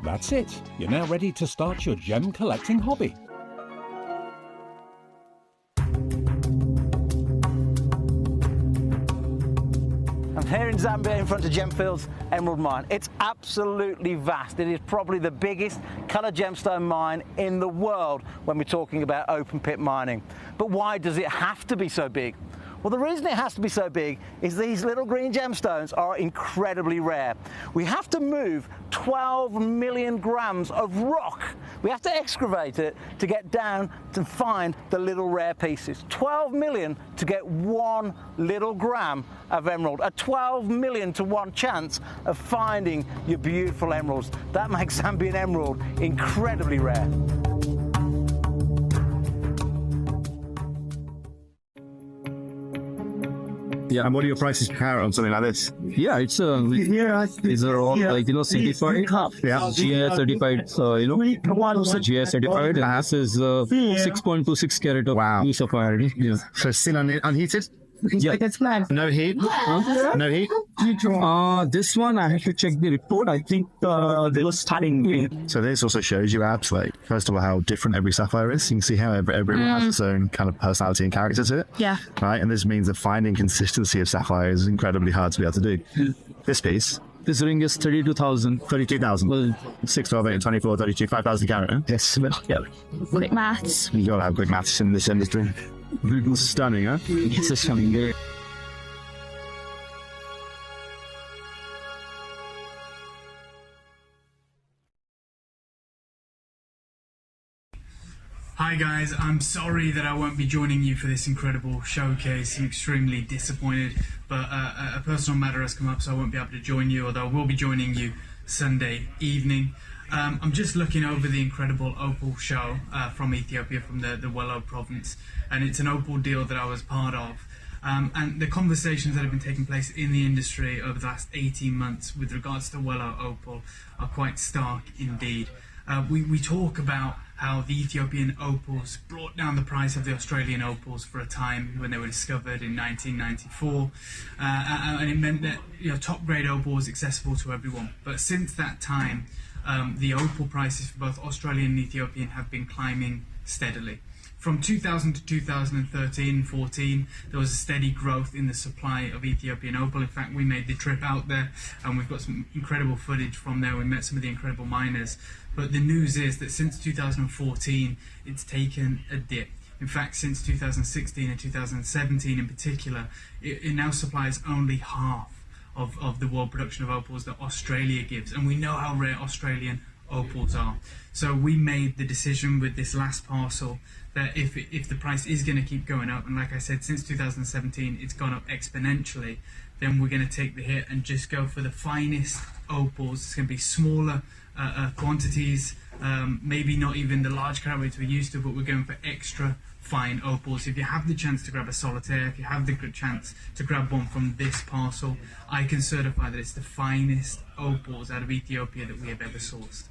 That's it. You're now ready to start your gem collecting hobby. I'm here in Zambia in front of Gemfield's Emerald Mine. It's absolutely vast. It is probably the biggest coloured gemstone mine in the world when we're talking about open pit mining. But why does it have to be so big? Well, the reason it has to be so big is these little green gemstones are incredibly rare. We have to move 12 million grams of rock. We have to excavate it to get down to find the little rare pieces. 12 million to get 1 little gram of emerald. A 12 million to 1 chance of finding your beautiful emeralds. That makes Zambian emerald incredibly rare. Yeah, and what are your prices per carat on something like this? Yeah, it's around like certified. Yeah, GI certified. GI certified. This is 6.26 carat of blue sapphire. Yeah. So still unheated? Yeah. No heat? No heat? This one I have to check the report. I think they were starting. So this also shows you abs, like, first of all, how different every sapphire is. You can see how everyone has its own kind of personality and character to it. Yeah. Right, and this means that finding consistency of sapphire is incredibly hard to be able to do. This piece. This ring is 32,000. 32,000. Well, 6, 12, 8, 24, 32, 5,000 carat. Huh? yes. Well, yeah. Quick maths. You gotta have quick maths in this industry. Stunning, huh? It's a stunning there. Hi guys, I'm sorry that I won't be joining you for this incredible showcase. I'm extremely disappointed, but a personal matter has come up, so I won't be able to join you, although I will be joining you Sunday evening. I'm just looking over the incredible opal show from Ethiopia, from the Wello province, and it's an opal deal that I was part of. And the conversations that have been taking place in the industry over the last 18 months with regards to Wello opal are quite stark indeed. We talk about how the Ethiopian opals brought down the price of the Australian opals for a time when they were discovered in 1994, and it meant that top grade opal was accessible to everyone. But since that time, the opal prices for both Australian and Ethiopian have been climbing steadily. From 2000 to 2013 and 14, there was a steady growth in the supply of Ethiopian opal. In fact, we made the trip out there and we've got some incredible footage from there. We met some of the incredible miners. But the news is that since 2014, it's taken a dip. In fact, since 2016 and 2017 in particular, it now supplies only half of the world production of opals that Australia gives. And we know how rare Australian opals are. So we made the decision with this last parcel that if the price is going to keep going up, and like I said, since 2017 it's gone up exponentially, then we're going to take the hit and just go for the finest opals. It's going to be smaller quantities, maybe not even the large carat weights we're used to, but we're going for extra fine opals. If you have the chance to grab a solitaire, if you have the good chance to grab one from this parcel, I can certify that it's the finest opals out of Ethiopia that we have ever sourced.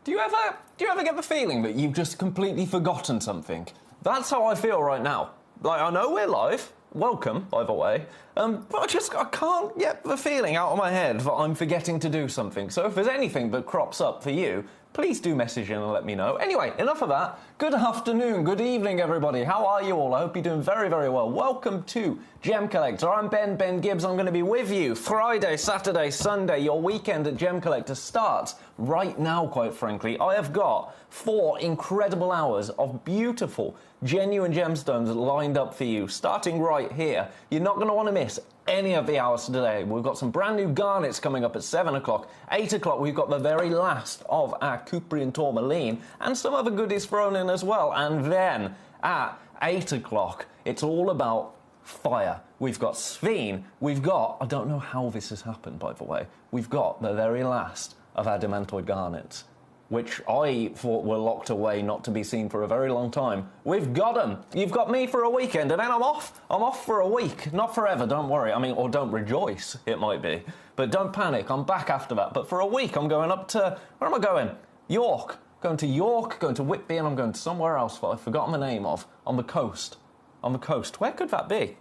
Do you ever get the feeling that you've just completely forgotten something? That's how I feel right now. Like, I know we're live. Welcome, by the way. But I can't get the feeling out of my head that I'm forgetting to do something. So if there's anything that crops up for you, please do message in and let me know. Anyway, enough of that. Good afternoon, good evening, everybody. How are you all? I hope you're doing very, very well. Welcome to Gemcollector. I'm Ben Gibbs. I'm going to be with you Friday, Saturday, Sunday. Your weekend at Gemcollector starts right now, quite frankly. I have got 4 incredible hours of beautiful, genuine gemstones lined up for you, starting right here. You're not going to want to miss any of the hours today. We've got some brand new garnets coming up at 7 o'clock. 8 o'clock, we've got the very last of our Cuprian tourmaline and some other goodies thrown in as well. And then at 8 o'clock, it's all about fire. We've got Sphene. We've got, I don't know how this has happened, by the way, we've got the very last of our demantoid garnets, which I thought were locked away not to be seen for a very long time. We've got them. You've got me for a weekend, and then I'm off. I'm off for a week. Not forever, don't worry. I mean, or don't rejoice, it might be. But don't panic, I'm back after that. But for a week, I'm going up to, where am I going? York. Going to York, going to Whitby, and I'm going to somewhere else that I've forgotten the name of. On the coast. On the coast. Where could that be?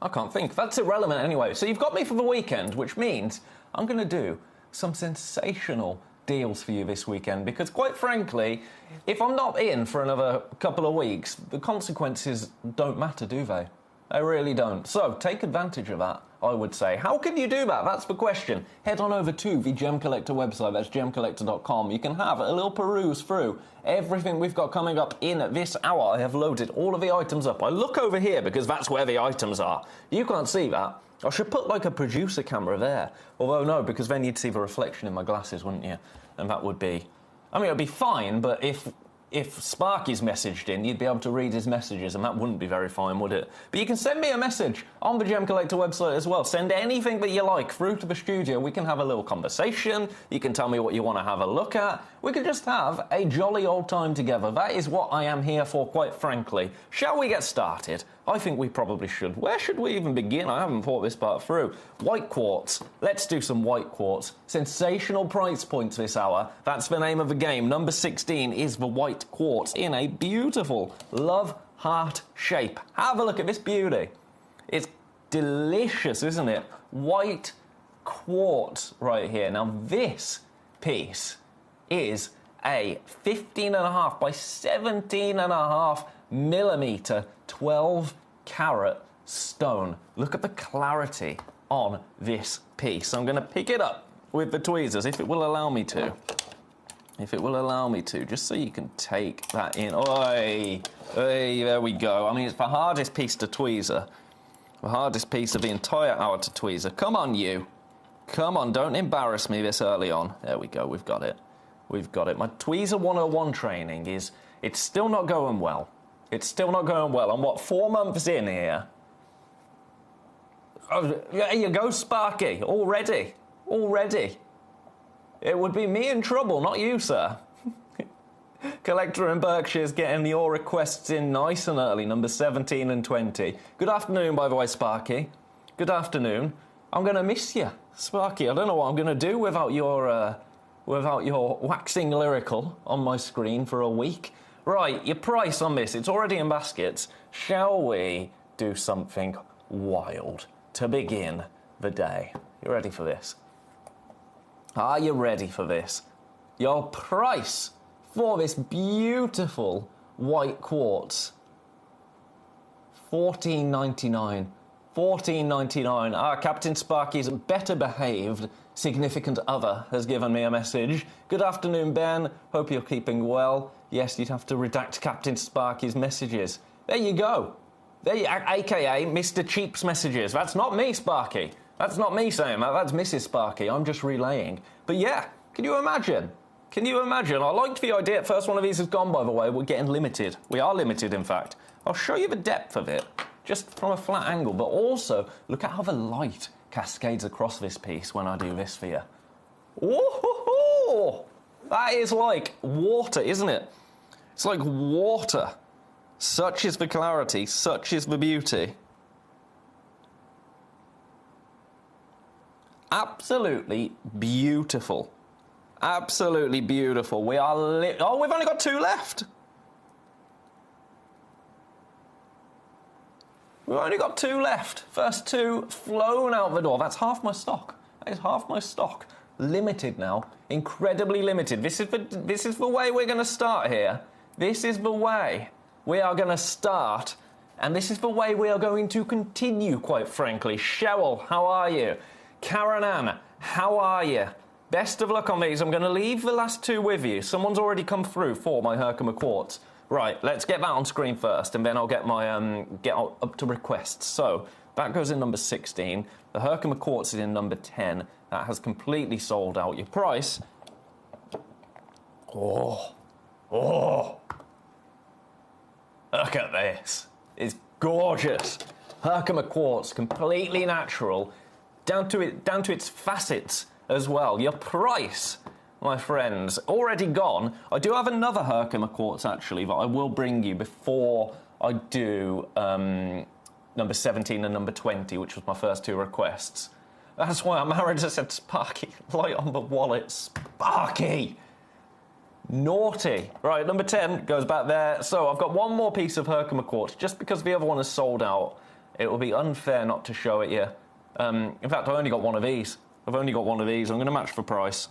I can't think. That's irrelevant anyway. So you've got me for the weekend, which means I'm going to do some sensational deals for you this weekend, because quite frankly, if I'm not in for another couple of weeks, the consequences don't matter, do they? They really don't. So take advantage of that, I would say. How can you do that? That's the question. Head on over to the Gemcollector website. That's gemcollector.com. You can have a little peruse through everything we've got coming up in this hour. I have loaded all of the items up. I look over here because that's where the items are. You can't see that. I should put like a producer camera there. Although no, because then you'd see the reflection in my glasses, wouldn't you? And that would be... I mean, it would be fine, but if Sparky's messaged in, you'd be able to read his messages, and that wouldn't be very fine, would it? But you can send me a message on the Gemcollector website as well. Send anything that you like through to the studio. We can have a little conversation. You can tell me what you want to have a look at. We can just have a jolly old time together. That is what I am here for, quite frankly. Shall we get started? I think we probably should. Where should we even begin? I haven't thought this part through. White quartz. Let's do some white quartz. Sensational price points this hour. That's the name of the game. Number 16 is the white quartz in a beautiful love heart shape. Have a look at this beauty. It's delicious, isn't it? White quartz right here. Now this piece is a 15.5 by 17.5 millimeter 12 carat stone. Look at the clarity on this piece. I'm going to pick it up with the tweezers if it will allow me to. If it will allow me to, just so you can take that in. Oi, hey, there we go. I mean, it's the hardest piece to tweezer. The hardest piece of the entire hour to tweezer. Come on, you. Come on, don't embarrass me this early on. There we go, we've got it. We've got it. My tweezer 101 training it's still not going well. It's still not going well. I'm, 4 months in here? Oh, there you go, Sparky. Already. It would be me in trouble, not you, sir. Collector in Berkshire's getting your requests in nice and early, number 17 and 20. Good afternoon, by the way, Sparky. Good afternoon. I'm going to miss you, Sparky. I don't know what I'm going to do without your waxing lyrical on my screen for a week. Right, your price on this, it's already in baskets. Shall we do something wild to begin the day? You ready for this? Are you ready for this? Your price for this beautiful white quartz, $14.99. $14.99. Captain Sparky's better behaved significant other has given me a message. Good afternoon, Ben. Hope you're keeping well. Yes, you'd have to redact Captain Sparky's messages. There you go. AKA Mr. Cheap's messages. That's not me, Sparky. That's not me saying that. That's Mrs. Sparky. I'm just relaying. But yeah, can you imagine? Can you imagine? I liked the idea. First one of these is gone, by the way. We're getting limited. We are limited, in fact. I'll show you the depth of it, just from a flat angle. But also, look at how the light cascades across this piece when I do this for you. Whoa! That is like water, isn't it? It's like water. Such is the clarity, such is the beauty. Absolutely beautiful. Absolutely beautiful. We are oh, we've only got 2 left. We've only got 2 left. First 2 flown out the door. That's half my stock. That is half my stock. Limited now. Incredibly limited. This is the way we're going to start here. This is the way we are going to start. And this is the way we are going to continue, quite frankly. Cheryl, how are you? Karen Ann, how are you? Best of luck on these. I'm going to leave the last 2 with you. Someone's already come through for my Herkimer Quartz. Right, let's get that on screen first, and then I'll get my get up to requests. So that goes in number 16. The Herkimer Quartz is in number 10. That has completely sold out. Your price? Oh! Look at this. It's gorgeous. Herkimer Quartz, completely natural, down to its facets as well. Your price, my friends, already gone. I do have another Herkimer Quartz, actually, that I will bring you before I do number 17 and number 20, which was my first 2 requests. That's why I'm married. I said, Sparky, light on the wallet. Sparky! Naughty. Right, number 10 goes back there. So I've got one more piece of Herkimer Quartz, just because the other one is sold out. It would be unfair not to show it you. In fact, I only got one of these. I've only got one of these. I'm going to match for price.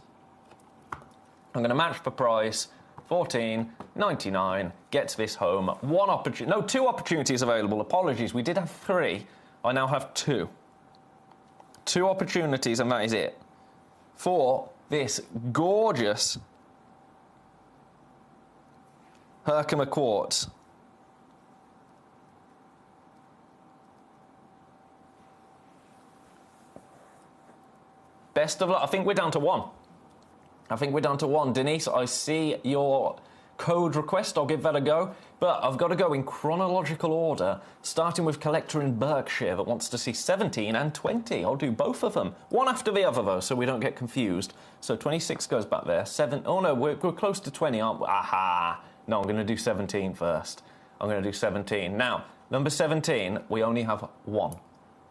I'm going to match for price. $14.99 gets this home. Two opportunities available. Apologies, we did have 3. I now have 2. 2 opportunities, and that is it. For this gorgeous Herkimer quartz. Best of luck. I think we're down to 1. Denise, I see your code request. I'll give that a go. But I've got to go in chronological order, starting with Collector in Berkshire that wants to see 17 and 20. I'll do both of them. One after the other, though, so we don't get confused. So 26 goes back there. 7... Oh, no, we're close to 20, aren't we? Aha! No, I'm going to do 17 first. I'm going to do 17. Now, number 17, we only have 1.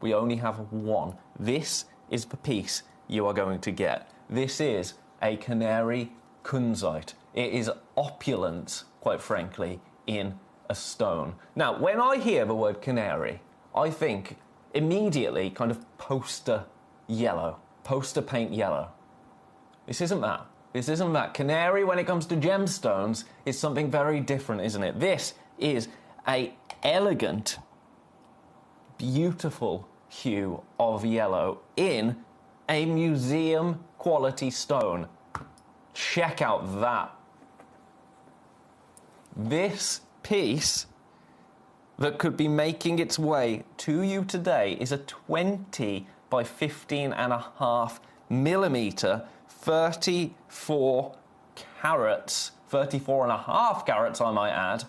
We only have 1. This is the piece you are going to get. This is a canary kunzite. It is opulence, quite frankly, in a stone. Now, when I hear the word canary, I think immediately kind of poster yellow, poster paint yellow. This isn't that. This isn't that. Canary, when it comes to gemstones, is something very different, isn't it? This is a elegant, beautiful hue of yellow in a museum quality stone. Check out that. This piece that could be making its way to you today is a 20 by 15.5 millimeter, 34 carats, 34.5 carats, I might add.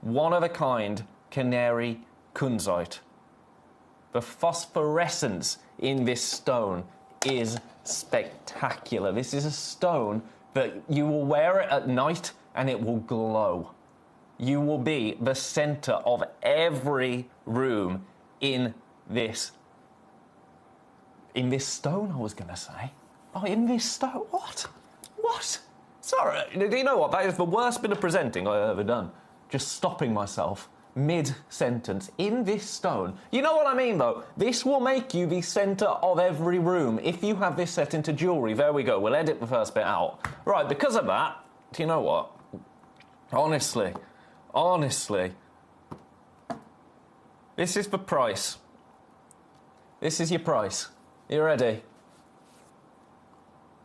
One of a kind canary kunzite. The phosphorescence in this stone is spectacular. This is a stone that you will wear it at night and it will glow. You will be the center of every room in this stone, I was going to say. Oh, in this stone? What? Sorry, do you know what? That is the worst bit of presenting I've ever done. Just stopping myself mid-sentence. In this stone. You know what I mean, though? This will make you the centre of every room. If you have this set into jewellery, there we go. We'll edit the first bit out. Right, because of that, do you know what? Honestly, this is the price. This is your price. You ready?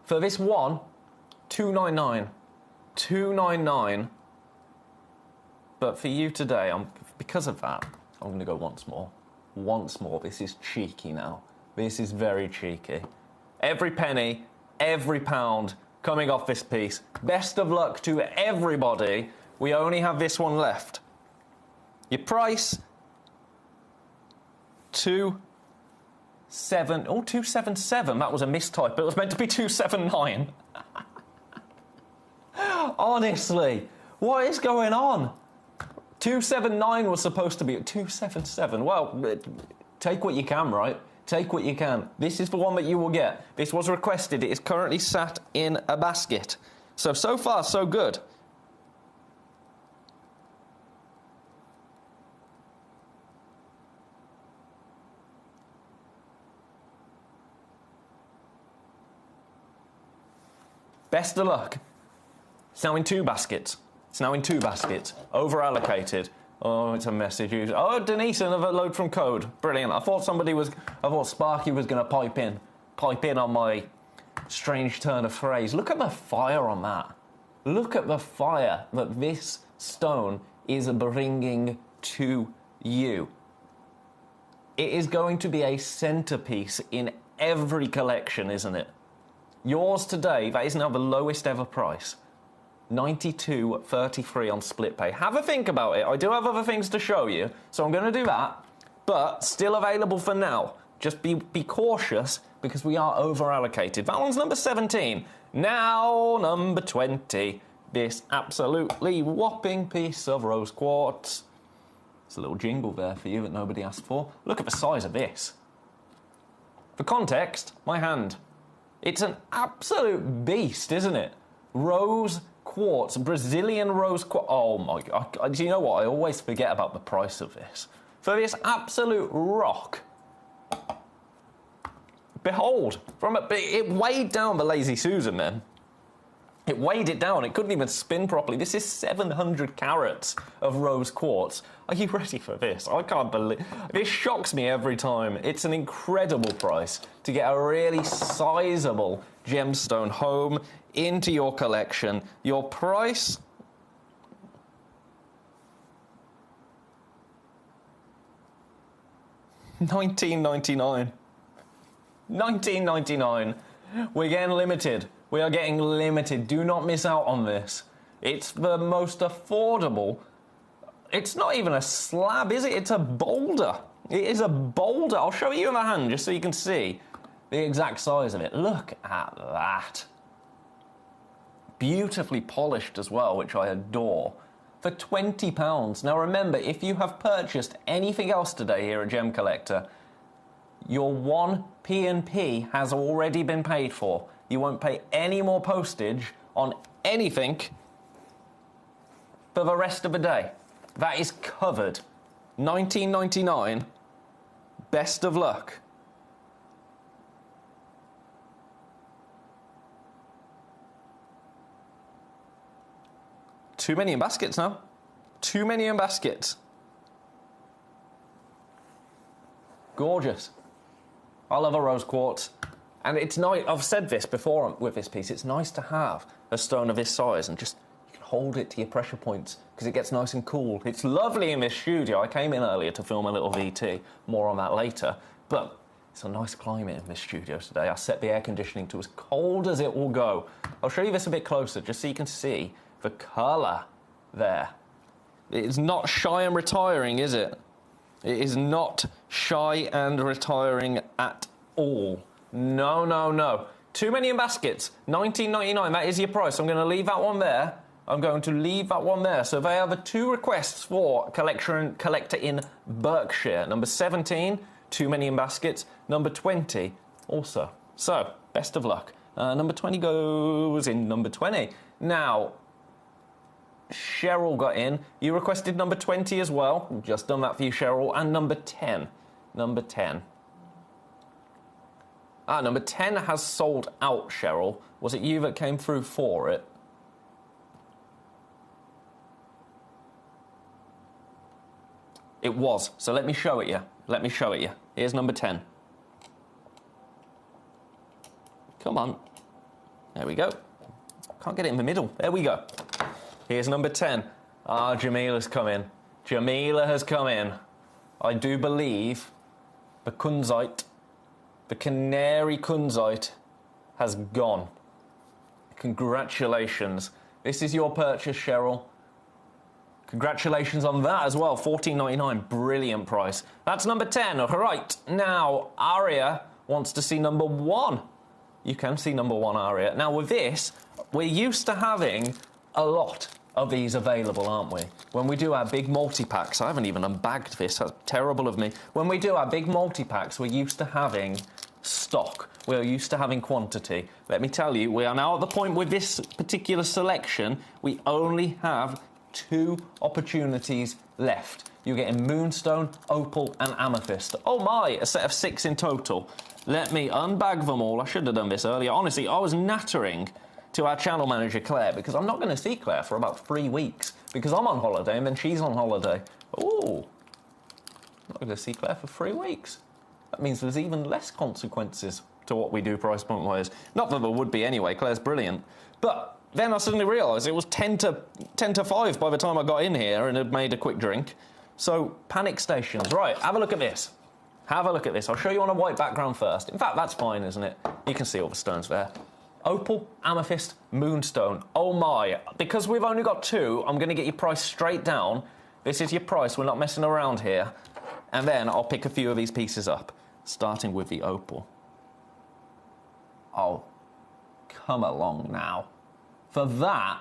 For this one, $299. $299. But for you today, because of that, I'm going to go once more. Once more. This is cheeky now. This is very cheeky. Every penny, every pound coming off this piece. Best of luck to everybody. We only have this one left. Your price, $277. That was a mistype. It was meant to be $279. Honestly, what is going on? 279 was supposed to be at 277. Well, take what you can, right? Take what you can. This is the one that you will get. This was requested. It is currently sat in a basket. So far, so good. Best of luck. It's now in 2 baskets. Over allocated. Oh, it's a message. Oh, Denise, another load from code. Brilliant. I thought Sparky was going to pipe in on my strange turn of phrase. Look at the fire on that. Look at the fire that this stone is bringing to you. It is going to be a centerpiece in every collection, isn't it? Yours today, that is now the lowest ever price. $92.33 on split pay. Have a think about it. I do have other things to show you, so I'm going to do that. But still available for now. Just be cautious because we are over allocated. That one's number 17. Now number 20. This absolutely whopping piece of rose quartz. It's a little jingle there for you that nobody asked for. Look at the size of this. For context, my hand. It's an absolute beast, isn't it? Rose quartz, Brazilian rose quartz. Oh my God. Do you know what? I always forget about the price of this. for this absolute rock. Behold, it weighed down the Lazy Susan, man. It weighed it down. It couldn't even spin properly. This is 700 carats of rose quartz. Are you ready for this? I can't believe... This shocks me every time. It's an incredible price to get a really sizable gemstone home into your collection. Your price... $19.99. $19.99. We're getting limited. We are getting limited. Do not miss out on this. It's the most affordable. It's not even a slab, is it? It's a boulder. It is a boulder. I'll show you in my hand just so you can see the exact size of it. Look at that. Beautifully polished as well, which I adore. For £20. Now remember, if you have purchased anything else today here at Gemcollector, your 1p&p has already been paid for. You won't pay any more postage on anything for the rest of the day. That is covered. $19.99. Best of luck. Too many in baskets now. Too many in baskets. Gorgeous. I love a rose quartz. And it's nice, I've said this before with this piece, it's nice to have a stone of this size and just, you can hold it to your pressure points because it gets nice and cool. It's lovely in this studio. I came in earlier to film a little VT, more on that later, but it's a nice climate in this studio today. I set the air conditioning to as cold as it will go. I'll show you this a bit closer just so you can see the colour there. It's not shy and retiring, is it? It is not shy and retiring at all. No, no, no. Too many in baskets. $19.99, that is your price. I'm going to leave that one there. I'm going to leave that one there. So they are the two requests for collector in Berkshire. Number 17, too many in baskets. Number 20, also. So, best of luck. Number 20 goes in number 20. Now, Cheryl got in. You requested number 20 as well. We've just done that for you, Cheryl. And number 10. Number 10. Ah, number 10 has sold out, Cheryl. Was it you that came through for it? It was. So let me show it you. Let me show it you. Here's number 10. Come on. There we go. Can't get it in the middle. There we go. Here's number 10. Ah, Jamila's come in. Jamila has come in. I do believe the kunzite, the canary kunzite, has gone. Congratulations. This is your purchase, Cheryl. Congratulations on that as well. $14.99. Brilliant price. That's number 10. Right. Now, Aria wants to see number 1. You can see number 1, Aria. Now, with this, we're used to having a lot of these available, aren't we? When we do our big multi-packs, I haven't even unbagged this, that's terrible of me. When we do our big multi-packs, we're used to having stock. We're used to having quantity. Let me tell you, we are now at the point with this particular selection, we only have 2 opportunities left. You're getting Moonstone, Opal, and Amethyst. Oh my, a set of 6 in total. Let me unbag them all. I should have done this earlier. Honestly, I was nattering to our channel manager, Claire, because I'm not going to see Claire for about 3 weeks, because I'm on holiday and then she's on holiday. Ooh, not going to see Claire for 3 weeks. That means there's even less consequences to what we do price point wise. Not that there would be anyway, Claire's brilliant. But then I suddenly realised it was 10 to 5 by the time I got in here and had made a quick drink. So, panic stations. Right, have a look at this. Have a look at this. I'll show you on a white background first. In fact, that's fine, isn't it? You can see all the stones there. Opal, Amethyst, Moonstone. Oh my. Because we've only got 2, I'm going to get your price straight down. This is your price. We're not messing around here. And then I'll pick a few of these pieces up, starting with the Opal. Oh, come along now. For that,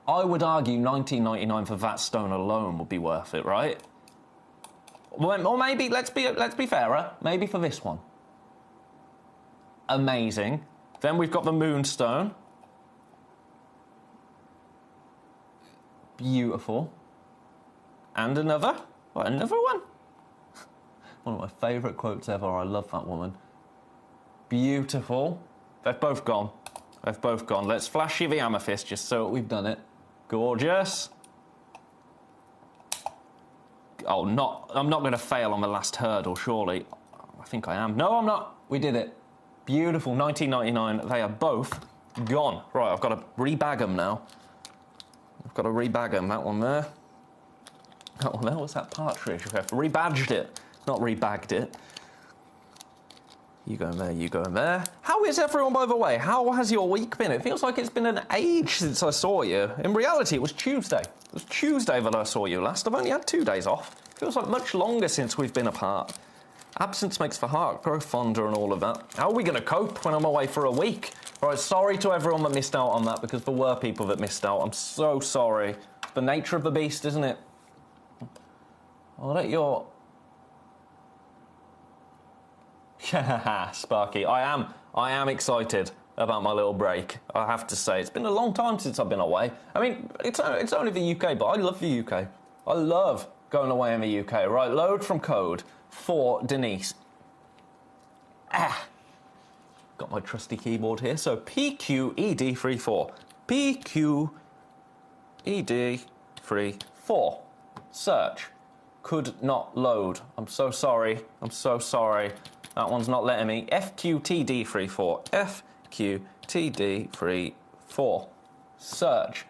I would argue $19.99 for that stone alone would be worth it, right? Or maybe, let's be fairer, maybe for this one. Amazing. Then we've got the Moonstone. Beautiful. And another. What, another one? One of my favourite quotes ever. I love that woman. Beautiful. They've both gone. They've both gone. Let's flash you the amethyst just so we've done it. Gorgeous. Oh, I'm not going to fail on the last hurdle, surely. I think I am. No, I'm not. We did it. Beautiful. 1999. They are both gone. Right, I've got to rebag them now. I've got to rebag them. That one there. That one there. What's that partridge? Okay, I've rebadged it. Not rebagged it. You go in there, you go in there. How is everyone, by the way? How has your week been? It feels like it's been an age since I saw you. In reality, it was Tuesday. It was Tuesday that I saw you last. I've only had 2 days off. It feels like much longer since we've been apart. Absence makes the heart grow fonder and all of that. How are we going to cope when I'm away for a week? All right, sorry to everyone that missed out on that, because there were people that missed out. I'm so sorry. It's the nature of the beast, isn't it? I'll let your... Sparky, I am excited about my little break. I have to say, it's been a long time since I've been away. I mean, it's only the UK, but I love the UK. I love going away in the UK. Right, load from code for Denise. Got my trusty keyboard here. So PQED34. PQED34. Search. Could not load. I'm so sorry. I'm so sorry. That one's not letting me. FQTD34. FQTD34. Search.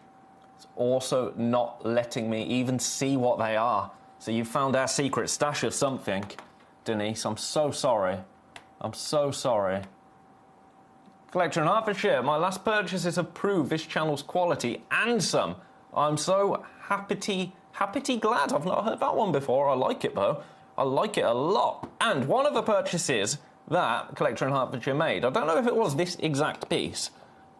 It's also not letting me even see what they are. So you found our secret stash of something, Denise. I'm so sorry. I'm so sorry. Collector in Hertfordshire. My last purchases have proved this channel's quality and some. I'm so happy glad. I've not heard that one before. I like it, though. I like it a lot. And one of the purchases that Collector in Hertfordshire made, I don't know if it was this exact piece,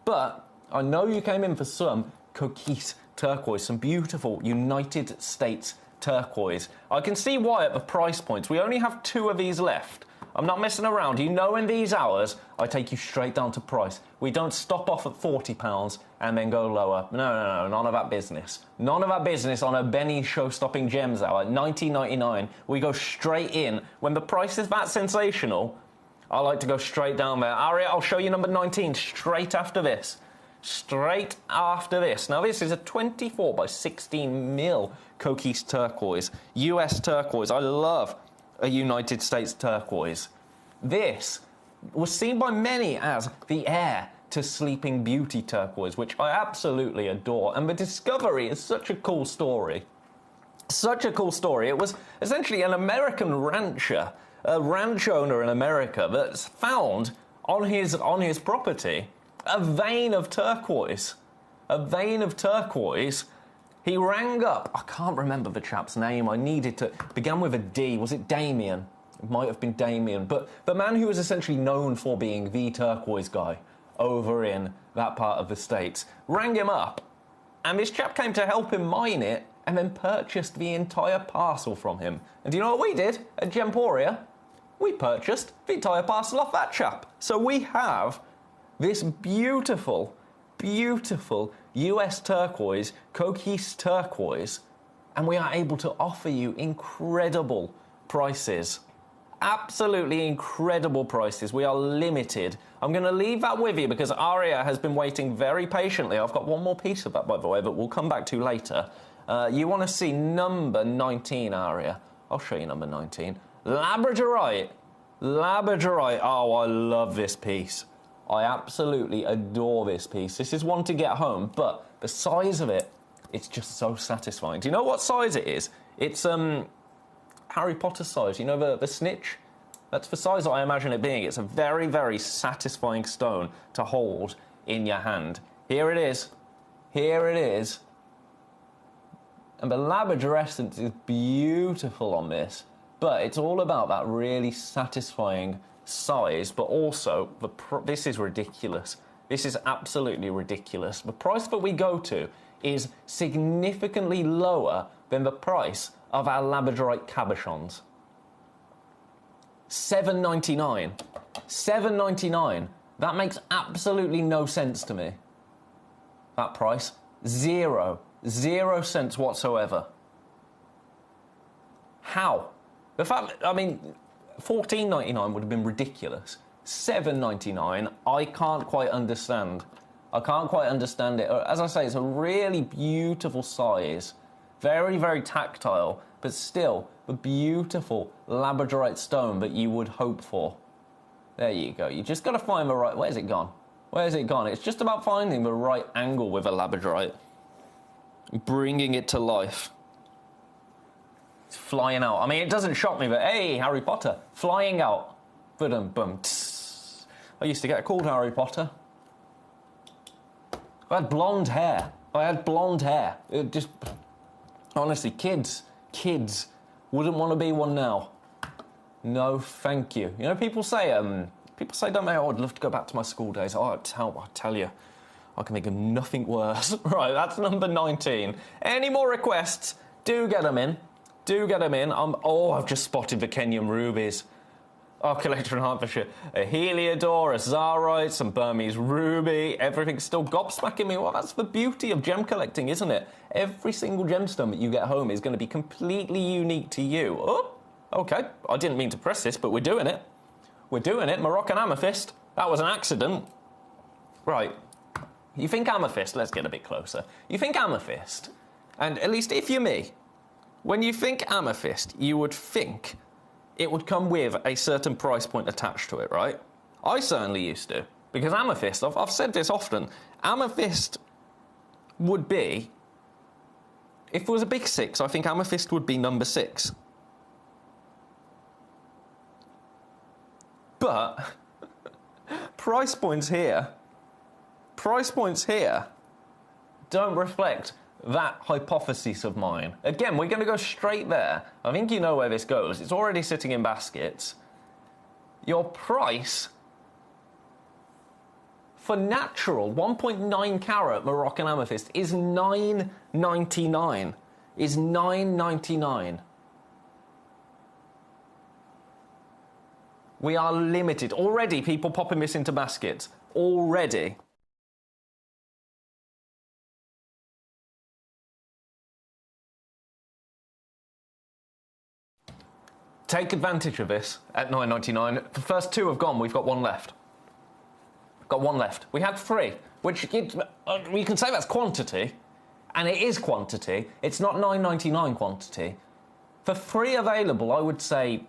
but I know you came in for some coquise turquoise, some beautiful United States turquoise. I can see why at the price points. We only have 2 of these left. I'm not messing around. You know, in these hours, I take you straight down to price. We don't stop off at £40 and then go lower. No, none of that business. None of that business on a Benny show-stopping gems hour. $19.99. We go straight in. When the price is that sensational, I like to go straight down there. Aria, I'll show you number 19 straight after this. Straight after this. Now, this is a 24 by 16 mil coquise turquoise. US turquoise. I love a United States turquoise. This was seen by many as the heir to Sleeping Beauty turquoise, which I absolutely adore. And the discovery is such a cool story. Such a cool story. It was essentially an American rancher, a ranch owner in America, that's found on his property a vein of turquoise. A vein of turquoise. He rang up, I can't remember the chap's name, I needed to, began with a D, was it Damien? It might have been Damien, but the man who was essentially known for being the turquoise guy over in that part of the States, rang him up, and this chap came to help him mine it, and then purchased the entire parcel from him. And do you know what we did at Gemporia? We purchased the entire parcel off that chap. So we have this beautiful, beautiful US turquoise, coquise turquoise, and we are able to offer you incredible prices. Absolutely incredible prices. We are limited. I'm going to leave that with you because Aria has been waiting very patiently. I've got one more piece of that, by the way, but we'll come back to later. You want to see number 19, Aria? I'll show you number 19. Labradorite. Labradorite. Oh, I love this piece. I absolutely adore this piece. This is one to get home, but the size of it, it's just so satisfying. Do you know what size it is? It's Harry Potter size. You know the snitch? That's the size that I imagine it being. It's a very, very satisfying stone to hold in your hand. Here it is. Here it is. And the labradorescence is beautiful on this, but it's all about that really satisfying size, but also this is ridiculous. This is absolutely ridiculous. The price that we go to is significantly lower than the price of our labradorite cabochons. $7.99. $7.99. That makes absolutely no sense to me. That price, 0 cents whatsoever. How? The fact, I mean, $14.99 would have been ridiculous. $7.99, I can't quite understand. I can't quite understand it. As I say, it's a really beautiful size. Very, very tactile, but still a beautiful labradorite stone that you would hope for. There you go. You just got to find the right... Where's it gone? Where's it gone? It's just about finding the right angle with a labradorite. Bringing it to life. It's flying out. I mean, it doesn't shock me, but hey, Harry Potter. Flying out. Boom, boom. I used to get called Harry Potter. I had blonde hair. It just... Honestly, kids wouldn't want to be one now. No, thank you. You know, people say, don't they, oh, I'd love to go back to my school days. Oh, I tell you, I can think of nothing worse. Right, that's number 19. Any more requests, do get them in. I've just spotted the Kenyan rubies. Oh, collector in Hertfordshire. A Heliodor, a Zarite, some Burmese ruby. Everything's still gobsmacking me. Well, that's the beauty of gem collecting, isn't it? Every single gemstone that you get home is going to be completely unique to you. Oh, okay. I didn't mean to press this, but we're doing it. Moroccan amethyst. That was an accident. Right. You think amethyst? Let's get a bit closer. You think amethyst, and at least if you're me, when you think amethyst, you would think it would come with a certain price point attached to it, right? I certainly used to. Because amethyst, I've said this often, amethyst would be, if it was a big 6, I think amethyst would be number 6. But, price points here don't reflect that hypothesis of mine. Again, we're going to go straight there. I think you know where this goes. It's already sitting in baskets. Your price for natural 1.9 carat Moroccan amethyst is $9.99. Is $9.99. We are limited. Already people popping this into baskets. Already. Take advantage of this at $9.99. The first 2 have gone. We've got 1 left. We had 3, which we can say that's quantity, and it is quantity. It's not $9.99 quantity. For 3 available, I would say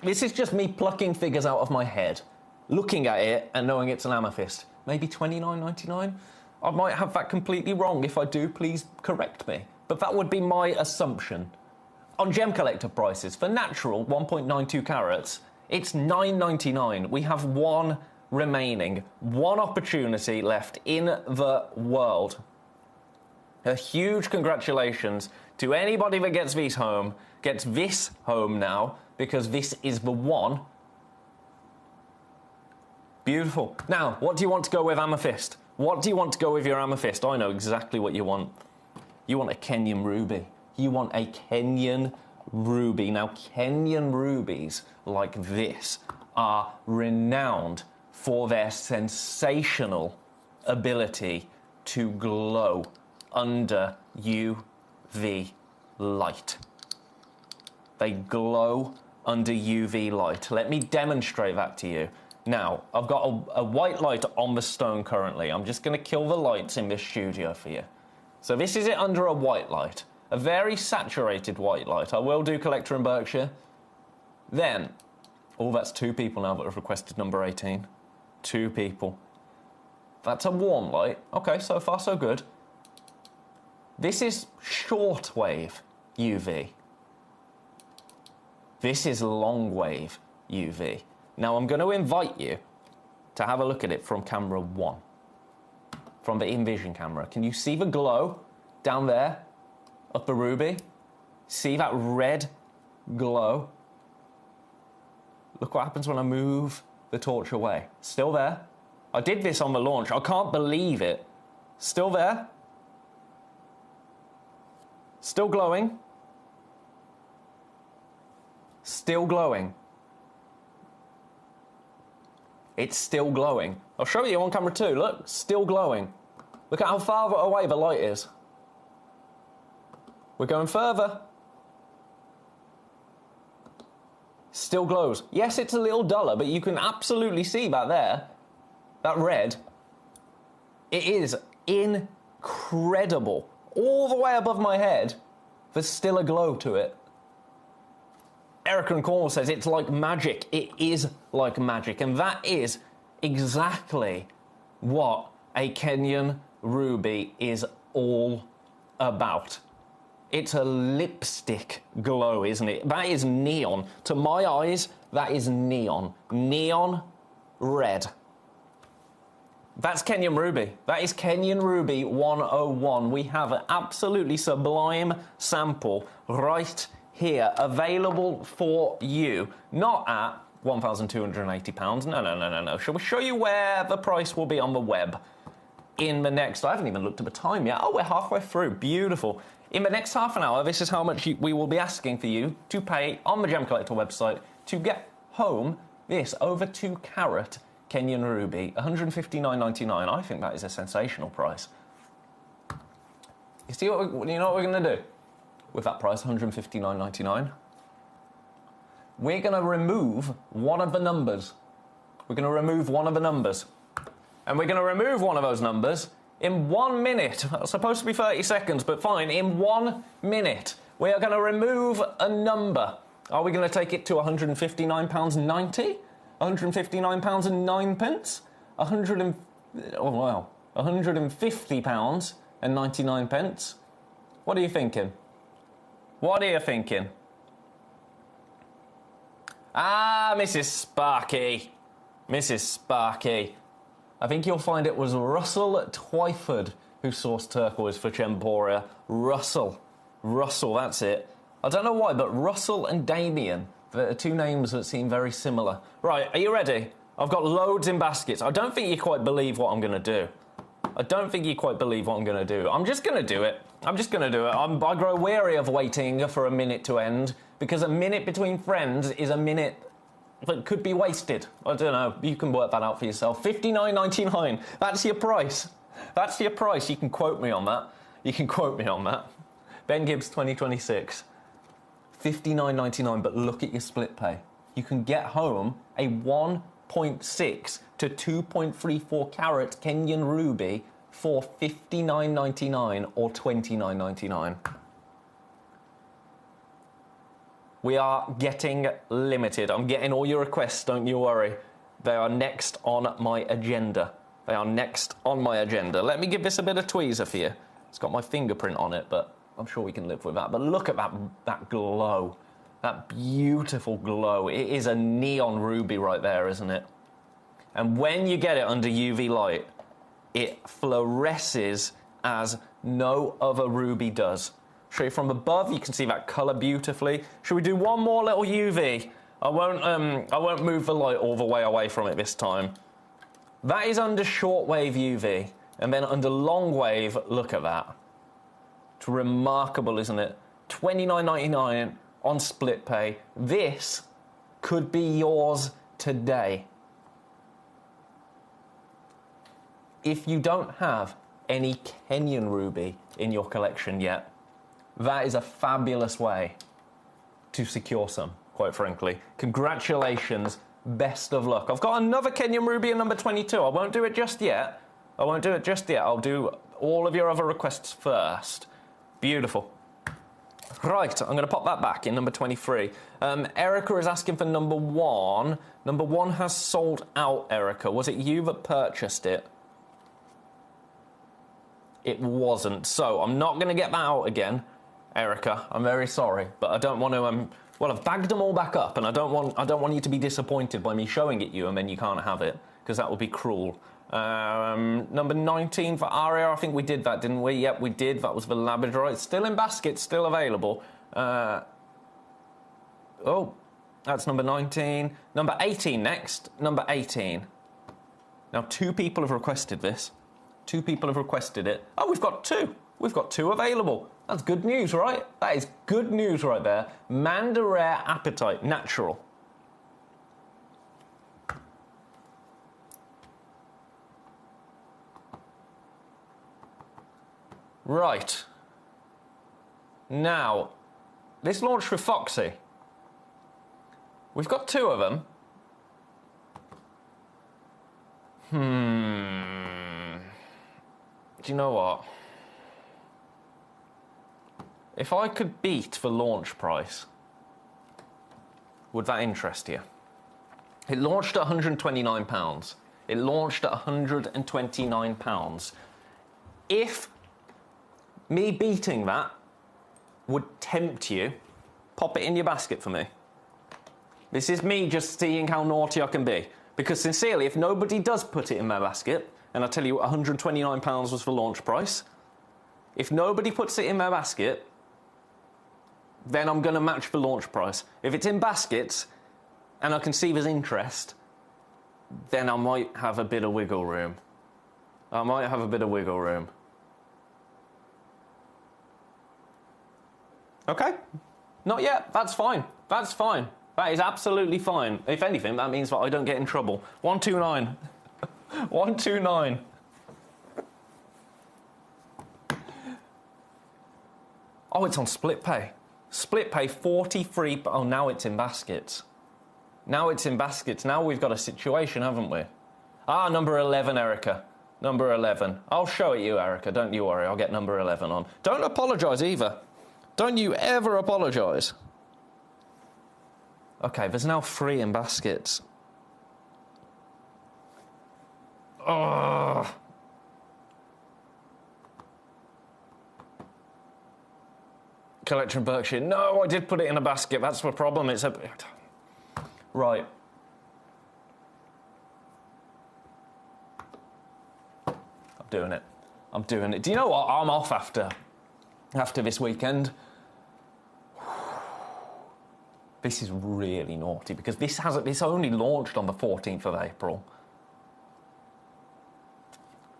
this is just me plucking figures out of my head, looking at it and knowing it's an amethyst. Maybe $29.99. I might have that completely wrong. If I do, please correct me. But that would be my assumption. On gem collector prices, for natural 1.92 carats, it's $9.99. We have 1 remaining, 1 opportunity left in the world. A huge congratulations to anybody that gets this home now, because this is the one. Beautiful. Now, what do you want to go with amethyst? What do you want to go with your amethyst? I know exactly what you want. You want a Kenyan ruby. You want a Kenyan ruby. Now, Kenyan rubies like this are renowned for their sensational ability to glow under UV light. They glow under UV light. Let me demonstrate that to you. Now, I've got a white light on the stone currently. I'm just going to kill the lights in this studio for you. So this is it under a white light. A very saturated white light. I will do collector in Berkshire. Then, oh, that's 2 people now that have requested number 18. 2 people. That's a warm light. Okay, so far so good. This is shortwave UV. This is long wave UV. Now I'm going to invite you to have a look at it from camera 1. From the InVision camera. Can you see the glow down there? Of the ruby. See that red glow? Look what happens when I move the torch away. Still there. I did this on the launch. I can't believe it. Still there. Still glowing. Still glowing. It's still glowing. I'll show you on camera 2. Look, still glowing. Look at how far away the light is. We're going further. still glows. Yes, it's a little duller, but you can absolutely see back there, that red. It is incredible. All the way above my head, there's still a glow to it. Erica in Cornwall says it's like magic. It is like magic, and that is exactly what a Kenyan ruby is all about. It's a lipstick glow, isn't it? That is neon. To my eyes, that is neon. Neon red. That's Kenyan Ruby. That is Kenyan Ruby 101. We have an absolutely sublime sample right here, available for you. Not at £1,280. No. Shall we show you where the price will be on the web? In the next, I haven't even looked at the time yet. Oh, we're halfway through. Beautiful. In the next half an hour, this is how much we will be asking for you to pay on the Gemcollector website to get home this over 2 carat Kenyan Ruby, $159.99. I think that is a sensational price. You know what we're going to do with that price, $159.99? We're going to remove one of the numbers. We're going to remove one of the numbers. And we're going to remove one of those numbers in 1 minute. That's supposed to be 30 seconds, but fine. In 1 minute, we are going to remove a number. Are we going to take it to £159.90? £159.09? £150.99. What are you thinking? What are you thinking? Ah, Mrs. Sparky. Mrs. Sparky. I think you'll find it was Russell Twyford who sourced turquoise for Chemporia. Russell, that's it. I don't know why, but Russell and Damien, the two names that seem very similar. Right, are you ready? I've got loads in baskets. I don't think you quite believe what I'm going to do. I'm just going to do it. I grow weary of waiting for a minute to end, because a minute between friends is a minute that could be wasted. I don't know. You can work that out for yourself. $59.99. That's your price. That's your price. You can quote me on that. Ben Gibbs 2026. $59.99, but look at your split pay. You can get home a 1.6 to 2.34 carat Kenyan ruby for $59.99 or $29.99. We are getting limited. I'm getting all your requests, don't you worry. They are next on my agenda. Let me give this a bit of tweezer for you. It's got my fingerprint on it, but I'm sure we can live with that. But look at that glow. That beautiful glow. It is a neon ruby right there, isn't it? And when you get it under UV light, it fluoresces as no other ruby does. Show you from above, you can see that colour beautifully. Should we do one more little UV? I won't move the light all the way away from it this time. That is under shortwave UV. And then under long wave, look at that. It's remarkable, isn't it? $29.99 on split pay. This could be yours today. If you don't have any Kenyan ruby in your collection yet, that is a fabulous way to secure some, quite frankly. Congratulations, best of luck. I've got another Kenyan ruby in number 22. I won't do it just yet. I'll do all of your other requests first. Beautiful. Right, I'm going to pop that back in number 23. Erica is asking for number 1. Number 1 has sold out, Erica. Was it you that purchased it? It wasn't. So I'm not going to get that out again, Erica. I'm very sorry, but I don't want to. Well, I've bagged them all back up, and I don't want you to be disappointed by me showing it you, and then you can't have it, because that would be cruel. Number 19 for Aria. I think we did that, didn't we? Yep, we did. That was the Labradorite. Still in basket, still available. Oh, that's number 19. Number 18 next. Number 18. Now, 2 people have requested this. 2 people have requested it. Oh, we've got 2. We've got 2 available. That's good news, right? That is good news right there. Manda Rare Appetite, natural. Right. Now, this launched with Foxy. We've got 2 of them. Do you know what? If I could beat the launch price, would that interest you? It launched at £129. It launched at £129. If me beating that would tempt you, pop it in your basket for me. This is me just seeing how naughty I can be. Because sincerely, if nobody does put it in my basket, and I tell you £129 was the launch price, if nobody puts it in my basket, then I'm going to match the launch price. If it's in baskets, and I can see there's interest, then I might have a bit of wiggle room. I might have a bit of wiggle room. Okay? Not yet. That's fine. That's fine. That is absolutely fine. If anything, that means that I don't get in trouble. 129. 129. Oh, it's on split pay. Split pay 43. Oh, now it's in baskets. Now it's in baskets. Now we've got a situation, haven't we? Ah, number 11, Erica. Number 11. I'll show it you, Erica. Don't you worry. I'll get number 11 on. Don't apologise either. Don't you ever apologise. Okay, there's now 3 in baskets. Oh. Collector in Berkshire. No, I did put it in a basket. That's the problem. It's a... Right. I'm doing it. I'm doing it. Do you know what? I'm off after this weekend. This is really naughty because this only launched on the 14th of April.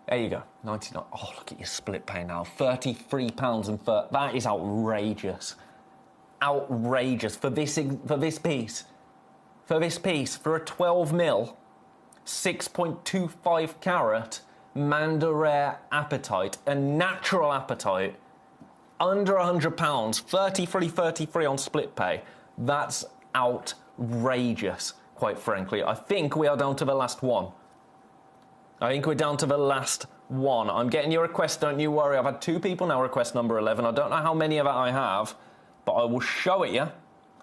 There you go, 99. Oh, look at your split pay now, £33 and that is outrageous. Outrageous for this piece. For this piece, for a 12mm, 6.25 carat Mandarare apatite, a natural apatite, under £100, 33 on split pay. That's outrageous, quite frankly. I think we are down to the last one. I'm getting your request, don't you worry. I've had 2 people now request number 11. I don't know how many of that I have, but I will show it you.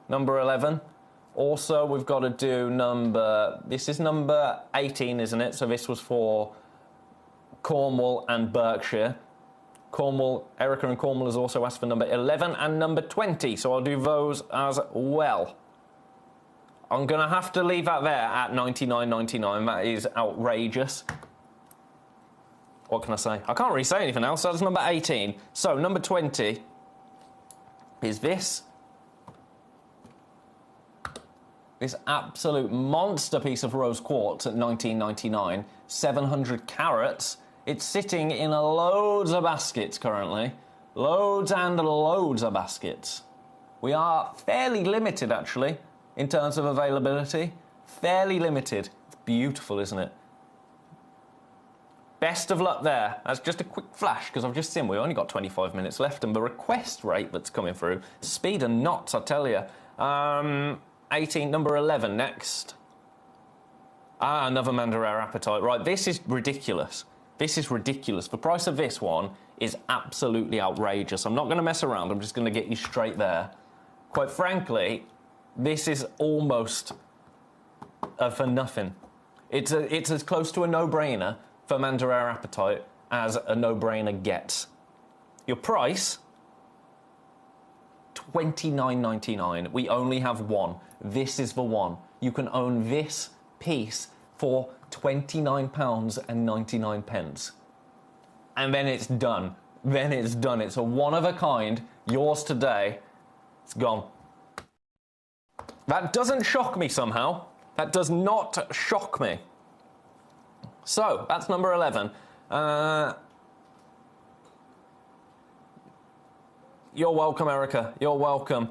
Number 11. Also, we've got to do this is number 18, isn't it? So this was for Cornwall and Berkshire. Cornwall, Erica and Cornwall has also asked for number 11 and number 20, so I'll do those as well. I'm going to have to leave that there at $99.99. That is outrageous. What can I say? I can't really say anything else. That's number 18. So, number 20 is this. This absolute monster piece of rose quartz at $19.99. 700 carats. It's sitting in loads of baskets currently. Loads and loads of baskets. We are fairly limited, actually, in terms of availability. Fairly limited. It's beautiful, isn't it? Best of luck there. That's just a quick flash, because I've just seen we've only got 25 minutes left, and the request rate that's coming through, speed and knots, I tell you. 18, number 11 next. Ah, another Mandarare apatite. Right, this is ridiculous. This is ridiculous. The price of this one is absolutely outrageous. I'm not going to mess around. I'm just going to get you straight there. Quite frankly, this is almost for nothing. It's as close to a no-brainer for Mandarare apatite as a no-brainer gets. Your price, $29.99. We only have one. This is the one. You can own this piece for £29.99. And then it's done. Then it's done. It's a one-of-a-kind. Yours today. It's gone. That doesn't shock me somehow. That does not shock me. So, that's number 11. You're welcome, Erica. You're welcome.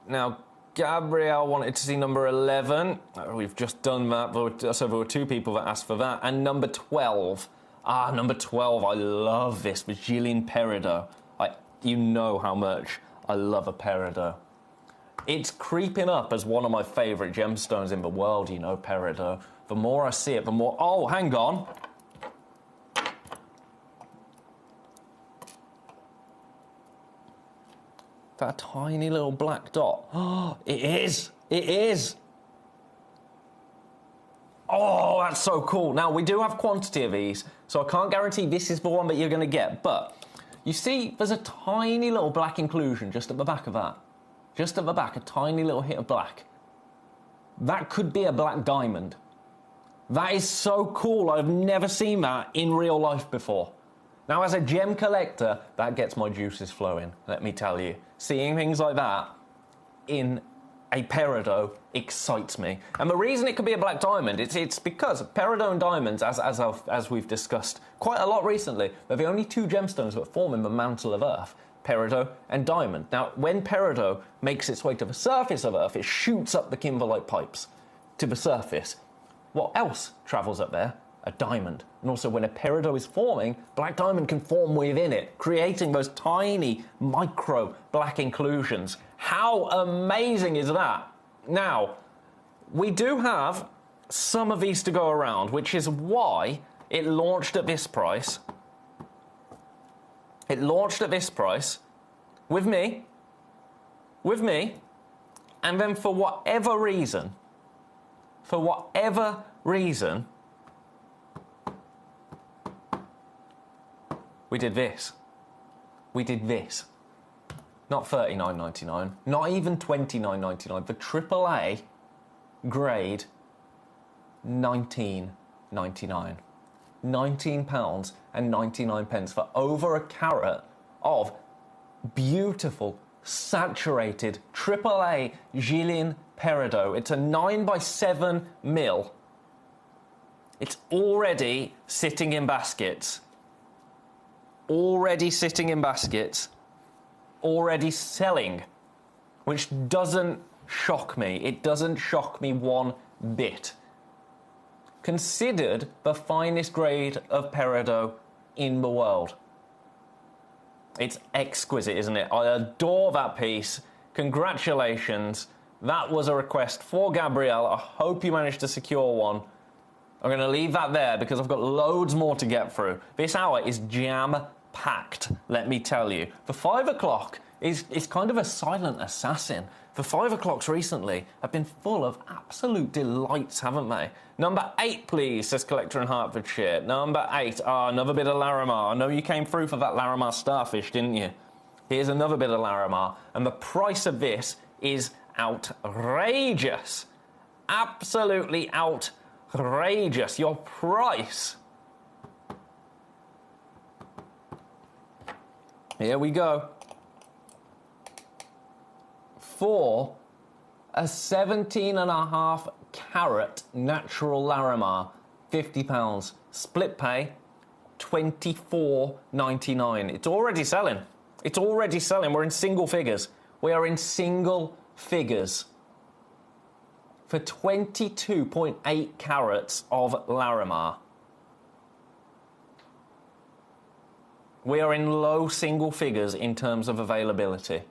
Now, Gabrielle wanted to see number 11. We've just done that. So there were 2 people that asked for that. And number 12. Ah, number 12. I love this with Gillian Peridot. You know how much I love a Peridot. It's creeping up as one of my favourite gemstones in the world, you know, peridot. The more I see it, the more... Oh, hang on. That tiny little black dot. Oh, it is. It is. Oh, that's so cool. Now, we do have quantity of these, so I can't guarantee this is the one that you're going to get. But you see, there's a tiny little black inclusion just at the back of that. Just at the back, a tiny little hit of black. That could be a black diamond. That is so cool. I've never seen that in real life before. Now, as a gem collector, that gets my juices flowing, let me tell you. Seeing things like that in a peridot excites me. And the reason it could be a black diamond, it's because peridot and diamonds, as we've discussed quite a lot recently, they're the only two gemstones that form in the mantle of Earth, peridot and diamond. Now, when peridot makes its way to the surface of Earth, it shoots up the kimberlite pipes to the surface. What else travels up there? A diamond. And also when a peridot is forming, black diamond can form within it, creating those tiny micro black inclusions. How amazing is that? Now, we do have some of these to go around, which is why it launched at this price. It launched at this price with me, and then for whatever reason, we did this. Not $39.99, not even $29.99. The AAA grade, $19.99. £19.99 for over a carat of beautiful, saturated AAA Jilin peridot. It's a 9x7 mil. It's already sitting in baskets. Already selling, which doesn't shock me. It doesn't shock me one bit. Considered the finest grade of peridot in the world. It's exquisite, isn't it? I adore that piece. Congratulations. That was a request for Gabrielle. I hope you managed to secure one. I'm going to leave that there because I've got loads more to get through. This hour is jam-packed, let me tell you. The 5 o'clock is kind of a silent assassin. The 5 o'clocks recently have been full of absolute delights, haven't they? Number 8, please, says Collector in Hertfordshire. Number 8. Another bit of Larimar. I know you came through for that Larimar starfish, didn't you? Here's another bit of Larimar. And the price of this is outrageous. Absolutely outrageous. Your price. Here we go. For a 17.5 carat natural Larimar, £50. Split pay, $24.99. It's already selling. It's already selling. We're in single figures. We are in single figures. For 22.8 carats of Larimar. We are in low single figures in terms of availability.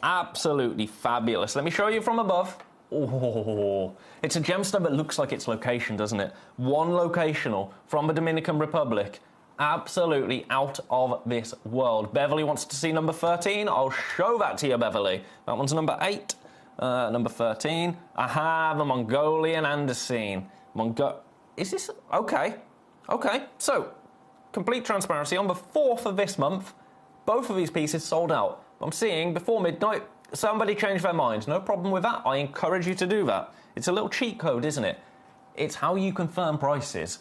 Absolutely fabulous. Let me show you from above. Oh, it's a gemstone that looks like its location, doesn't it? One locational from the Dominican Republic. Absolutely out of this world. Beverly wants to see number 13. I'll show that to you, Beverly. That one's number 8. Number 13. Aha, the Mongolian Andesine. Is this... Okay. Okay. So, complete transparency. On the 4th of this month, both of these pieces sold out. I'm seeing before midnight, somebody changed their mind. No problem with that. I encourage you to do that. It's a little cheat code, isn't it? It's how you confirm prices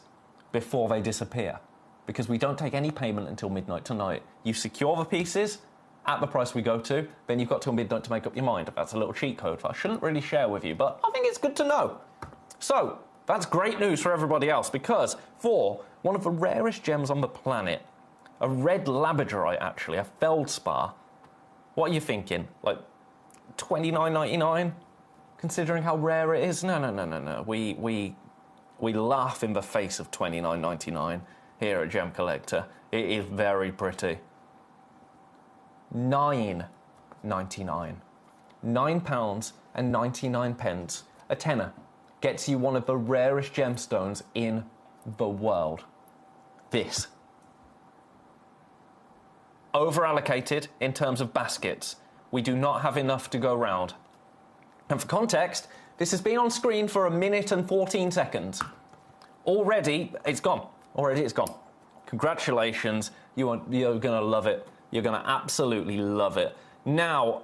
before they disappear. Because we don't take any payment until midnight tonight. You secure the pieces at the price we go to, then you've got till midnight to make up your mind. That's a little cheat code that I shouldn't really share with you, but I think it's good to know. So, that's great news for everybody else, because for one of the rarest gems on the planet, a red labradorite actually, a feldspar, what are you thinking? Like $29.99? Considering how rare it is? No. We laugh in the face of $29.99 here at Gemcollector. It is very pretty. $9.99. £9.99. A tenner gets you one of the rarest gemstones in the world. This. Over-allocated in terms of baskets. We do not have enough to go round. And for context, this has been on screen for 1 minute and 14 seconds. Already, it's gone. Already, it's gone. Congratulations. You're going to love it. You're going to absolutely love it. Now,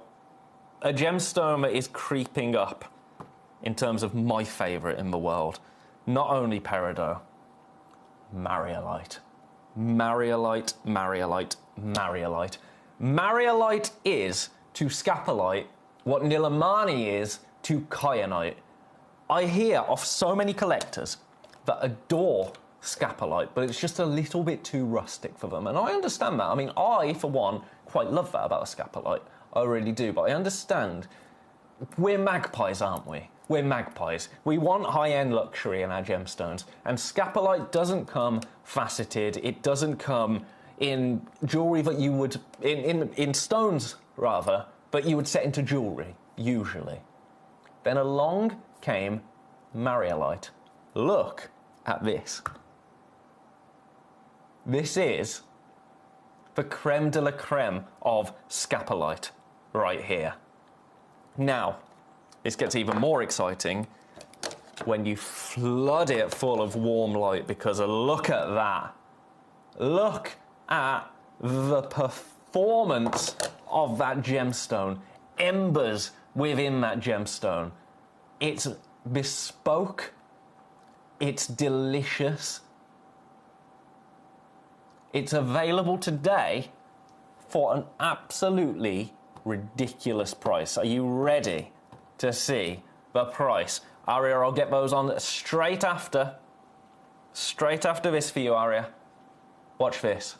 a gemstone that is creeping up in terms of my favourite in the world. Not only peridot, mariolite. Mariolite, mariolite, mariolite. Mariolite is to scapolite what nilamani is to kyanite. I hear of so many collectors that adore scapolite, but it's just a little bit too rustic for them. And I understand that. I mean, I, for one, quite love that about a scapolite. I really do. But I understand. We're magpies, aren't we? We're magpies. We want high-end luxury in our gemstones. And scapolite doesn't come faceted. It doesn't come in jewellery that you would... in stones, rather, but you would set into jewellery, usually. Then along came mariolite. Look at this. This is the creme de la creme of scapolite right here. Now, this gets even more exciting when you flood it full of warm light, because look at that. Look at the performance of that gemstone. Embers within that gemstone. It's bespoke. It's delicious. It's available today for an absolutely ridiculous price. Are you ready to see the price? Aria, I'll get those on straight after. Straight after this for you, Aria. Watch this.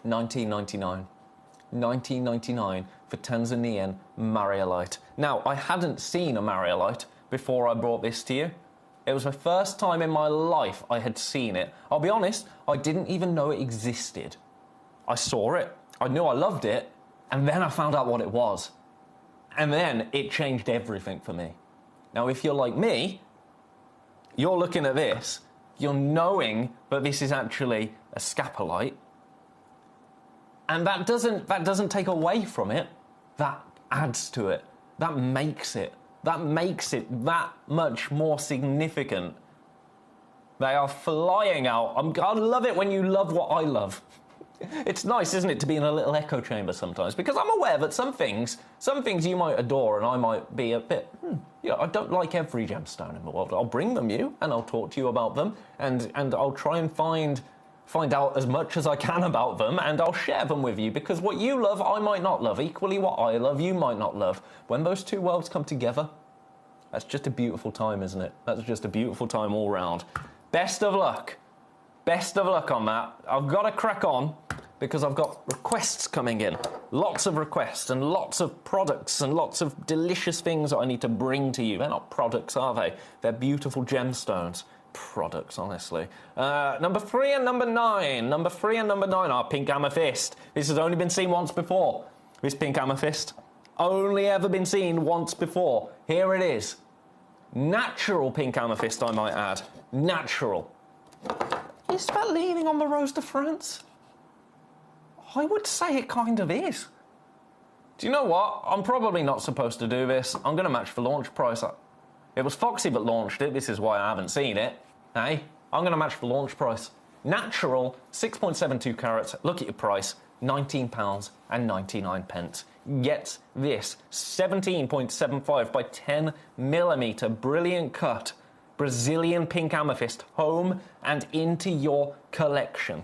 $19.99. $19.99 for Tanzanian mariolite. Now, I hadn't seen a mariolite before I brought this to you. It was the first time in my life I had seen it. I'll be honest, I didn't even know it existed. I saw it, I knew I loved it, and then I found out what it was. And then it changed everything for me. Now, if you're like me, you're looking at this, you're knowing that this is actually a scapolite, and that doesn't take away from it, that adds to it, that makes it that much more significant. They are flying out. I love it when you love what I love. It's nice, isn't it, to be in a little echo chamber sometimes, because I'm aware that some things you might adore and I might be a bit, I don't like every gemstone in the world. I'll bring them you and I'll talk to you about them, and I'll try and find out as much as I can about them, and I'll share them with you, because what you love, I might not love. Equally, what I love, you might not love. When those two worlds come together, that's just a beautiful time, isn't it? That's just a beautiful time all round. Best of luck. Best of luck on that. I've got to crack on, because I've got requests coming in. Lots of requests and lots of products and lots of delicious things that I need to bring to you. They're not products, are they? They're beautiful gemstones. Products, honestly. Number 3 and number 9. Number 3 and number 9 are pink amethyst. This has only been seen once before. This pink amethyst. Only ever been seen once before. Here it is. Natural pink amethyst, I might add. Natural. Is that leaning on the Rose de France? I would say it kind of is. Do you know what? I'm probably not supposed to do this. I'm going to match the launch price. It was Foxy that launched it. This is why I haven't seen it. Hey, I'm going to match the launch price. Natural, 6.72 carats. Look at your price, £19.99. Get this, 17.75 by 10 millimetre, brilliant cut, Brazilian pink amethyst, home and into your collection.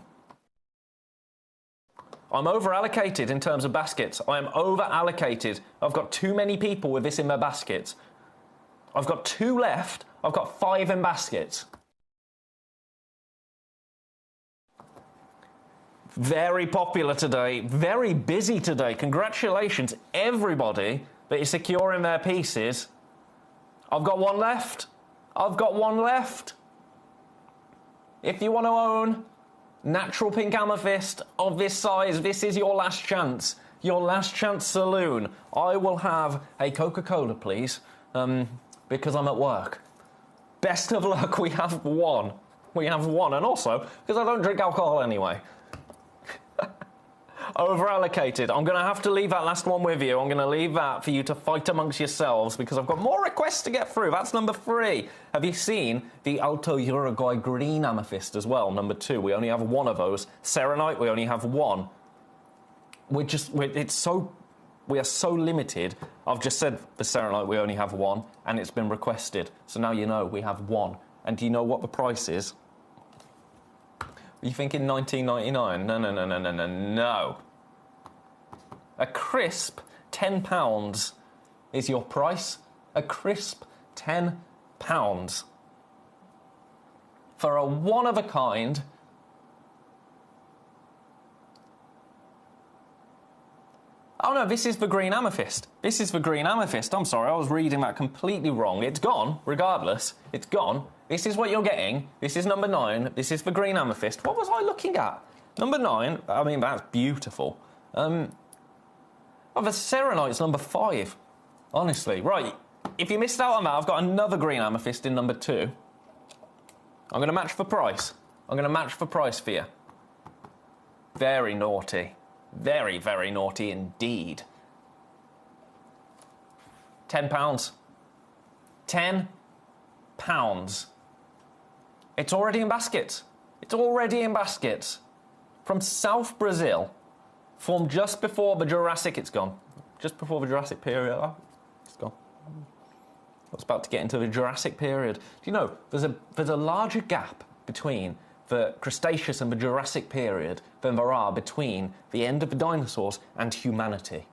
I'm over-allocated in terms of baskets. I am over-allocated. I've got too many people with this in their baskets. I've got 2 left. I've got 5 in baskets. Very popular today. Very busy today. Congratulations, everybody that is securing their pieces. I've got 1 left. I've got 1 left. If you want to own natural pink amethyst of this size, this is your last chance. Your last chance saloon. I will have a Coca-Cola, please, because I'm at work. Best of luck, we have one. We have one, and also, because I don't drink alcohol anyway. Over-allocated. I'm going to have to leave that last one with you. I'm going to leave that for you to fight amongst yourselves because I've got more requests to get through. That's number 3. Have you seen the Alto Uruguay Green Amethyst as well? Number 2. We only have one of those. Serenite, we only have one. We are so limited. I've just said the Serenite, we only have one, and it's been requested. So now you know we have one. And do you know what the price is? Are you thinking $19.99? No. A crisp £10 is your price. A crisp £10 for a one-of-a-kind. Oh no, this is the green amethyst. This is the green amethyst. I'm sorry, I was reading that completely wrong. It's gone, regardless. It's gone. This is what you're getting. This is number 9. This is the green amethyst. What was I looking at? Number 9. I mean, that's beautiful. Oh, the Serenite's number 5. Honestly. Right. If you missed out on that, I've got another green amethyst in number 2. I'm going to match for price. I'm going to match for price for you. Very naughty. Very, very naughty indeed. £10. £10. It's already in baskets. It's already in baskets. From South Brazil. Formed just before the Jurassic. It's gone. Just before the Jurassic period. Oh, it's gone. I was about to get into the Jurassic period. Do you know, there's a larger gap between the Cretaceous and the Jurassic period than there are between the end of the dinosaurs and humanity.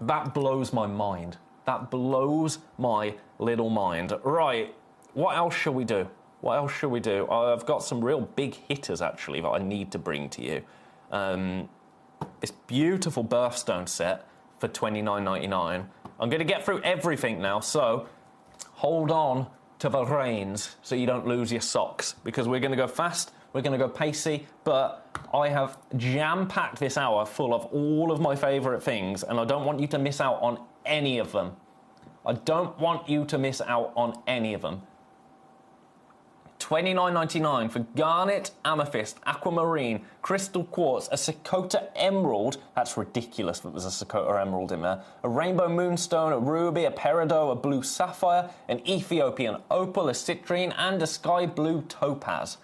That blows my mind. That blows my little mind. Right, what else shall we do? What else shall we do? I've got some real big hitters, actually, that I need to bring to you. This beautiful birthstone set for $29.99. I'm going to get through everything now, so hold on to the reins so you don't lose your socks, because we're going to go fast, we're going to go pacey, but I have jam-packed this hour full of all of my favourite things, and I don't want you to miss out on any of them. I don't want you to miss out on any of them. $29.99 for garnet, amethyst, aquamarine, crystal quartz, a Sakota emerald. That's ridiculous that there's a Sakota emerald in there. A rainbow moonstone, a ruby, a peridot, a blue sapphire, an Ethiopian opal, a citrine, and a sky blue topaz.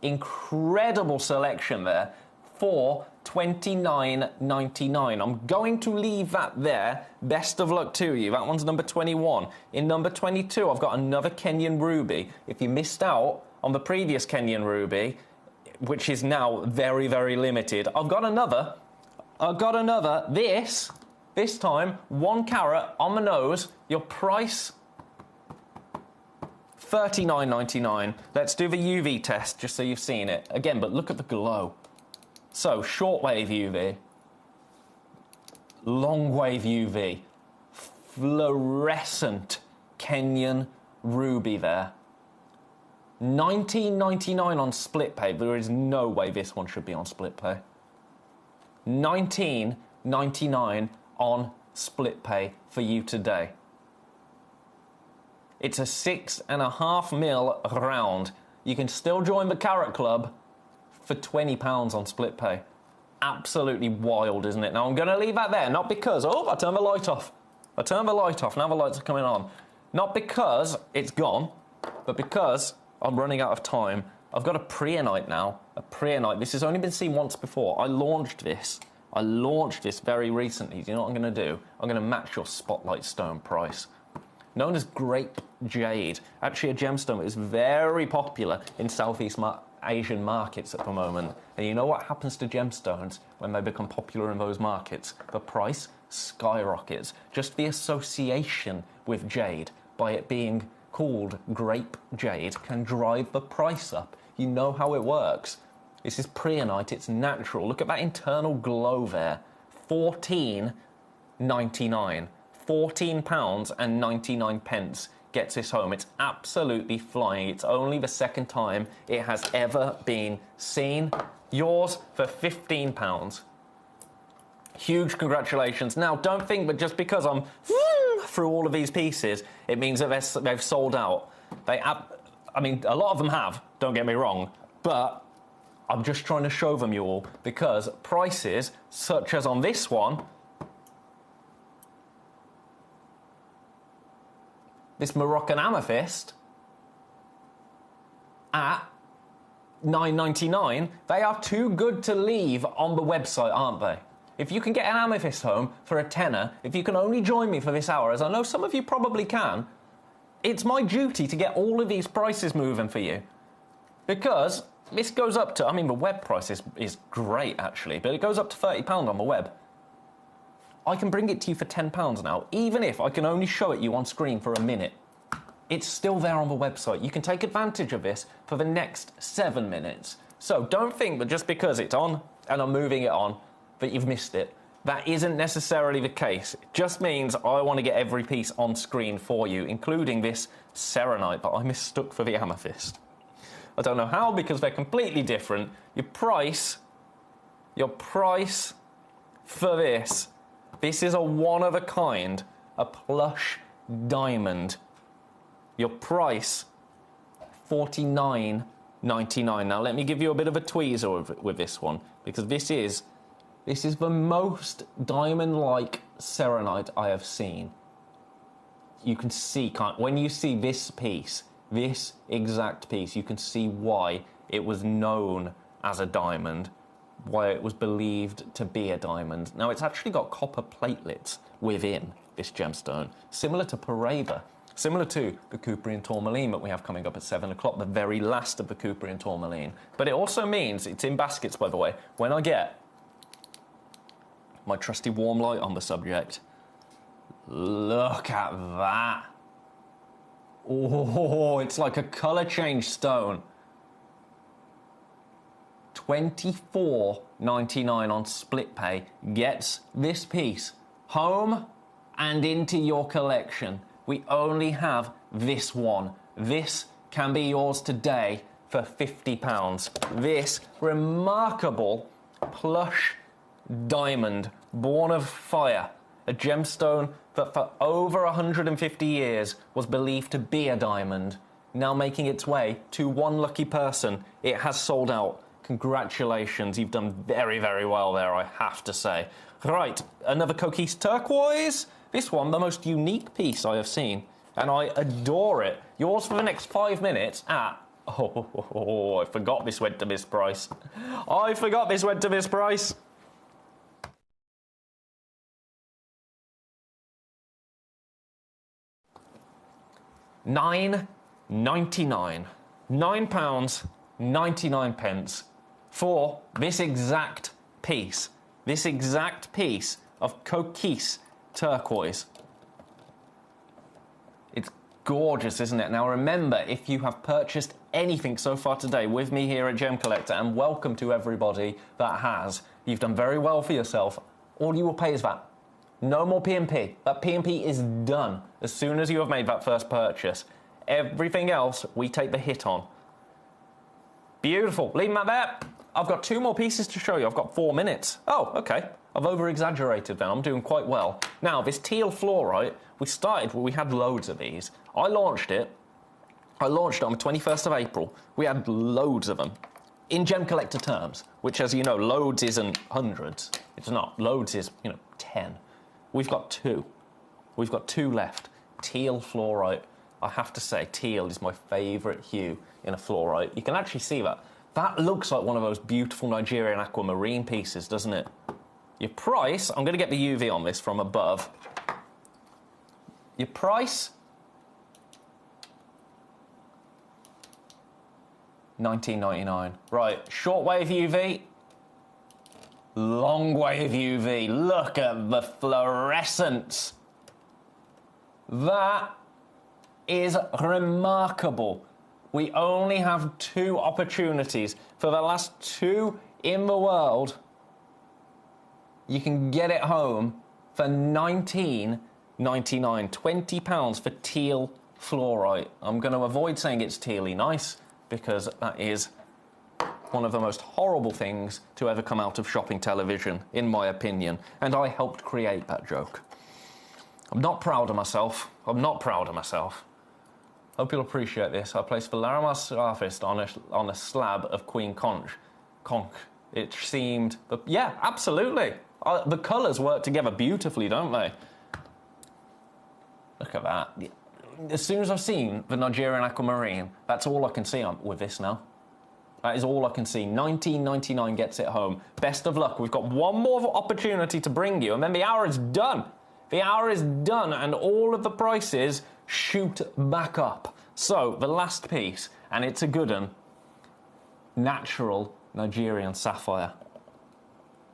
Incredible selection there for $29.99. I'm going to leave that there. Best of luck to you. That one's number 21. In number 22, I've got another Kenyan ruby. If you missed out on the previous Kenyan ruby, which is now very, very limited, I've got another. This time, 1 carat on the nose. Your price, $39.99. Let's do the UV test, just so you've seen it. Again, but look at the glow. So, shortwave UV, longwave UV, fluorescent Kenyan ruby there. $19.99 on split pay. There is no way this one should be on split pay. $19.99 on split pay for you today. It's a 6.5mm round. You can still join the Carrot Club for £20 on split pay. Absolutely wild, isn't it? Now, I'm going to leave that there, not because... Oh, I turned the light off. Now the lights are coming on. Not because it's gone, but because I'm running out of time. I've got a preonite now. A preonite. This has only been seen once before. I launched this very recently. Do you know what I'm going to do? I'm going to match your spotlight stone price. Known as grape jade. Actually, a gemstone that is very popular in Southeast Asian markets at the moment. And you know what happens to gemstones when they become popular in those markets? The price skyrockets. Just the association with jade, by it being called grape jade, can drive the price up. You know how it works. This is preonite, it's natural. Look at that internal glow there. $14.99. £14.99 gets this home. It's absolutely flying. It's only the second time it has ever been seen. Yours for £15. Huge congratulations. Now, don't think that just because I'm through all of these pieces, it means that they've sold out. I mean, a lot of them have, don't get me wrong, but I'm just trying to show them you all because prices, such as on this one, this Moroccan amethyst, at $9.99, they are too good to leave on the website, aren't they? If you can get an amethyst home for a tenner, if you can only join me for this hour, as I know some of you probably can, it's my duty to get all of these prices moving for you. Because this goes up to, I mean, the web price is great, actually, but it goes up to £30 on the web. I can bring it to you for £10 now, even if I can only show it you on screen for a minute. It's still there on the website. You can take advantage of this for the next 7 minutes. So don't think that just because it's on and I'm moving it on that you've missed it. That isn't necessarily the case. It just means I want to get every piece on screen for you, including this serenite, but I mistook for the amethyst. I don't know how, because they're completely different. Your price for this is a one-of-a-kind, a plush diamond. Your price, $49.99. Now, let me give you a bit of a tweezer with this one, because this is the most diamond-like serenite I have seen. You can see, when you see this piece, this exact piece, you can see why it was known as a diamond, why it was believed to be a diamond. Now, it's actually got copper platelets within this gemstone, similar to Paraiba, similar to the Couprian tourmaline that we have coming up at 7 o'clock, the very last of the Couprian tourmaline. But it also means, it's in baskets, by the way, when I get my trusty warm light on the subject, look at that. Oh, it's like a colour change stone. $24.99 on split pay gets this piece home and into your collection. We only have this one. This can be yours today for £50. This remarkable plush diamond, born of fire, a gemstone that for over 150 years was believed to be a diamond, now making its way to one lucky person. It has sold out. Congratulations, you've done very, very well there, I have to say. Right, another Coquise turquoise. This one, the most unique piece I have seen, and I adore it. Yours for the next 5 minutes at... Oh, I forgot this went to this price. I forgot this went to this price. £9.99. £9.99 for this exact piece. This exact piece of Coquise turquoise. It's gorgeous, isn't it? Now remember, if you have purchased anything so far today with me here at Gemcollector, and welcome to everybody that has, you've done very well for yourself. All you will pay is that. No more P&P. That P&P is done as soon as you have made that first purchase. Everything else, we take the hit on. Beautiful. Leave that there. I've got 2 more pieces to show you. I've got 4 minutes. Oh, okay. I've over-exaggerated then. I'm doing quite well. Now, this teal fluorite, we had loads of these. I launched it on the 21st of April. We had loads of them. In Gemcollector terms, which, as you know, loads isn't hundreds. It's not. Loads is, 10. We've got 2. We've got 2 left. Teal fluorite. I have to say, teal is my favourite hue in a fluorite. You can actually see that. That looks like one of those beautiful Nigerian aquamarine pieces, doesn't it? Your price, I'm going to get the UV on this from above. Your price, $19.99. Right, short wave UV, long wave UV. Look at the fluorescence. That is remarkable. We only have 2 opportunities. For the last 2 in the world, you can get it home for $19.99. £20 for teal fluorite. I'm going to avoid saying it's tealy nice, because that is one of the most horrible things to ever come out of shopping television, in my opinion, and I helped create that joke. I'm not proud of myself. I'm not proud of myself. Hope you'll appreciate this. I placed the Larimar Starfist on a slab of Queen Conch. It seemed... Yeah, absolutely. The colours work together beautifully, don't they? Look at that. As soon as I've seen the Nigerian Aquamarine, that's all I can see with this now. That is all I can see. 19.99 gets it home. Best of luck. We've got one more opportunity to bring you, and then the hour is done. The hour is done, and all of the prices shoot back up. So, the last piece, and it's a good one. Natural Nigerian sapphire.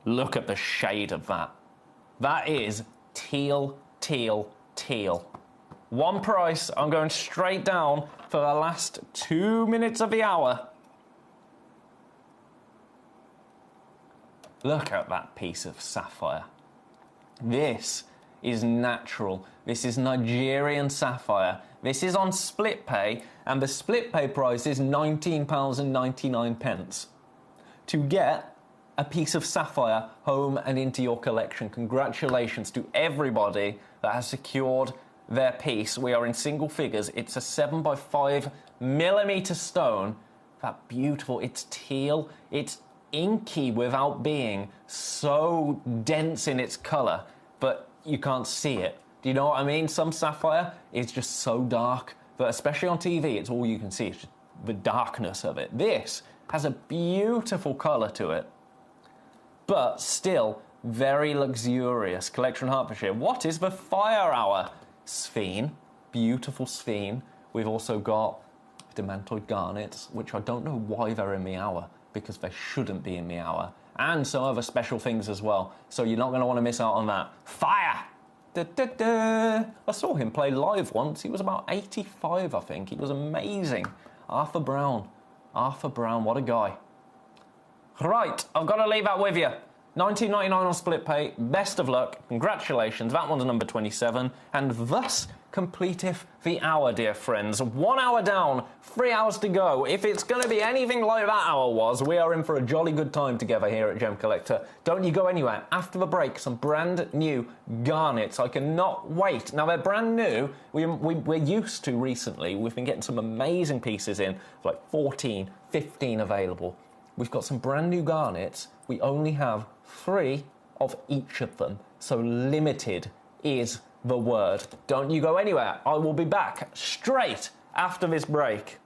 Look at the shade of that. That is teal, teal, teal. One price. I'm going straight down for the last 2 minutes of the hour. Look at that piece of sapphire. This is natural. This is Nigerian sapphire. This is on split pay, and the split pay price is £19.99. To get a piece of sapphire home and into your collection, congratulations to everybody that has secured their piece. We are in single figures. It's a 7x5mm stone. That beautiful, it's teal, it's inky without being so dense in its colour, but you can't see it. Do you know what I mean? Some sapphire is just so dark, but especially on TV, it's all you can see. It's just the darkness of it. This has a beautiful colour to it, but still very luxurious. Collection Hertfordshire. What is the Fire Hour? Sphene. Beautiful sphene. We've also got demantoid garnets, which I don't know why they're in the hour, because they shouldn't be in the hour. And some other special things as well. So you're not going to want to miss out on that. Fire! Da, da, da. I saw him play live once. He was about 85, I think. He was amazing. Arthur Brown. Arthur Brown, what a guy. Right, I've got to leave that with you. $19.99 on split pay. Best of luck. Congratulations. That one's number 27. And thus completeth the hour, dear friends. 1 hour down, 3 hours to go. If it's going to be anything like that hour was, we are in for a jolly good time together here at Gemcollector. Don't you go anywhere. After the break, some brand new garnets. I cannot wait. Now, they're brand new. We're used to recently. We've been getting some amazing pieces in, like 14, 15 available. We've got some brand new garnets. We only have 3 of each of them. So limited is the word. Don't you go anywhere. I will be back straight after this break.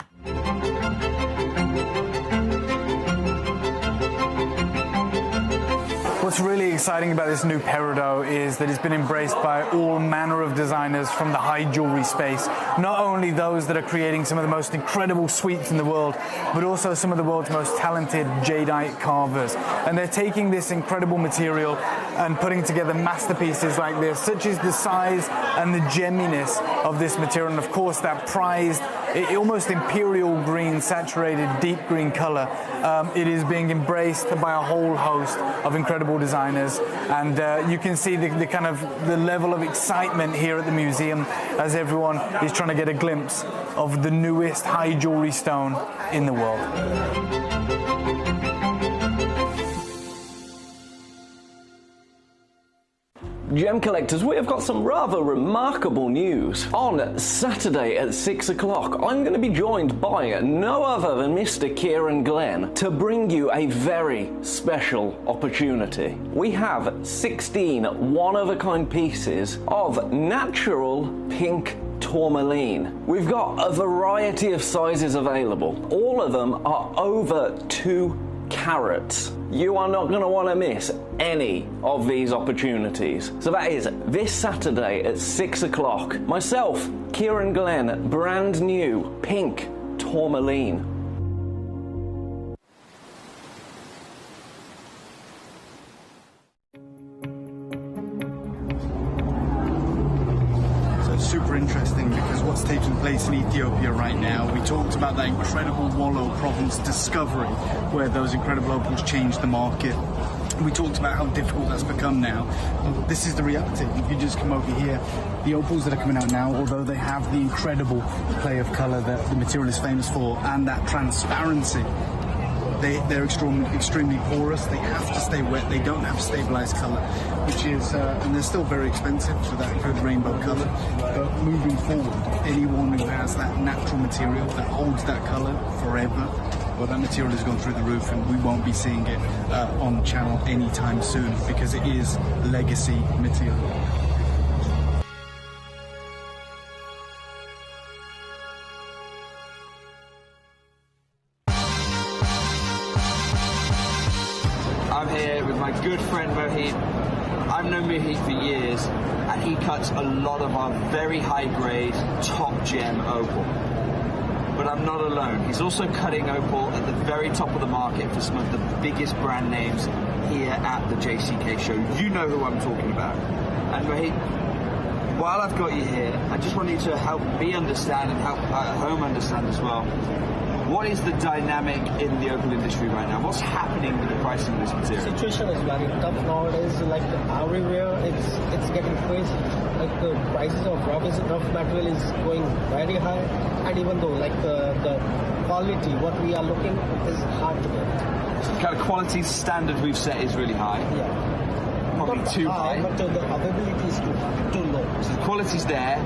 What's really exciting about this new Peridot is that it's been embraced by all manner of designers from the high jewelry space. Not only those that are creating some of the most incredible suites in the world, but also some of the world's most talented jadeite carvers. And they're taking this incredible material and putting together masterpieces like this, such as the size and the gemminess of this material, and of course that prized, almost imperial green, saturated deep green color. It is being embraced by a whole host of incredible designers, and you can see the kind of the level of excitement here at the museum as everyone is trying to get a glimpse of the newest high jewelry stone in the world. Gem collectors, we have got some rather remarkable news. On Saturday at 6 o'clock, I'm going to be joined by no other than Mr. Kieran Glenn to bring you a very special opportunity. We have 16 one-of-a-kind pieces of natural pink tourmaline. We've got a variety of sizes available. All of them are over 2 carats. You are not going to want to miss any of these opportunities. So that is this Saturday at 6 o'clock. Myself, Kieran Glenn, brand new pink tourmaline. Super interesting, because what's taking place in Ethiopia right now, we talked about that incredible Wollo province discovery where those incredible opals changed the market. We talked about how difficult that's become now. This is the reality. If you just come over here, the opals that are coming out now, although they have the incredible play of colour that the material is famous for and that transparency, They're extremely porous. They have to stay wet. They don't have stabilized color, which is, and they're still very expensive for that good rainbow color. But moving forward, anyone who has that natural material that holds that color forever, well, that material has gone through the roof, and we won't be seeing it on the channel anytime soon because it is legacy material. I'm here with my good friend Mohit. I've known Mohit for years, and he cuts a lot of our very high-grade, top gem opal. But I'm not alone. He's also cutting opal at the very top of the market for some of the biggest brand names here at the JCK show. You know who I'm talking about. And Mohit, while I've got you here, I just want you to help me understand and help at home understand as well. What is the dynamic in the opal industry right now? What's happening with the pricing of this material? The situation is very tough nowadays. Like everywhere, it's getting crazy. Like the prices of rough material is going very high, and even though like the quality, what we are looking is hard to get. So the kind of quality standard we've set is really high. Yeah. Probably not too high. But the availability is too low. So the quality's there,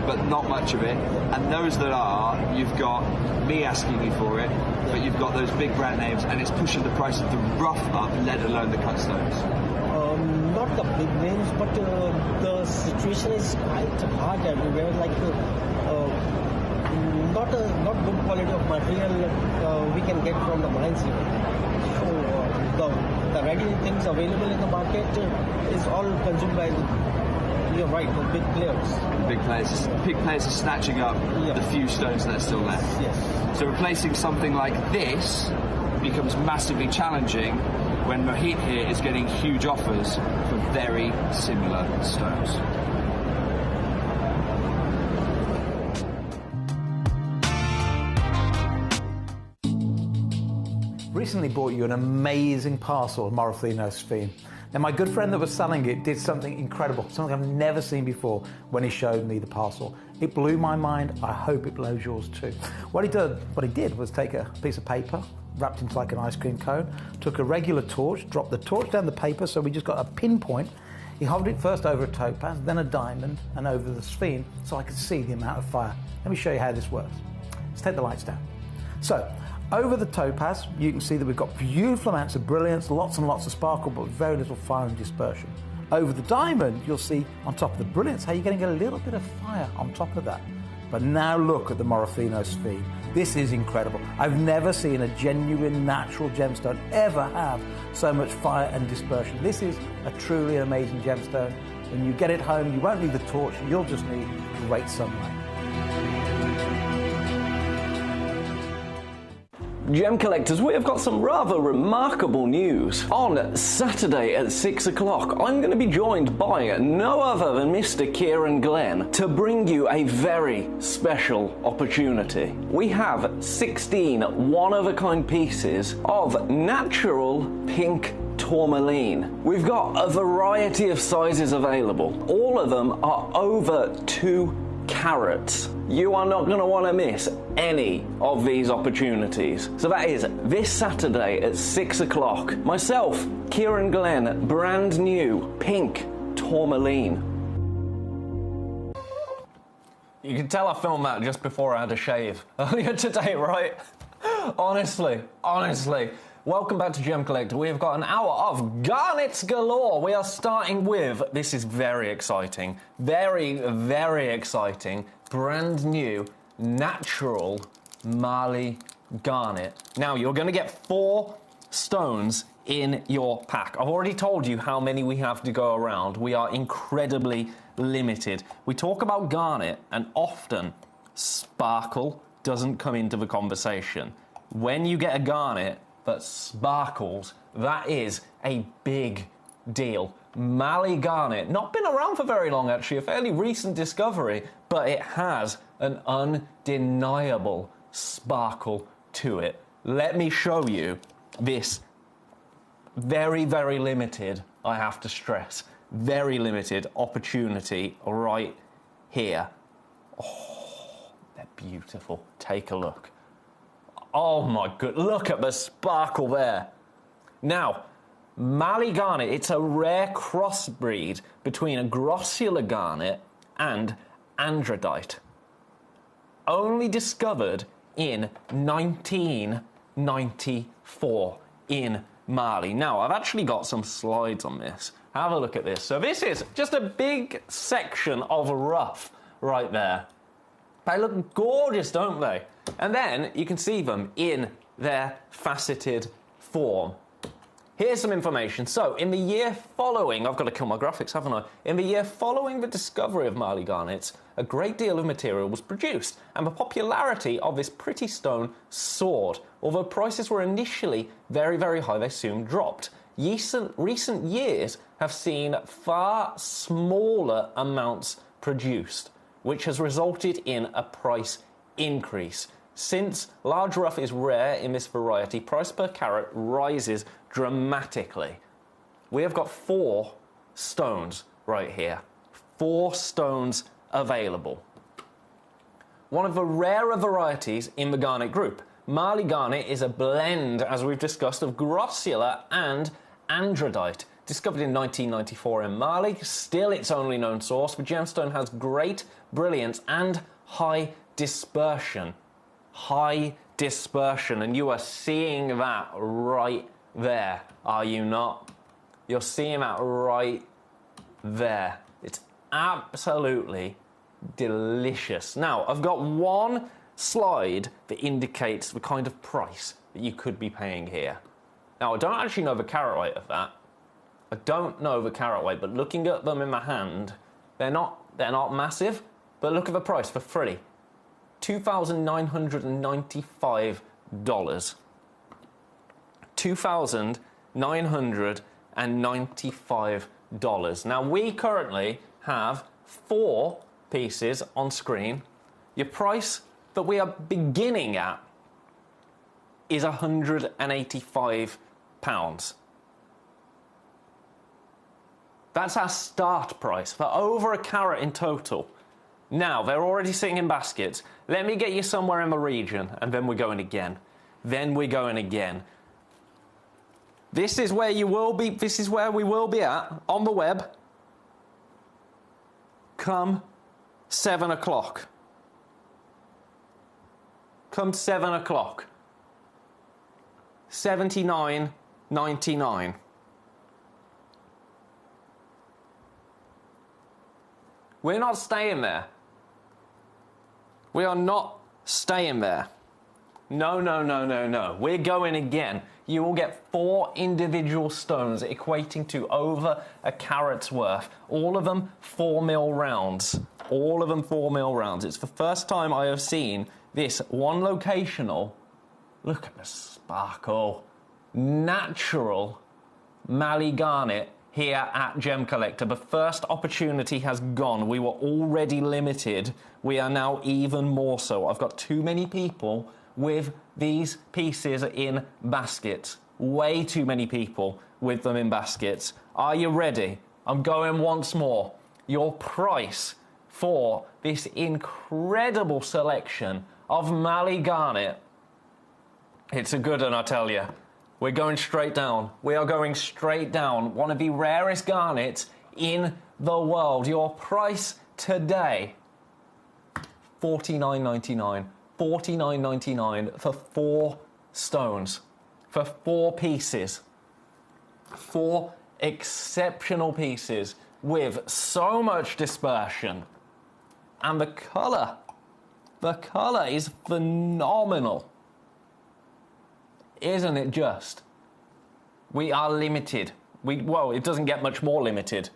but not much of it. And those that are, you've got me asking you for it, but you've got those big brand names, and it's pushing the price of the rough up, let alone the cut stones. Not the big names, but the situation is quite hard everywhere. Like not good quality of material we can get from the mines here. So the ready things available in the market is all consumed by you're right, the big players. Big players are snatching up the few stones that are still left. Yes. So replacing something like this becomes massively challenging when Mohit here is getting huge offers for very similar stones. Recently bought you an amazing parcel of Morofino sphene. Now my good friend that was selling it did something incredible, something I've never seen before when he showed me the parcel. It blew my mind. I hope it blows yours too. What he did was take a piece of paper, wrapped into like an ice cream cone, took a regular torch, dropped the torch down the paper so we just got a pinpoint. He hovered it first over a topaz, then a diamond, and over the sphene so I could see the amount of fire. Let me show you how this works. Let's take the lights down. So, over the topaz, you can see that we've got beautiful amounts of brilliance, lots and lots of sparkle, but very little fire and dispersion. Over the diamond, you'll see on top of the brilliance how you're getting a little bit of fire on top of that. But now look at the Morofino sphene. This is incredible. I've never seen a genuine natural gemstone ever have so much fire and dispersion. This is a truly amazing gemstone. When you get it home, you won't need the torch, you'll just need great sunlight. Gem collectors, we have got some rather remarkable news. On Saturday at 6 o'clock, I'm going to be joined by no other than Mr. Kieran Glenn to bring you a very special opportunity. We have 16 one-of-a-kind pieces of natural pink tourmaline. We've got a variety of sizes available. All of them are over 2 carats. You are not going to want to miss any of these opportunities. So that is this Saturday at 6 o'clock. Myself, Kieran Glenn, brand new pink tourmaline. You can tell I filmed that just before I had a shave earlier today, right? Honestly. Welcome back to Gem Collector. We have got an hour of garnets galore. We are starting with, this is very exciting, very, very exciting, brand new, natural Mali garnet. Now, you're going to get 4 stones in your pack. I've already told you how many we have to go around. We are incredibly limited. We talk about garnet, and often sparkle doesn't come into the conversation. When you get a garnet that sparkles, that is a big deal. Mali garnet, not been around for very long actually, a fairly recent discovery, but it has an undeniable sparkle to it. Let me show you this very, very limited, I have to stress, very limited opportunity right here. Oh, they're beautiful. Take a look. Oh my good, look at the sparkle there. Now, Mali garnet, it's a rare crossbreed between a grossular garnet and andradite. Only discovered in 1994 in Mali. Now, I've actually got some slides on this. Have a look at this. So this is just a big section of rough right there. They look gorgeous, don't they? And then you can see them in their faceted form. Here's some information. So, in the year following, I've got to kill my graphics, haven't I? In the year following the discovery of Mali garnets, a great deal of material was produced, and the popularity of this pretty stone soared. Although prices were initially very, very high, they soon dropped. Recent years have seen far smaller amounts produced, which has resulted in a price increase. Since large rough is rare in this variety, price per carat rises dramatically. We have got 4 stones right here. 4 stones available. One of the rarer varieties in the garnet group. Mali garnet is a blend, as we've discussed, of grossular and andradite. Discovered in 1994 in Mali, still its only known source, the gemstone has great brilliance and high dispersion. High dispersion, and you are seeing that right there, are you not? You're seeing that right there. It's absolutely delicious. Now, I've got one slide that indicates the kind of price that you could be paying here. Now, I don't actually know the carat weight of that. I don't know the carat weight, but looking at them in my hand, they're not massive, but look at the price for free. $2,995. $2,995. Now, we currently have 4 pieces on screen. Your price that we are beginning at is £185. That's our start price for over a carat in total. Now, they're already sitting in baskets. Let me get you somewhere in the region, and then we're going again. Then we're going again. This is where you will be, this is where we will be at, on the web, come 7 o'clock. Come 7 o'clock. $79.99. We're not staying there. We are not staying there. No, no, no, no, no. We're going again. You will get 4 individual stones equating to over a carat's worth. All of them 4 mil rounds. All of them 4 mil rounds. It's the first time I have seen this one locational. Look at the sparkle. Natural Mali garnet here at Gemcollector. The first opportunity has gone. We were already limited. We are now even more so. I've got too many people with these pieces in baskets. Way too many people with them in baskets. Are you ready? I'm going once more. Your price for this incredible selection of Mali garnet. It's a good one, I tell you. We're going straight down. We are going straight down. One of the rarest garnets in the world. Your price today, $49.99. $49.99 for 4 stones. For 4 pieces. 4 exceptional pieces with so much dispersion. And the colour is phenomenal. Isn't it just? We are limited. Well, it doesn't get much more limited.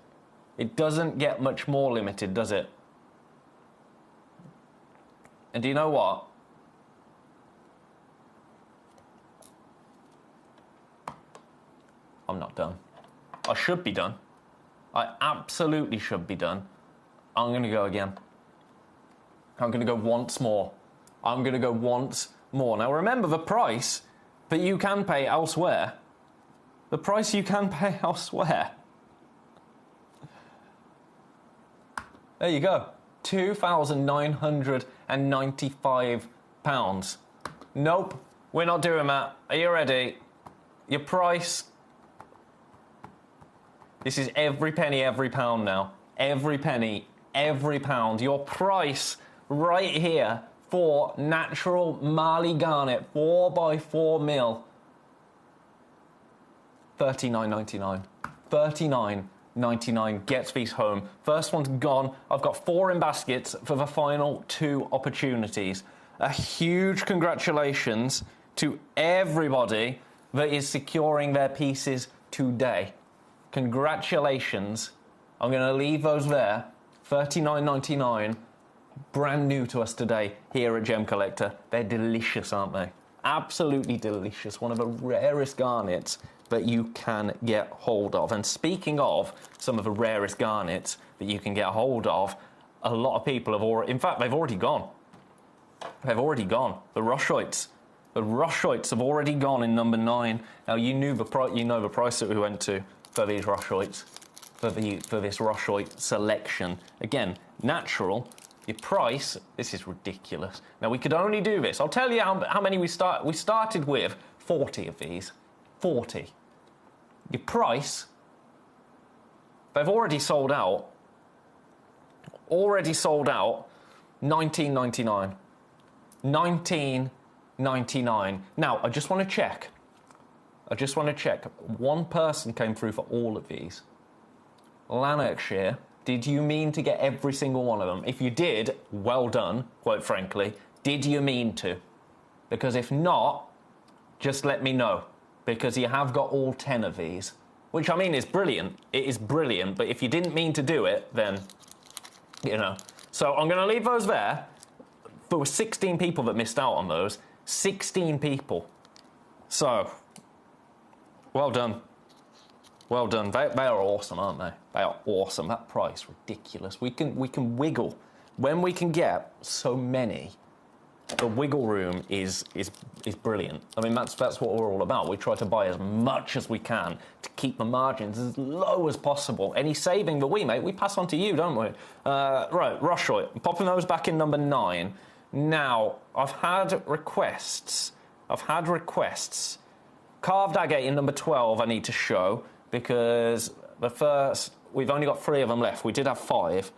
It doesn't get much more limited, does it? And do you know what? I'm not done. I should be done. I absolutely should be done. I'm going to go again. I'm going to go once more. I'm going to go once more. Now remember the price that you can pay elsewhere. The price you can pay elsewhere. There you go. £2,995. Nope. We're not doing that. Are you ready? Your price. This is every penny, every pound now. Every penny, every pound. Your price right here for natural Mali garnet, 4x4 mil. $39.99. $39.99 gets these home. First one's gone. I've got 4 in baskets for the final 2 opportunities. A huge congratulations to everybody that is securing their pieces today. Congratulations. I'm going to leave those there. $39.99. Brand new to us today here at Gemcollector. They're delicious, aren't they? Absolutely delicious. One of the rarest garnets that you can get hold of. And speaking of some of the rarest garnets that you can get hold of, a lot of people have already, in fact, they've already gone. They've already gone. The Rushoites. The Rushoites have already gone in number 9. Now, you know the price that we went to for these Rushoites, for this Rushoite selection. Again, natural. Your price, this is ridiculous. Now, we could only do this. I'll tell you how many we started with 40 of these. 40. Your price, they've already sold out. Already sold out. $19.99. $19.99. Now, I just want to check. One person came through for all of these. Lanarkshire, did you mean to get every single one of them? If you did, well done, quite frankly. Did you mean to? Because if not, just let me know. Because you have got all 10 of these. Which, I mean, is brilliant. It is brilliant. But if you didn't mean to do it, then, you know. So I'm going to leave those there. There were 16 people that missed out on those. 16 people. So, well done. Well done. They are awesome, aren't they? They are awesome. That price, ridiculous. We can wiggle. When we can get so many, the wiggle room is brilliant. I mean, that's what we're all about. We try to buy as much as we can to keep the margins as low as possible. Any saving that we make, we pass on to you, don't we? Right, Rushoit. Popping those back in number 9. Now, I've had requests. Carved agate in number 12 I need to show, because we've only got 3 of them left. We did have 5.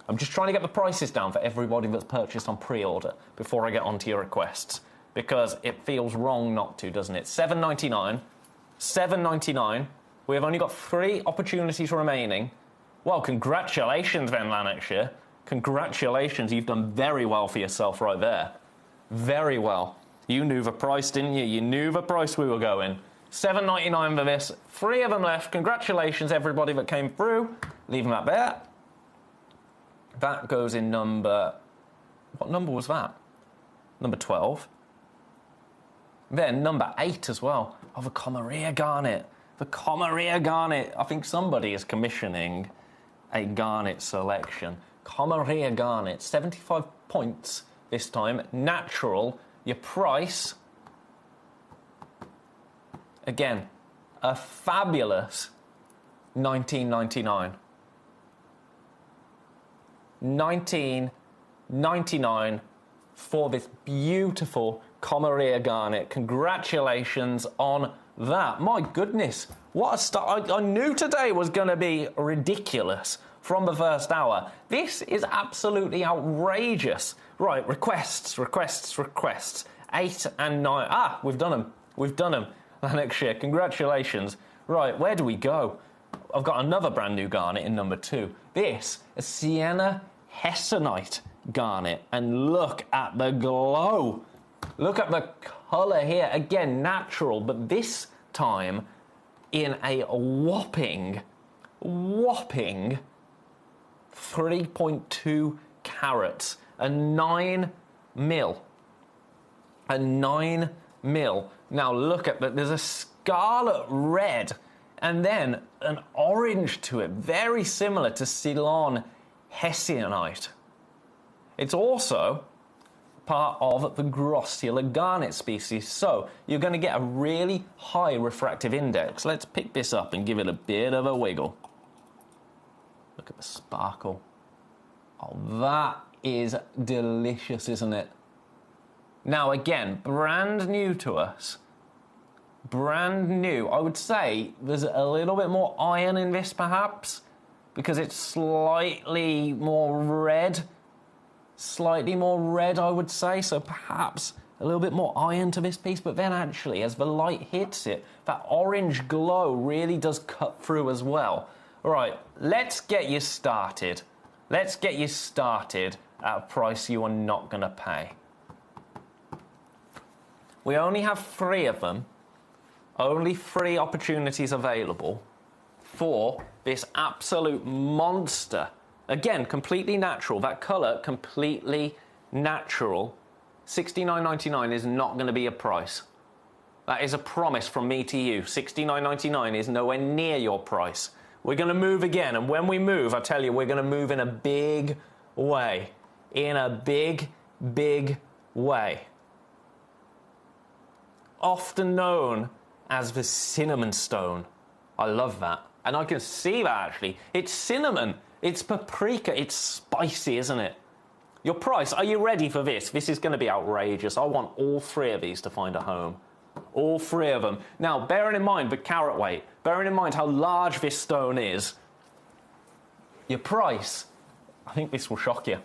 I'm just trying to get the prices down for everybody that's purchased on pre-order before I get onto your requests, because it feels wrong not to, doesn't it? $7.99. $7.99. We have only got 3 opportunities remaining. Well, congratulations then, Lanarkshire. Congratulations, you've done very well for yourself right there. Very well. You knew the price, didn't you? You knew the price we were going. $7.99 for this. 3 of them left. Congratulations, everybody that came through. Leaving that there. That goes in number... What number was that? Number 12. Then number 8 as well. Oh, the Comaria garnet. The Comaria garnet. I think somebody is commissioning a garnet selection. Comaria garnet. 75 points this time. Natural. Your price... Again, a fabulous $19.99. $19.99 for this beautiful Comaria garnet. Congratulations on that. My goodness, what a start. I knew today was going to be ridiculous from the first hour. This is absolutely outrageous. Right, requests. 8 and 9. Ah, we've done them. Next year, congratulations. Right, where do we go? I've got another brand new garnet in number 2. This is Sienna Hessonite garnet. And look at the glow. Look at the colour here. Again, natural, but this time in a whopping 3.2 carats. A 9 mil. A 9 mil. Now look at that, there's a scarlet red and then an orange to it, very similar to Ceylon Hessonite. It's also part of the Grossular garnet species, so you're going to get a really high refractive index. Let's pick this up and give it a bit of a wiggle. Look at the sparkle. Oh, that is delicious, isn't it? Now, again, brand new to us. Brand new. I would say there's a little bit more iron in this, perhaps, because it's slightly more red. Slightly more red, I would say, so perhaps a little bit more iron to this piece, but then actually, as the light hits it, that orange glow really does cut through as well. All right, let's get you started. Let's get you started at a price you are not going to pay. We only have 3 of them. Only 3 opportunities available for this absolute monster. Again, completely natural. That colour, completely natural. $69.99 is not going to be a price. That is a promise from me to you. $69.99 is nowhere near your price. We're going to move again, and when we move, I tell you, we're going to move in a big way. In a big, big way. Often known as the cinnamon stone. I love that. And I can see that, actually. It's cinnamon. It's paprika. It's spicy, isn't it? Your price, are you ready for this? This is going to be outrageous. I want all 3 of these to find a home. All 3 of them. Now, bearing in mind the carat weight, bearing in mind how large this stone is, your price, I think this will shock you.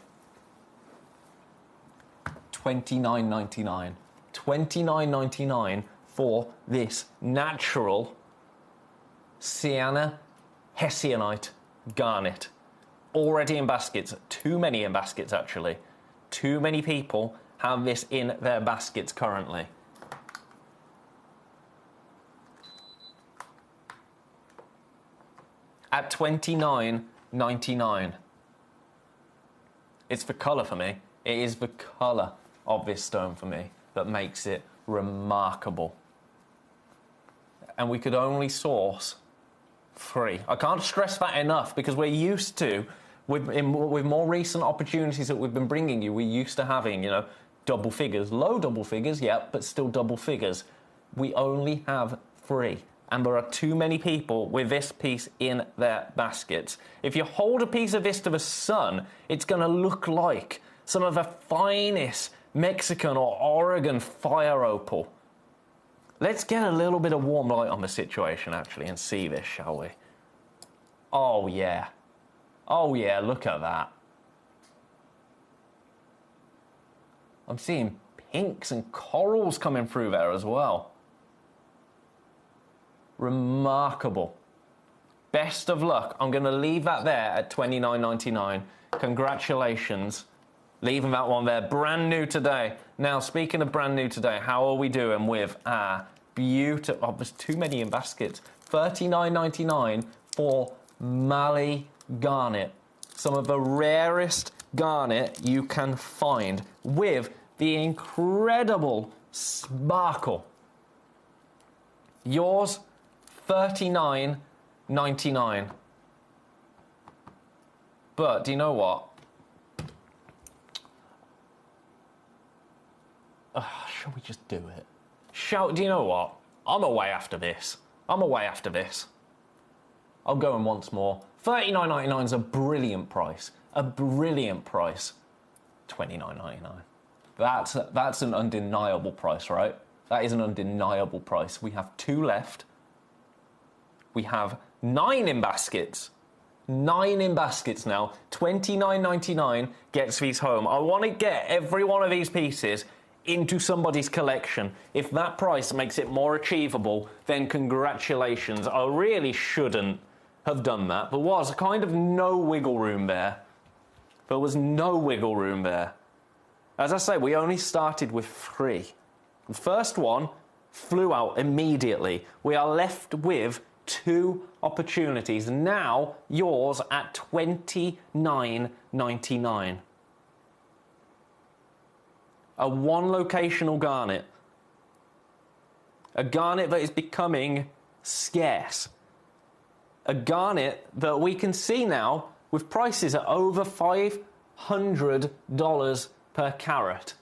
$29.99. $29.99 for this natural Sienna Hessianite garnet. Already in baskets. Too many in baskets, actually. Too many people have this in their baskets currently. At $29.99. It's the colour for me. It is the colour of this stone for me that makes it remarkable. And we could only source 3. I can't stress that enough, because we're used to, with more recent opportunities that we've been bringing you, we're used to having, you know, double figures. Low double figures, yeah, but still double figures. We only have 3. And there are too many people with this piece in their baskets. If you hold a piece of this to the sun, it's going to look like some of the finest Mexican or Oregon fire opal. Let's get a little bit of warm light on the situation, actually, and see this, shall we? Oh, yeah. Oh, yeah, look at that. I'm seeing pinks and corals coming through there as well. Remarkable. Best of luck. I'm going to leave that there at $29.99. Congratulations. Leaving that one there. Brand new today. Now, speaking of brand new today, how are we doing with our beautiful... Oh, there's too many in baskets. $39.99 for Mali garnet. Some of the rarest garnet you can find, with the incredible sparkle. Yours, $39.99. But do you know what? Shall we just do it? Do you know what? I'm away after this. I'm away after this. I'll go in once more. $39.99 is a brilliant price. A brilliant price. $29.99. That's an undeniable price, right? That is an undeniable price. We have 2 left. We have 9 in baskets. 9 in baskets now. $29.99 gets these home. I want to get every one of these pieces into somebody's collection. If that price makes it more achievable, then congratulations. I really shouldn't have done that. There was kind of no wiggle room there. There was no wiggle room there. As I say, we only started with 3. The first one flew out immediately. We are left with 2 opportunities. Now, yours at $29.99. A 1-locational garnet. A garnet that is becoming scarce. A garnet that we can see now with prices at over $500 per carat.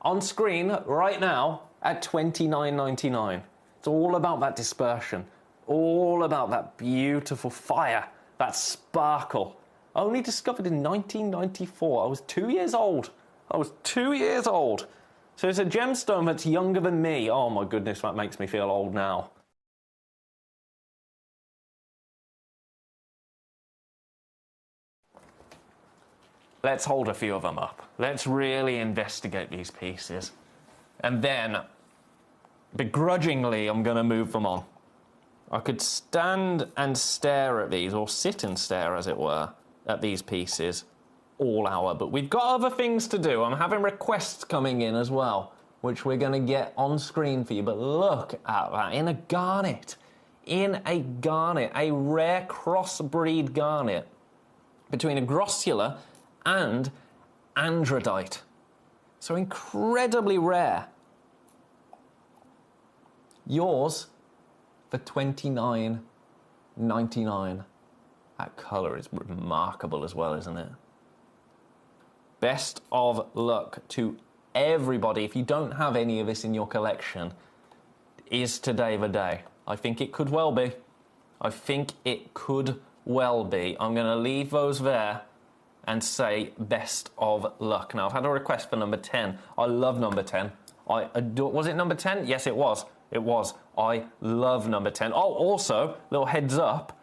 On screen right now at $29.99. It's all about that dispersion. All about that beautiful fire, that sparkle. Only discovered in 1994. I was 2 years old. I was 2 years old. So it's a gemstone that's younger than me. Oh my goodness, that makes me feel old now. Let's hold a few of them up. Let's really investigate these pieces. And then, begrudgingly, I'm going to move them on. I could stand and stare at these, or sit and stare, as it were, at these pieces all hour. But we've got other things to do. I'm having requests coming in as well, which we're going to get on screen for you. But look at that, in a garnet. In a garnet, a rare crossbreed garnet between a grossular and andradite. So incredibly rare. Yours for $29.99. That colour is remarkable as well, isn't it? Best of luck to everybody. If you don't have any of this in your collection, is today the day? I think it could well be. I think it could well be. I'm going to leave those there and say best of luck. Now, I've had a request for number 10. I love number 10. I adore... Was it number 10? Yes, it was. It was. I love number 10. Oh, also, little heads up.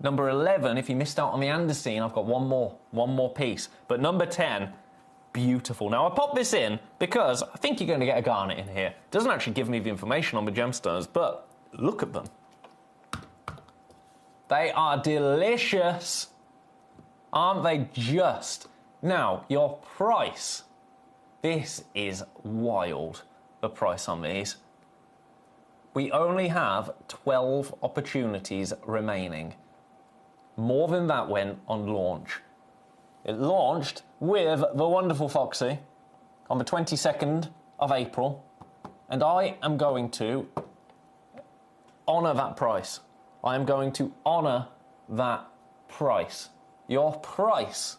Number 11, if you missed out on the Andesine, I've got one more piece. But number 10, beautiful. Now, I popped this in because I think you're going to get a garnet in here. It doesn't actually give me the information on the gemstones, but look at them. They are delicious. Aren't they just? Now, your price. This is wild, the price on these. We only have 12 opportunities remaining. More than that went on launch. It launched with the wonderful Foxy on the 22nd of April, and I am going to honour that price. I am going to honour that price. Your price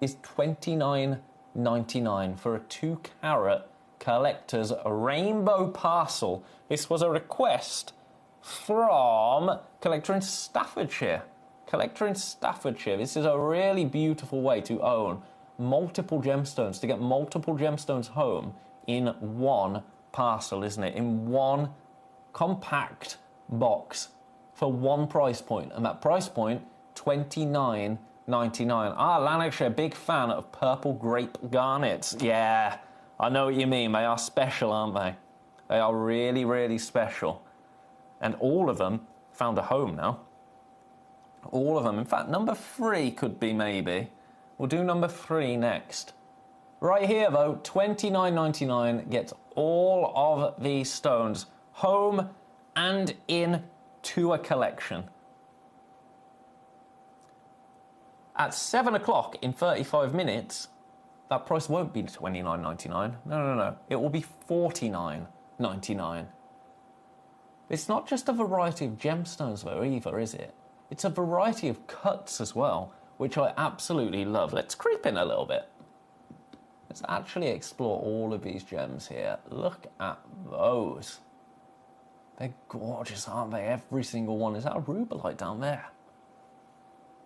is $29.99 for a 2-carat collector's rainbow parcel. This was a request from Collector in Staffordshire. Collector in Staffordshire. This is a really beautiful way to own multiple gemstones, to get multiple gemstones home in one parcel, isn't it? In one compact box for one price point, and that price point, $29.99. Ah, Lanarkshire, big fan of purple grape garnets. Yeah, I know what you mean. They are special, aren't they? They are really, really special. And all of them found a home now. All of them. In fact, number 3 could be maybe. We'll do number 3 next. Right here, though, $29.99 gets all of these stones home and into a collection. At 7 o'clock in 35 minutes, that price won't be $29.99. No. It will be $49.99. It's not just a variety of gemstones, though, either, is it? It's a variety of cuts as well, which I absolutely love. Let's creep in a little bit. Let's actually explore all of these gems here. Look at those. They're gorgeous, aren't they? Every single one. Is that a rubellite down there?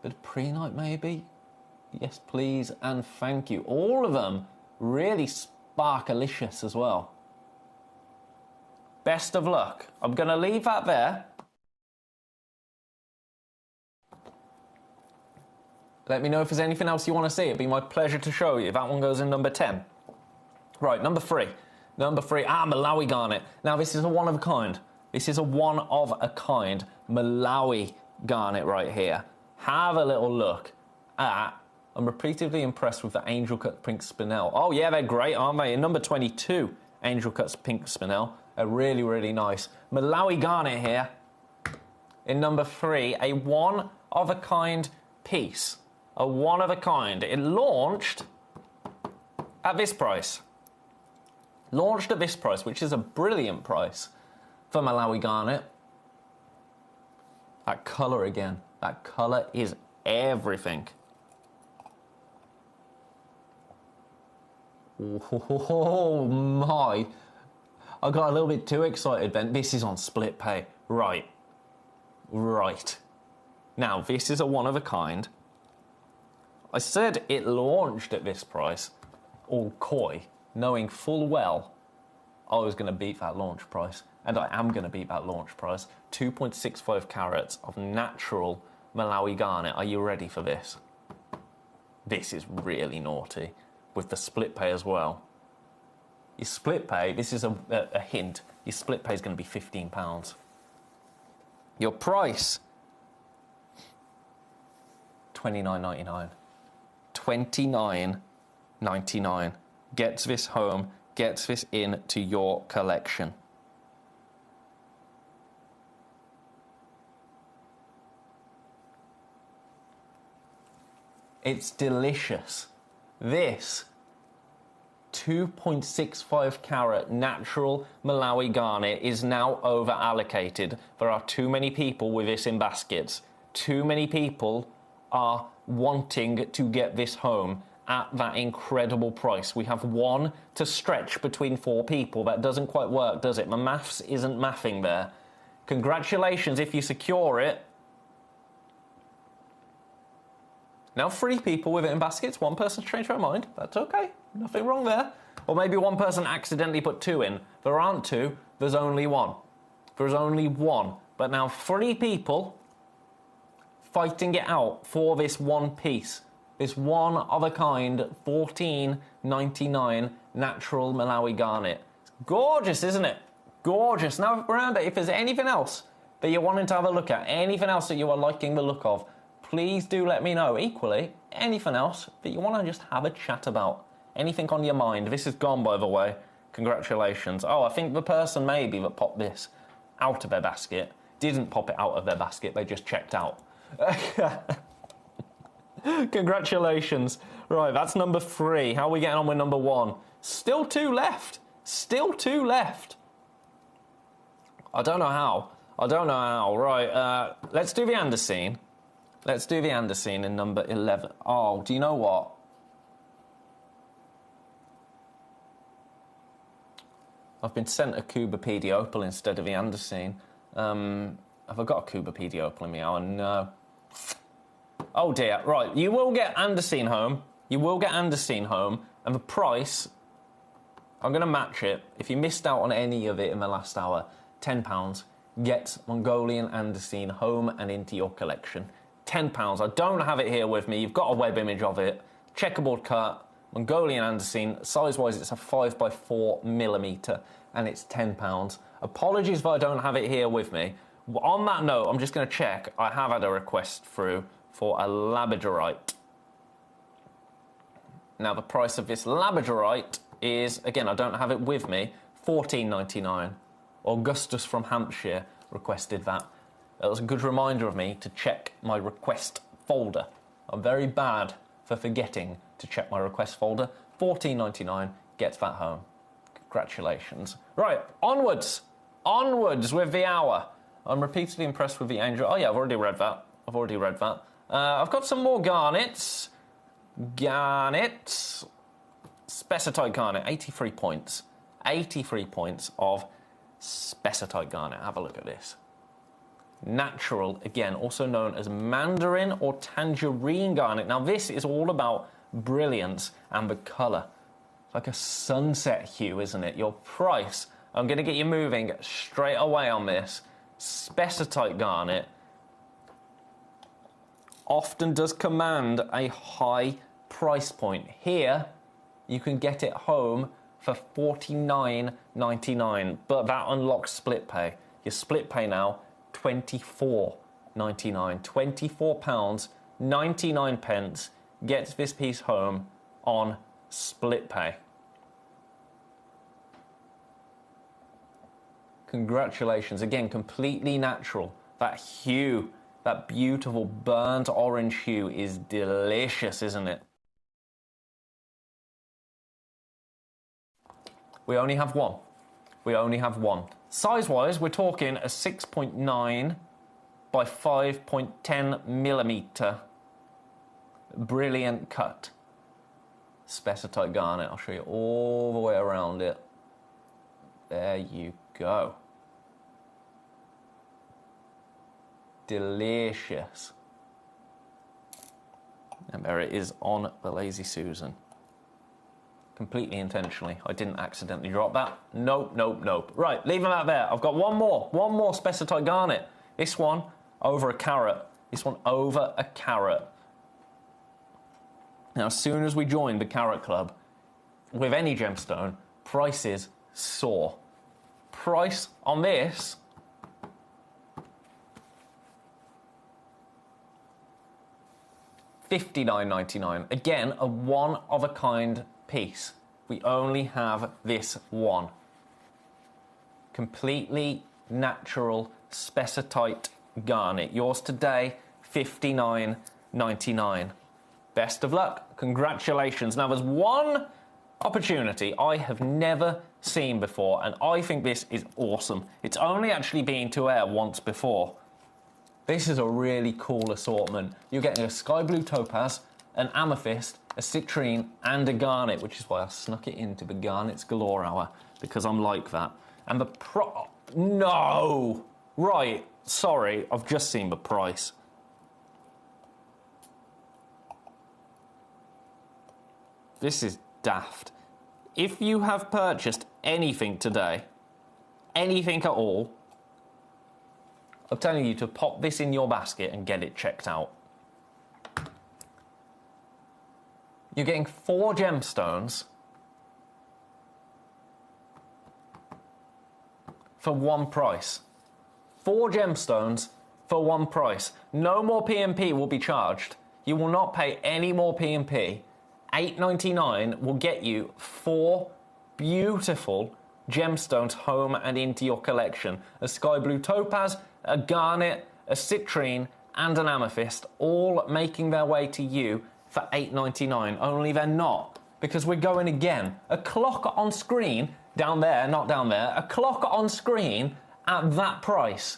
Bit of prehnite, maybe? Yes, please, and thank you. All of them really sparkalicious as well. Best of luck. I'm going to leave that there. Let me know if there's anything else you want to see. It'd be my pleasure to show you. That one goes in number 10. Right, number 3. Number 3, Malawi garnet. Now, this is a one-of-a-kind. This is a one-of-a-kind Malawi garnet right here. Have a little look at... I'm repeatedly impressed with the Angel Cut Pink Spinel. Oh, yeah, they're great, aren't they? In number 22, Angel Cuts Pink Spinel. They're really, really nice. Malawi garnet here. In number 3, a one-of-a-kind piece. A one-of-a-kind. It launched at this price. Launched at this price, which is a brilliant price for Malawi garnet. That colour again. That colour is everything. Oh my. I got a little bit too excited, Ben. This is on split pay. Right. Now, this is a one-of-a-kind. I said it launched at this price, all coy, knowing full well I was going to beat that launch price. And I am going to beat that launch price. 2.65 carats of natural Malawi garnet. Are you ready for this? This is really naughty, with the split pay as well. Your split pay, this is a hint, your split pay is going to be £15. Your price, $29.99. $29.99. Gets this home, gets this into your collection. It's delicious. This 2.65 carat natural Malawi garnet is now over allocated. There are too many people with this in baskets. Too many people are wanting to get this home at that incredible price. We have one to stretch between 4 people. That doesn't quite work, does it? My maths isn't mathing there. Congratulations if you secure it. Now 3 people with it in baskets, 1 person's changed their mind. That's okay, nothing wrong there. Or maybe 1 person accidentally put 2 in. There aren't 2, there's only 1. There's only 1. But now 3 people fighting it out for this one piece. This one of a kind, $14.99 natural Malawi garnet. It's gorgeous, isn't it? Gorgeous. Now remember, if there's anything else that you're wanting to have a look at, anything else that you are liking the look of, please do let me know. Equally, anything else that you want to just have a chat about. Anything on your mind. This is gone, by the way. Congratulations. Oh, I think the person maybe that popped this out of their basket didn't pop it out of their basket. They just checked out. Congratulations. Right, that's number 3. How are we getting on with number 1? Still 2 left. Still 2 left. I don't know how. Right, let's do the Andesine. Let's do the Andesine in number 11. Oh, do you know what? I've been sent a Cuba Opal instead of the Andesine. Have I got a Cuba Opal in me? Oh, no. Oh, dear. Right, you will get Andesine home. You will get Andesine home. And the price, I'm going to match it. If you missed out on any of it in the last hour, £10. Get Mongolian Andesine home and into your collection. £10. I don't have it here with me. You've got a web image of it. Checkerboard cut, Mongolian Andesine. Size-wise, it's a 5x4mm, and it's £10. Apologies if I don't have it here with me. On that note, I'm just going to check. I have had a request through for a labradorite. Now, the price of this labradorite is, again, I don't have it with me, £14.99. Augustus from Hampshire requested that. That was a good reminder of me to check my request folder. I'm very bad for forgetting to check my request folder. £14.99 gets that home. Congratulations. Right, onwards. Onwards with the hour. I'm repeatedly impressed with the angel. Oh, yeah, I've already read that. I've got some more garnets. Garnets. Spessartite garnet, 83 points. 83 points of spessartite garnet. Have a look at this. Natural, again, also known as mandarin or tangerine garnet. Now, this is all about brilliance and the colour. It's like a sunset hue, isn't it? Your price, I'm going to get you moving straight away on this. Spessartite garnet often does command a high price point. Here, you can get it home for $49.99, but that unlocks split pay. Your split pay now, £24.99. £24.99 gets this piece home on split pay. Congratulations. Again, completely natural. That hue, that beautiful burnt orange hue is delicious, isn't it? We only have one. We only have one. Size-wise, we're talking a 6.9 by 5.10 millimetre brilliant cut spessartite garnet. I'll show you all the way around it. There you go. Delicious. And there it is on the Lazy Susan. Completely intentionally. I didn't accidentally drop that. Nope, nope, nope. Right, leave them out there. I've got one more Spessartite Garnet. This one over a carat. This one over a carat. Now, as soon as we joined the Carat Club, with any gemstone, prices soar. Price on this $59.99. Again, a one-of-a-kind piece. We only have this one. Completely natural Spessartite Garnet. Yours today, $59.99. Best of luck. Congratulations. Now, there's one opportunity I have never seen before, and I think this is awesome. It's only actually been to air once before. This is a really cool assortment. You're getting a sky blue topaz, an amethyst, a citrine, and a garnet, which is why I snuck it into the Garnets Galore Hour, because I'm like that. And the no! Right, sorry, I've just seen the price. This is daft. If you have purchased anything today, anything at all, I'm telling you to pop this in your basket and get it checked out. You're getting 4 gemstones for one price. 4 gemstones for one price. No more P&P will be charged. You will not pay any more P&P. $8.99 will get you 4 beautiful gemstones home and into your collection. A sky blue topaz, a garnet, a citrine, and an amethyst, all making their way to you for $8.99. Only they're not, because we're going again. A clock on screen, down there, not down there, a clock on screen at that price.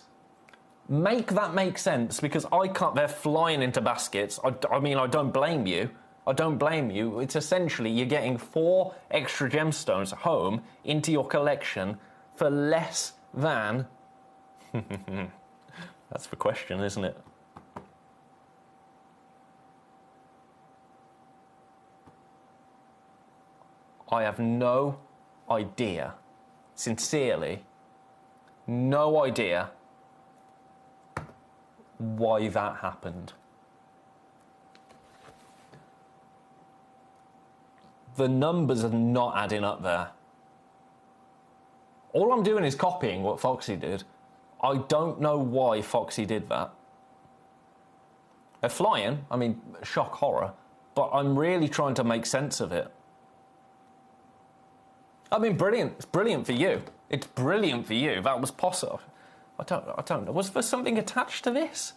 Make that make sense, because I can't, they're flying into baskets. I mean, I don't blame you. I don't blame you. It's essentially you're getting 4 extra gemstones home into your collection for less than... That's the question, isn't it? I have no idea, sincerely, no idea why that happened. The numbers are not adding up there. All I'm doing is copying what Foxy did. I don't know why Foxy did that. They're flying, I mean, shock horror, but I'm really trying to make sense of it. I mean, brilliant. It's brilliant for you. It's brilliant for you. That was possible. I don't know. Was there something attached to this?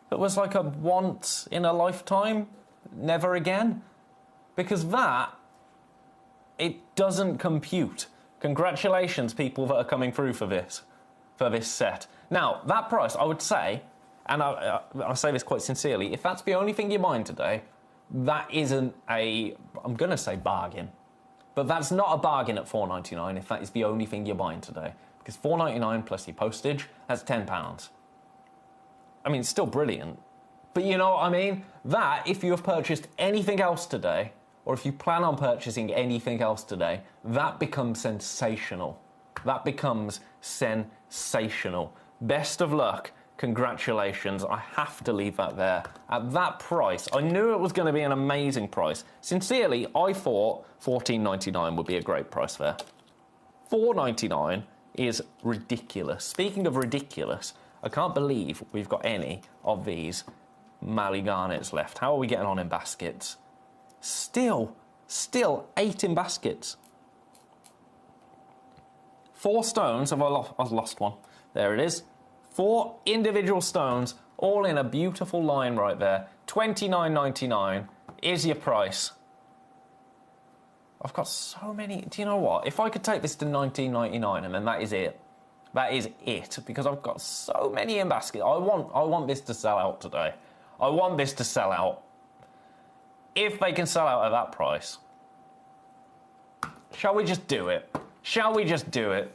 That was like a once in a lifetime, never again? Because that, it doesn't compute. Congratulations, people that are coming through for this set. Now, that price, I would say, and I say this quite sincerely, if that's the only thing you're buying today, that isn't a, I'm going to say bargain. But that's not a bargain at $4.99 if that is the only thing you're buying today. Because $4.99 plus your postage, that's £10. I mean, it's still brilliant. But you know what I mean? That, if you have purchased anything else today, or if you plan on purchasing anything else today, that becomes sensational. That becomes sensational. Best of luck. Congratulations. I have to leave that there. At that price, I knew it was going to be an amazing price. Sincerely, I thought $14.99 would be a great price there. $4.99 is ridiculous. Speaking of ridiculous, I can't believe we've got any of these Mali Garnets left. How are we getting on in baskets? Still 8 in baskets. 4 stones. Have I lost one? There it is. 4 individual stones, all in a beautiful line right there. $29.99 is your price. I've got so many. Do you know what? If I could take this to $19.99 and then that is it. That is it, because I've got so many in basket. I want this to sell out today. I want this to sell out. If they can sell out at that price, shall we just do it? Shall we just do it?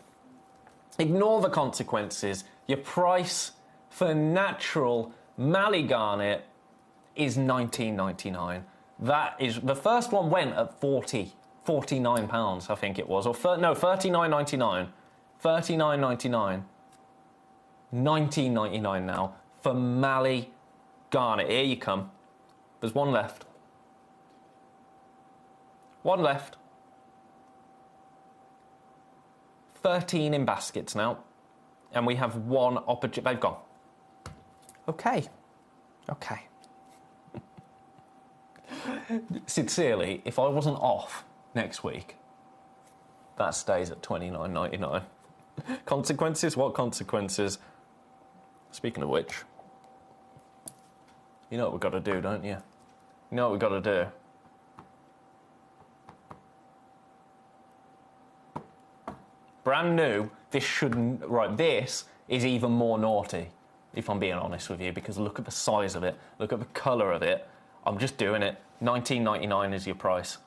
Ignore the consequences. Your price for natural Mali Garnet is £19.99. That is, the first one went at £49, I think it was, or no, £39.99. £39.99. £19.99 now for Mally Garnet. Here you come. There's one left. One left. 13 in baskets now. And we have one opportunity. They've gone. Okay. Okay. Sincerely, if I wasn't off next week, that stays at $29.99. Consequences? What consequences? Speaking of which, you know what we've got to do, don't you? You know what we've got to do? Brand new, this shouldn't... Right, this is even more naughty, if I'm being honest with you, because look at the size of it, look at the colour of it. I'm just doing it. £19.99 is your price.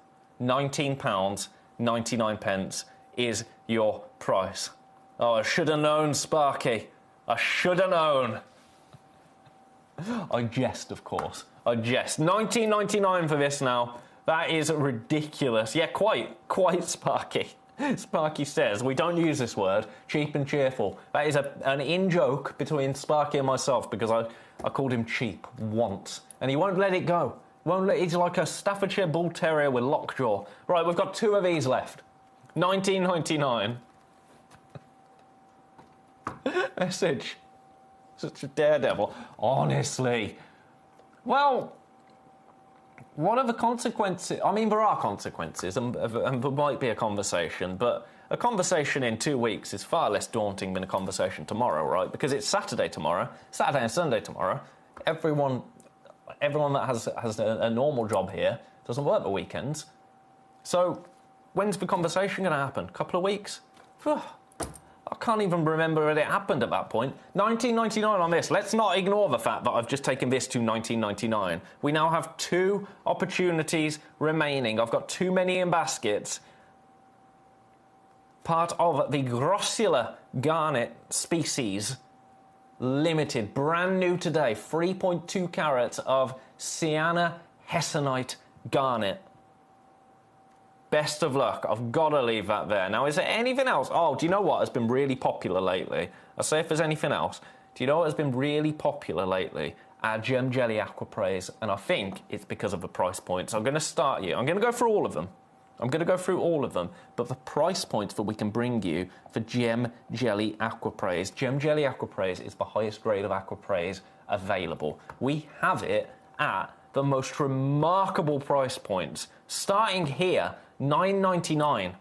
£19.99 is your price. Oh, I should have known, Sparky. I should have known. I jest, of course. I jest. £19.99 for this now. That is ridiculous. Yeah, quite Sparky. Sparky says, we don't use this word, cheap and cheerful. That is an in-joke between Sparky and myself because I called him cheap once. And he won't let it go. He's like a Staffordshire Bull Terrier with lockjaw. Right, we've got 2 of these left. £19.99. Message. Such a daredevil. Honestly. Well... What are the consequences? I mean, there are consequences, and there might be a conversation, but a conversation in 2 weeks is far less daunting than a conversation tomorrow, right? Because it's Saturday tomorrow, Saturday and Sunday tomorrow. Everyone that has a normal job here doesn't work the weekends. So, when's the conversation going to happen? A couple of weeks? I can't even remember that it happened at that point. £19.99 on this. Let's not ignore the fact that I've just taken this to £19.99. We now have 2 opportunities remaining. I've got too many in baskets. Part of the Grossular Garnet species. Limited. Brand new today. 3.2 carats of Sienna Hessonite Garnet. Best of luck. I've got to leave that there. Now, is there anything else? Oh, do you know what has been really popular lately? I'll say if there's anything else. Do you know what has been really popular lately? Our Gem Jelly Aquapraise. And I think it's because of the price points. I'm going to start you. I'm going to go through all of them. But the price points that we can bring you for Gem Jelly Aquapraise. Gem Jelly Aquapraise is the highest grade of Aquapraise available. We have it at the most remarkable price points. Starting here... £9.99.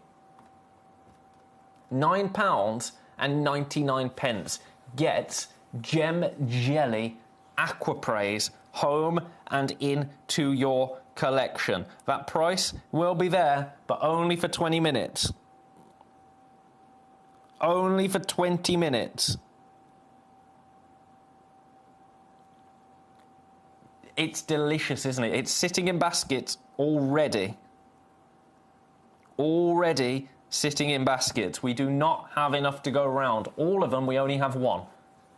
£9.99 gets Gem Jelly Aquapraise home and into your collection. That price will be there, but only for 20 minutes. Only for 20 minutes. It's delicious, isn't it? It's sitting in baskets already. Already sitting in baskets. We do not have enough to go around. All of them, we only have one.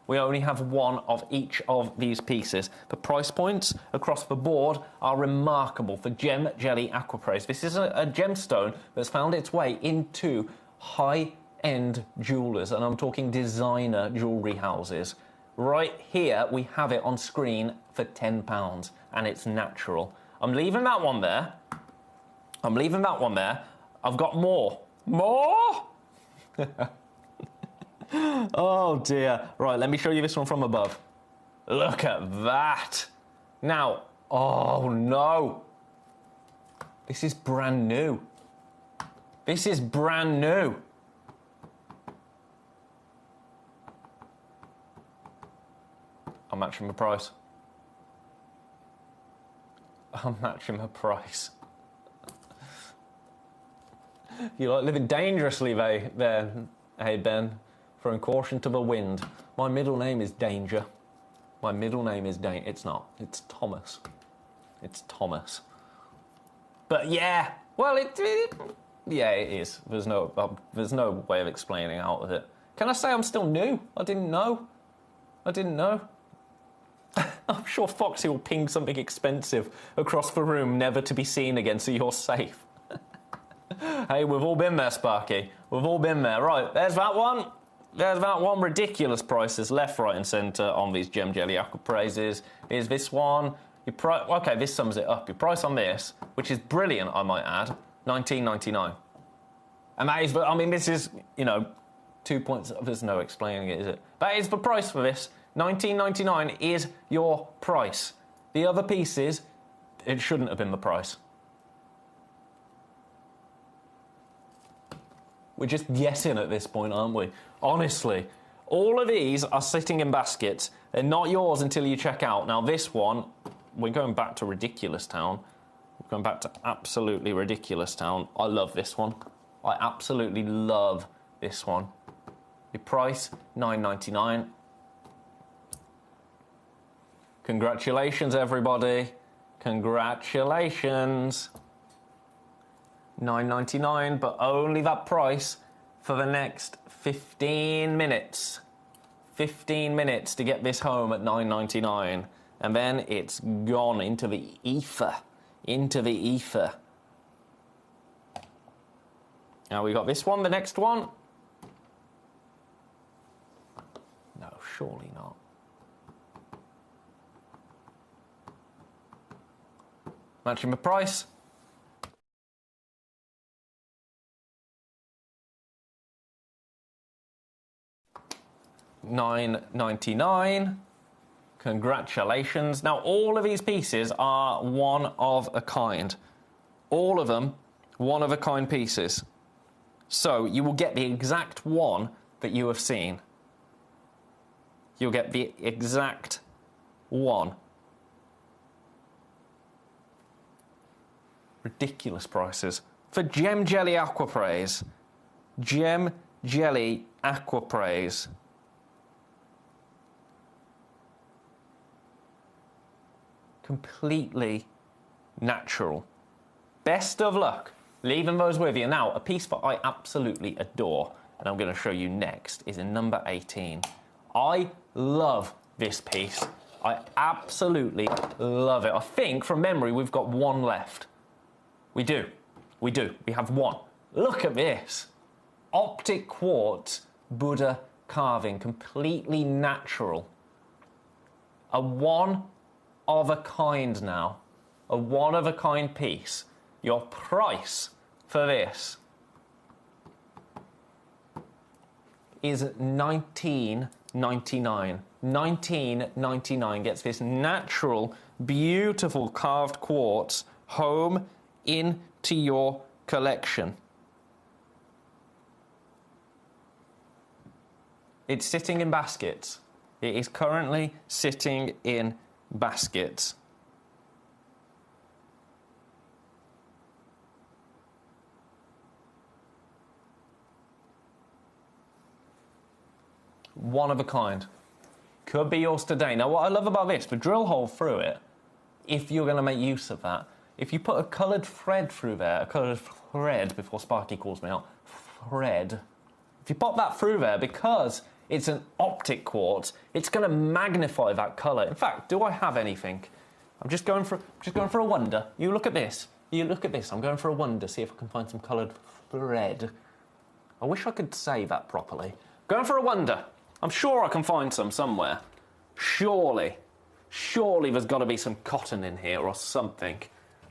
We only have one of each of these pieces. The price points across the board are remarkable for Gem Jelly Aquapraise. This is a gemstone that's found its way into high-end jewellers, and I'm talking designer jewellery houses. Right here, we have it on screen for £10, and it's natural. I'm leaving that one there. I've got more. More? Oh, dear. Right, let me show you this one from above. Look at that. Now, oh, no. This is brand new. This is brand new. I'm matching the price. I'm matching the price. You like living dangerously there, hey Ben, throwing caution to the wind. My middle name is Danger. My middle name is It's not. It's Thomas. It's Thomas. But yeah, well, yeah, it is. There's no way of explaining out of it. Can I say I'm still new? I didn't know. I'm sure Foxy will ping something expensive across the room, never to be seen again, so you're safe. Hey, we've all been there, Sparky. We've all been there. Right, there's that one. There's that one. Ridiculous prices left, right and centre on these Gem Jelly Aqua Praises. Here's this one. Okay, this sums it up. Your price on this, which is brilliant, I might add, $19.99. And that is, I mean, this is, you know, 2 points. There's no explaining it, is it? That is the price for this. $19.99 is your price. The other pieces, it shouldn't have been the price. We're just guessing at this point, aren't we? Honestly, all of these are sitting in baskets. They're not yours until you check out. Now, this one, we're going back to Ridiculous Town. We're going back to absolutely Ridiculous Town. I love this one. I absolutely love this one. The price, $9.99. Congratulations, everybody. Congratulations. $9.99, but only that price for the next 15 minutes. 15 minutes to get this home at $9.99. And then it's gone into the ether. Into the ether. Now we got this one, the next one. No, surely not. Matching the price. $9.99. Congratulations. Now, all of these pieces are one of a kind. All of them one of a kind pieces. So you will get the exact one that you have seen. You'll get the exact one. Ridiculous prices. For Gem Jelly Aqua Praise. Gem Jelly Aqua Praise. Completely natural. Best of luck leaving those with you. Now, a piece that I absolutely adore, and I'm going to show you next, is in number 18. I love this piece. I absolutely love it. I think, from memory, we've got one left. We do. We do. We have one. Look at this. Optic quartz Buddha carving. Completely natural. A one-of-a-kind now. A one-of-a-kind piece. Your price for this is $19.99. $19.99 gets this natural, beautiful carved quartz home into your collection. It's sitting in baskets. It is currently sitting in baskets. One of a kind. Could be yours today. Now, what I love about this, the drill hole through it, if you're going to make use of that, if you put a coloured thread through there, a coloured thread, before Sparky calls me out, thread, if you pop that through there, because it's an optic quartz, it's going to magnify that colour. In fact, do I have anything? I'm just going for a wonder. You look at this. You look at this. I'm going for a wonder, see if I can find some coloured thread. I wish I could say that properly. Going for a wonder. I'm sure I can find some somewhere. Surely there's got to be some cotton in here or something.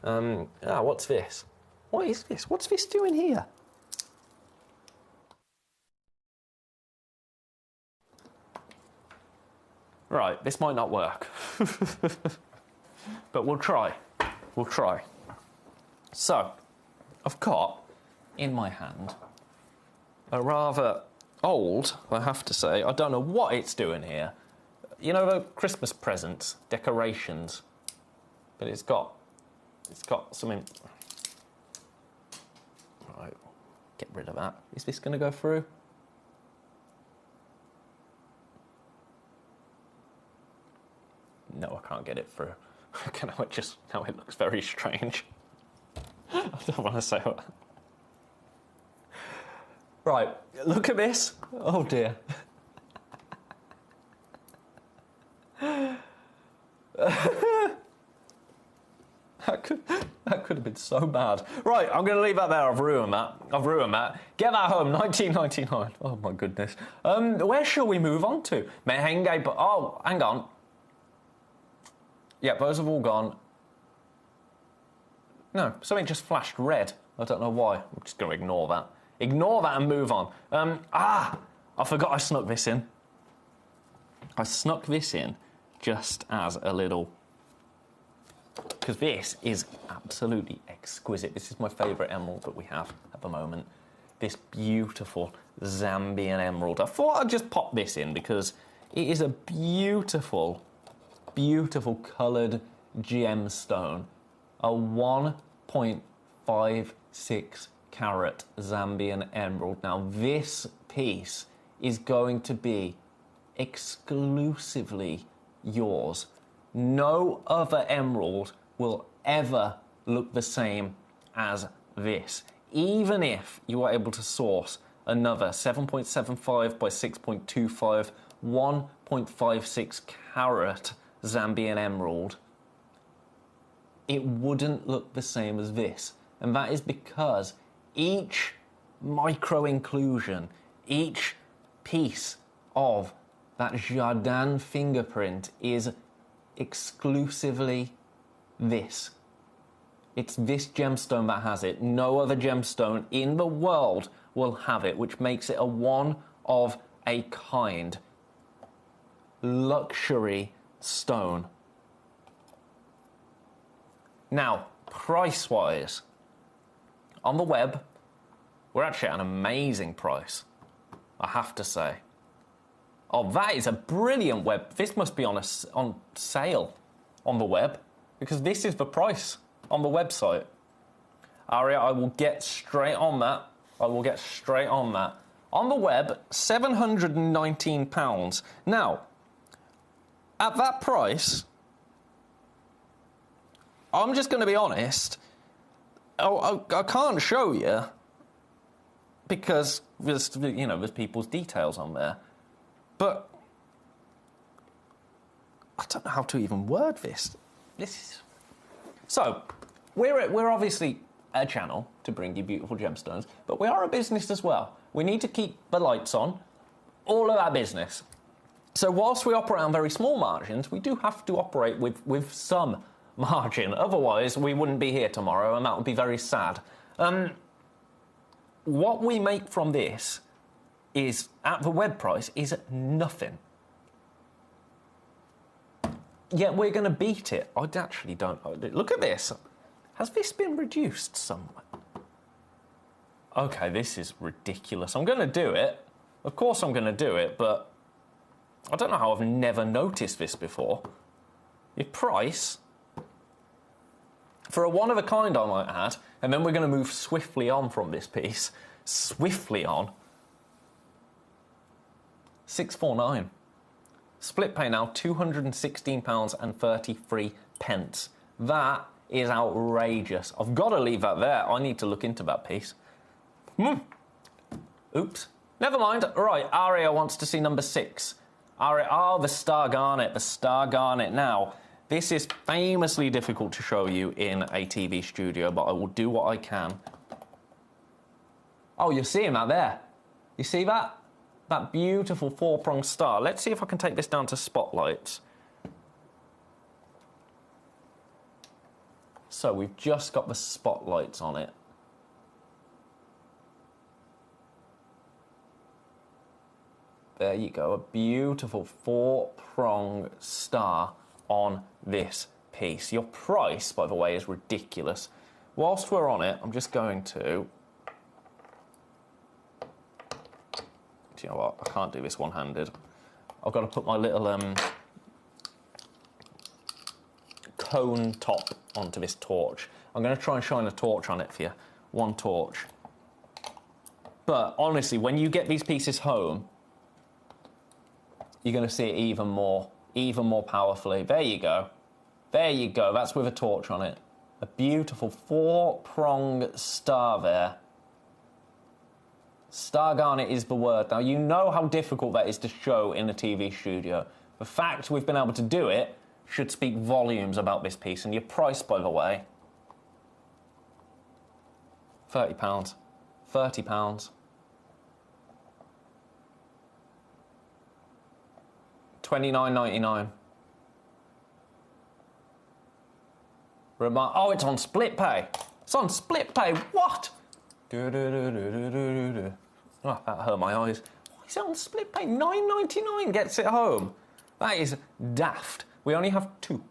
What's this? What is this? What's this doing here? Right, this might not work. But we'll try. We'll try. So, I've got in my hand a rather old, I have to say. I don't know what it's doing here. You know the Christmas presents, decorations, but it's got something. Right, get rid of that. Is this going to go through? No, I can't get it through. Now it looks very strange. I don't want to say what. Right, look at this. Oh dear. could have been so bad. Right, I'm going to leave that there. I've ruined that. Get that home, 1999. Oh, my goodness. Where shall we move on to? Mehenge, but... Oh, hang on. Yeah, those have all gone. No, something just flashed red. I don't know why. I'm just going to ignore that. Ignore that and move on. I forgot I snuck this in. I snuck this in just as a little... Because this is absolutely exquisite. This is my favourite emerald that we have at the moment. This beautiful Zambian emerald. I thought I'd just pop this in because it is a beautiful, beautiful coloured gemstone. A 1.56 carat Zambian emerald. Now, this piece is going to be exclusively yours. No other emerald will ever look the same as this. Even if you are able to source another 7.75 by 6.25, 1.56 carat Zambian emerald, it wouldn't look the same as this. And that is because each micro-inclusion, each piece of that Jardin fingerprint is exclusively this. It's this gemstone that has it. No other gemstone in the world will have it, which makes it a one-of-a-kind luxury stone. Now, price-wise, on the web, we're actually at an amazing price, I have to say. Oh, that is a brilliant web. This must be on sale on the web, because this is the price on the website. Aria, I will get straight on that. On the web, £719. Now, at that price, I'm just going to be honest, I can't show you because there's people's details on there. But I don't know how to even word this. So, we're obviously a channel to bring you beautiful gemstones, but we are a business as well. We need to keep the lights on, all of our business. So whilst we operate on very small margins, we do have to operate with some margin. Otherwise, we wouldn't be here tomorrow, and that would be very sad. What we make from this is, at the web price, is nothing. Yet we're going to beat it. I actually don't know. Look at this. Has this been reduced somewhere? Okay, this is ridiculous. I'm going to do it. Of course I'm going to do it, but I don't know how I've never noticed this before. Your price, for a one-of-a-kind I might add, and then we're going to move swiftly on from this piece. Swiftly on. £649. Split pay now, £216.33. That is outrageous. I've got to leave that there. I need to look into that piece. Oops. Never mind. Right, Aria wants to see number 6. Aria, the star garnet. The star garnet. Now, this is famously difficult to show you in a TV studio, but I will do what I can. Oh, you're seeing that there. You see that? That beautiful 4-pronged star. Let's see if I can take this down to spotlights. So we've just got the spotlights on it. There you go, a beautiful 4-pronged star on this piece. Your price, by the way, is ridiculous. Whilst we're on it, I'm just going to... Do you know what? I can't do this one-handed. I've got to put my little cone top onto this torch. I'm going to try and shine a torch on it for you. One torch. But honestly, when you get these pieces home, you're going to see it even more powerfully. There you go. There you go. That's with a torch on it. A beautiful 4-pronged star there. Star garnet is the word. Now, you know how difficult that is to show in a TV studio. The fact we've been able to do it should speak volumes about this piece. And your price, by the way, £30. £30. $29.99. Oh, it's on split pay. It's on split pay. What? Oh, that hurt my eyes. Why is it on split pay? $9.99 gets it home. That is daft. We only have two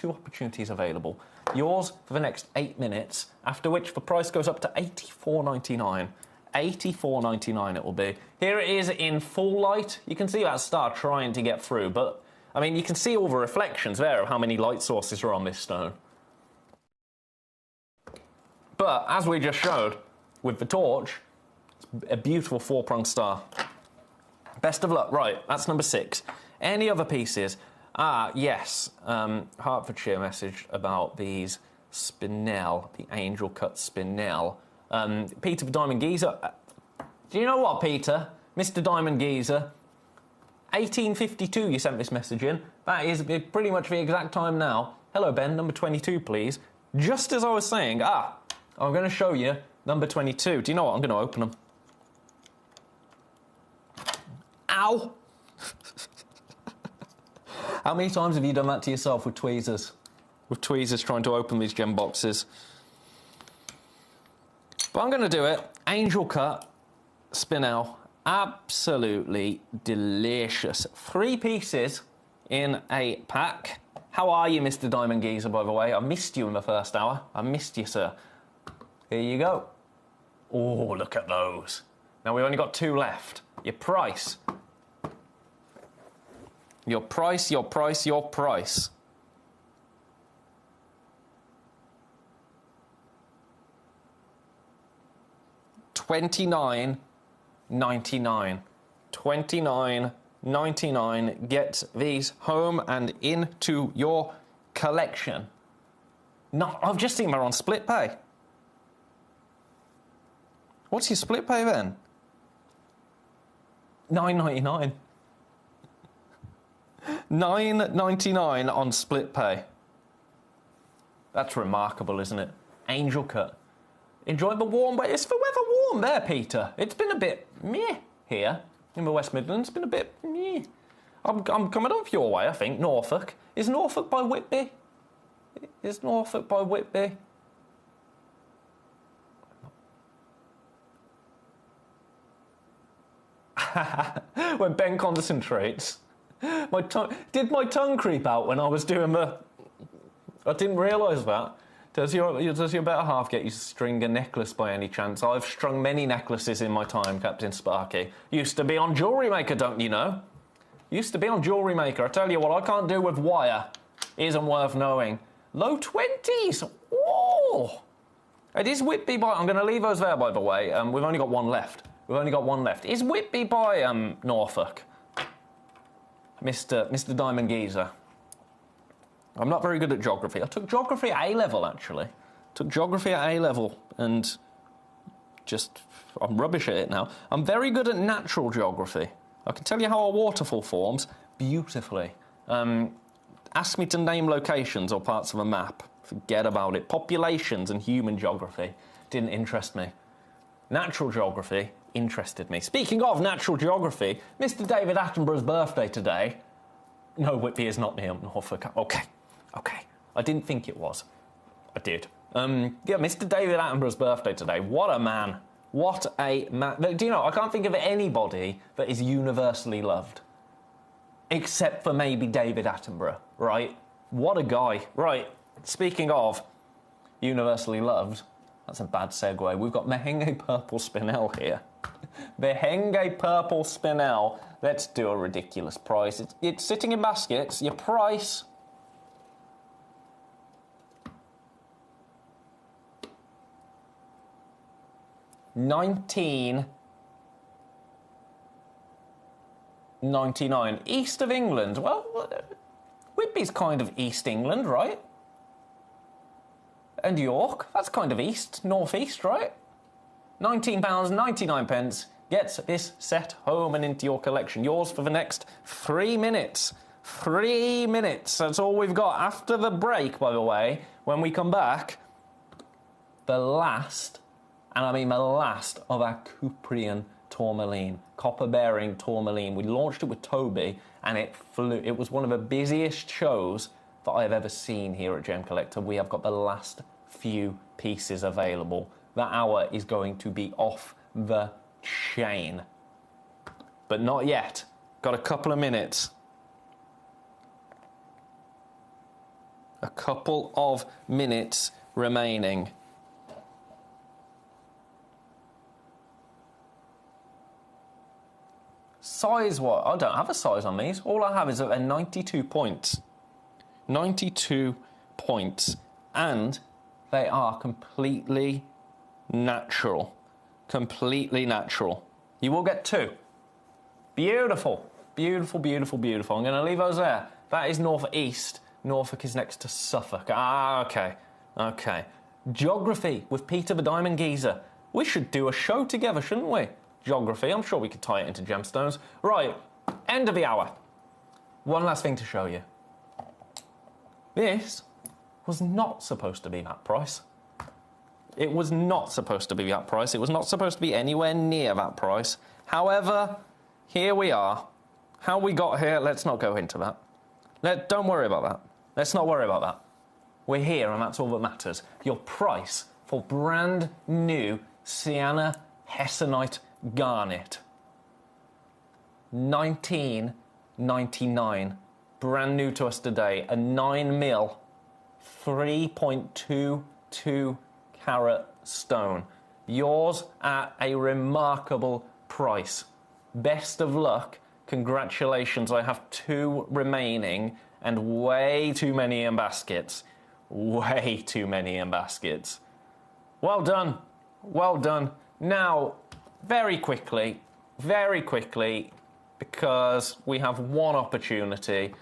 opportunities available. Yours for the next 8 minutes, after which the price goes up to $84.99. $84.99 it will be. Here it is in full light. You can see that star trying to get through, but, I mean, you can see all the reflections there of how many light sources are on this stone. But, as we just showed, with the torch, it's a beautiful four-pronged star. Best of luck. Right, that's number 6. Any other pieces? Ah, yes. Hertfordshire message about these spinel, the angel cut spinel. Peter the Diamond Geezer. Do you know what, Peter? Mr. Diamond Geezer. 1852 you sent this message in. That is pretty much the exact time now. Hello, Ben. Number 22, please. Just as I was saying, I'm going to show you number 22. Do you know what? I'm going to open them. Ow! How many times have you done that to yourself with tweezers? With tweezers trying to open these gem boxes. But I'm going to do it. Angel cut, spinel. Absolutely delicious. 3 pieces in a pack. How are you, Mr. Diamond Geezer, by the way? I missed you in the first hour. I missed you, sir. Here you go. Oh, look at those. Now, we've only got 2 left. Your price. Your price, your price, your price. $29.99. $29.99. Get these home and into your collection. No, I've just seen they're on split pay. What's your split pay then? $9.99. $9.99 on split pay. That's remarkable, isn't it? Angel cut. Enjoy the warm weather. Is the weather warm there, Peter? It's been a bit meh here in the West Midlands. It's been a bit meh. I'm coming up your way, I think. Norfolk. Is Norfolk by Whitby? Is Norfolk by Whitby? When Ben concentrates, did my tongue creep out when I was doing the... I didn't realise that. Does your better half get you to string a necklace by any chance? I've strung many necklaces in my time, Captain Sparky. Used to be on Jewellery Maker, don't you know? Used to be on Jewellery Maker. I tell you what, I can't do with wire. Isn't worth knowing. Low 20s. Oh! It is Whitby by... I'm going to leave those there, by the way. We've only got 1 left. We've only got 1 left. Is Whitby by Norfolk? Mr. Diamond Geezer. I'm not very good at geography. I took geography at A-level, actually. Took geography at A-level, and I'm rubbish at it now. I'm very good at natural geography. I can tell you how a waterfall forms beautifully. Ask me to name locations or parts of a map. Forget about it. Populations and human geography didn't interest me. Natural geography interested me. Speaking of natural geography, Mr. David Attenborough's birthday today. No, Whitby is not near Norfolk. Okay. I didn't think it was. I did. Yeah, Mr. David Attenborough's birthday today. What a man. What a man. Do you know, I can't think of anybody that is universally loved. Except for maybe David Attenborough, right? What a guy. Right, speaking of universally loved, that's a bad segue. We've got Mehenge Purple Spinel here. Mehenge Purple Spinel. Let's do a ridiculous price. It's sitting in baskets. Your price... $19.99. East of England. Well, Whitby's kind of East England, right? And York, that's kind of east, northeast, right? £19.99 gets this set home and into your collection. Yours for the next 3 minutes. 3 minutes, that's all we've got. After the break, by the way, when we come back, the last And I mean the last of our Cuprian tourmaline, copper-bearing tourmaline. We launched it with Toby, and it flew. It was one of the busiest shows that I have ever seen here at Gemcollector. We have got the last few pieces available. That hour is going to be off the chain. But not yet. Got a couple of minutes. A couple of minutes remaining. Size what? I don't have a size on these. All I have is a 92 points. 92 points. And they are completely natural. Completely natural. You will get 2. Beautiful. Beautiful, beautiful, beautiful. I'm going to leave those there. That is Norfolk East. Norfolk is next to Suffolk. Ah, okay. Okay. Geography with Peter the Diamond Geezer. We should do a show together, shouldn't we? Geography. I'm sure we could tie it into gemstones. Right. End of the hour. One last thing to show you. This was not supposed to be that price. It was not supposed to be that price. It was not supposed to be anywhere near that price. However, here we are. How we got here, let's not go into that. Don't worry about that. Let's not worry about that. We're here, and that's all that matters. Your price for brand new Sienna Hessonite Garnet. $19.99. Brand new to us today. A 9mm, 3.22 carat stone. Yours at a remarkable price. Best of luck. Congratulations. I have 2 remaining and way too many in baskets. Way too many in baskets. Well done. Well done. Now, very quickly, because we have one opportunity.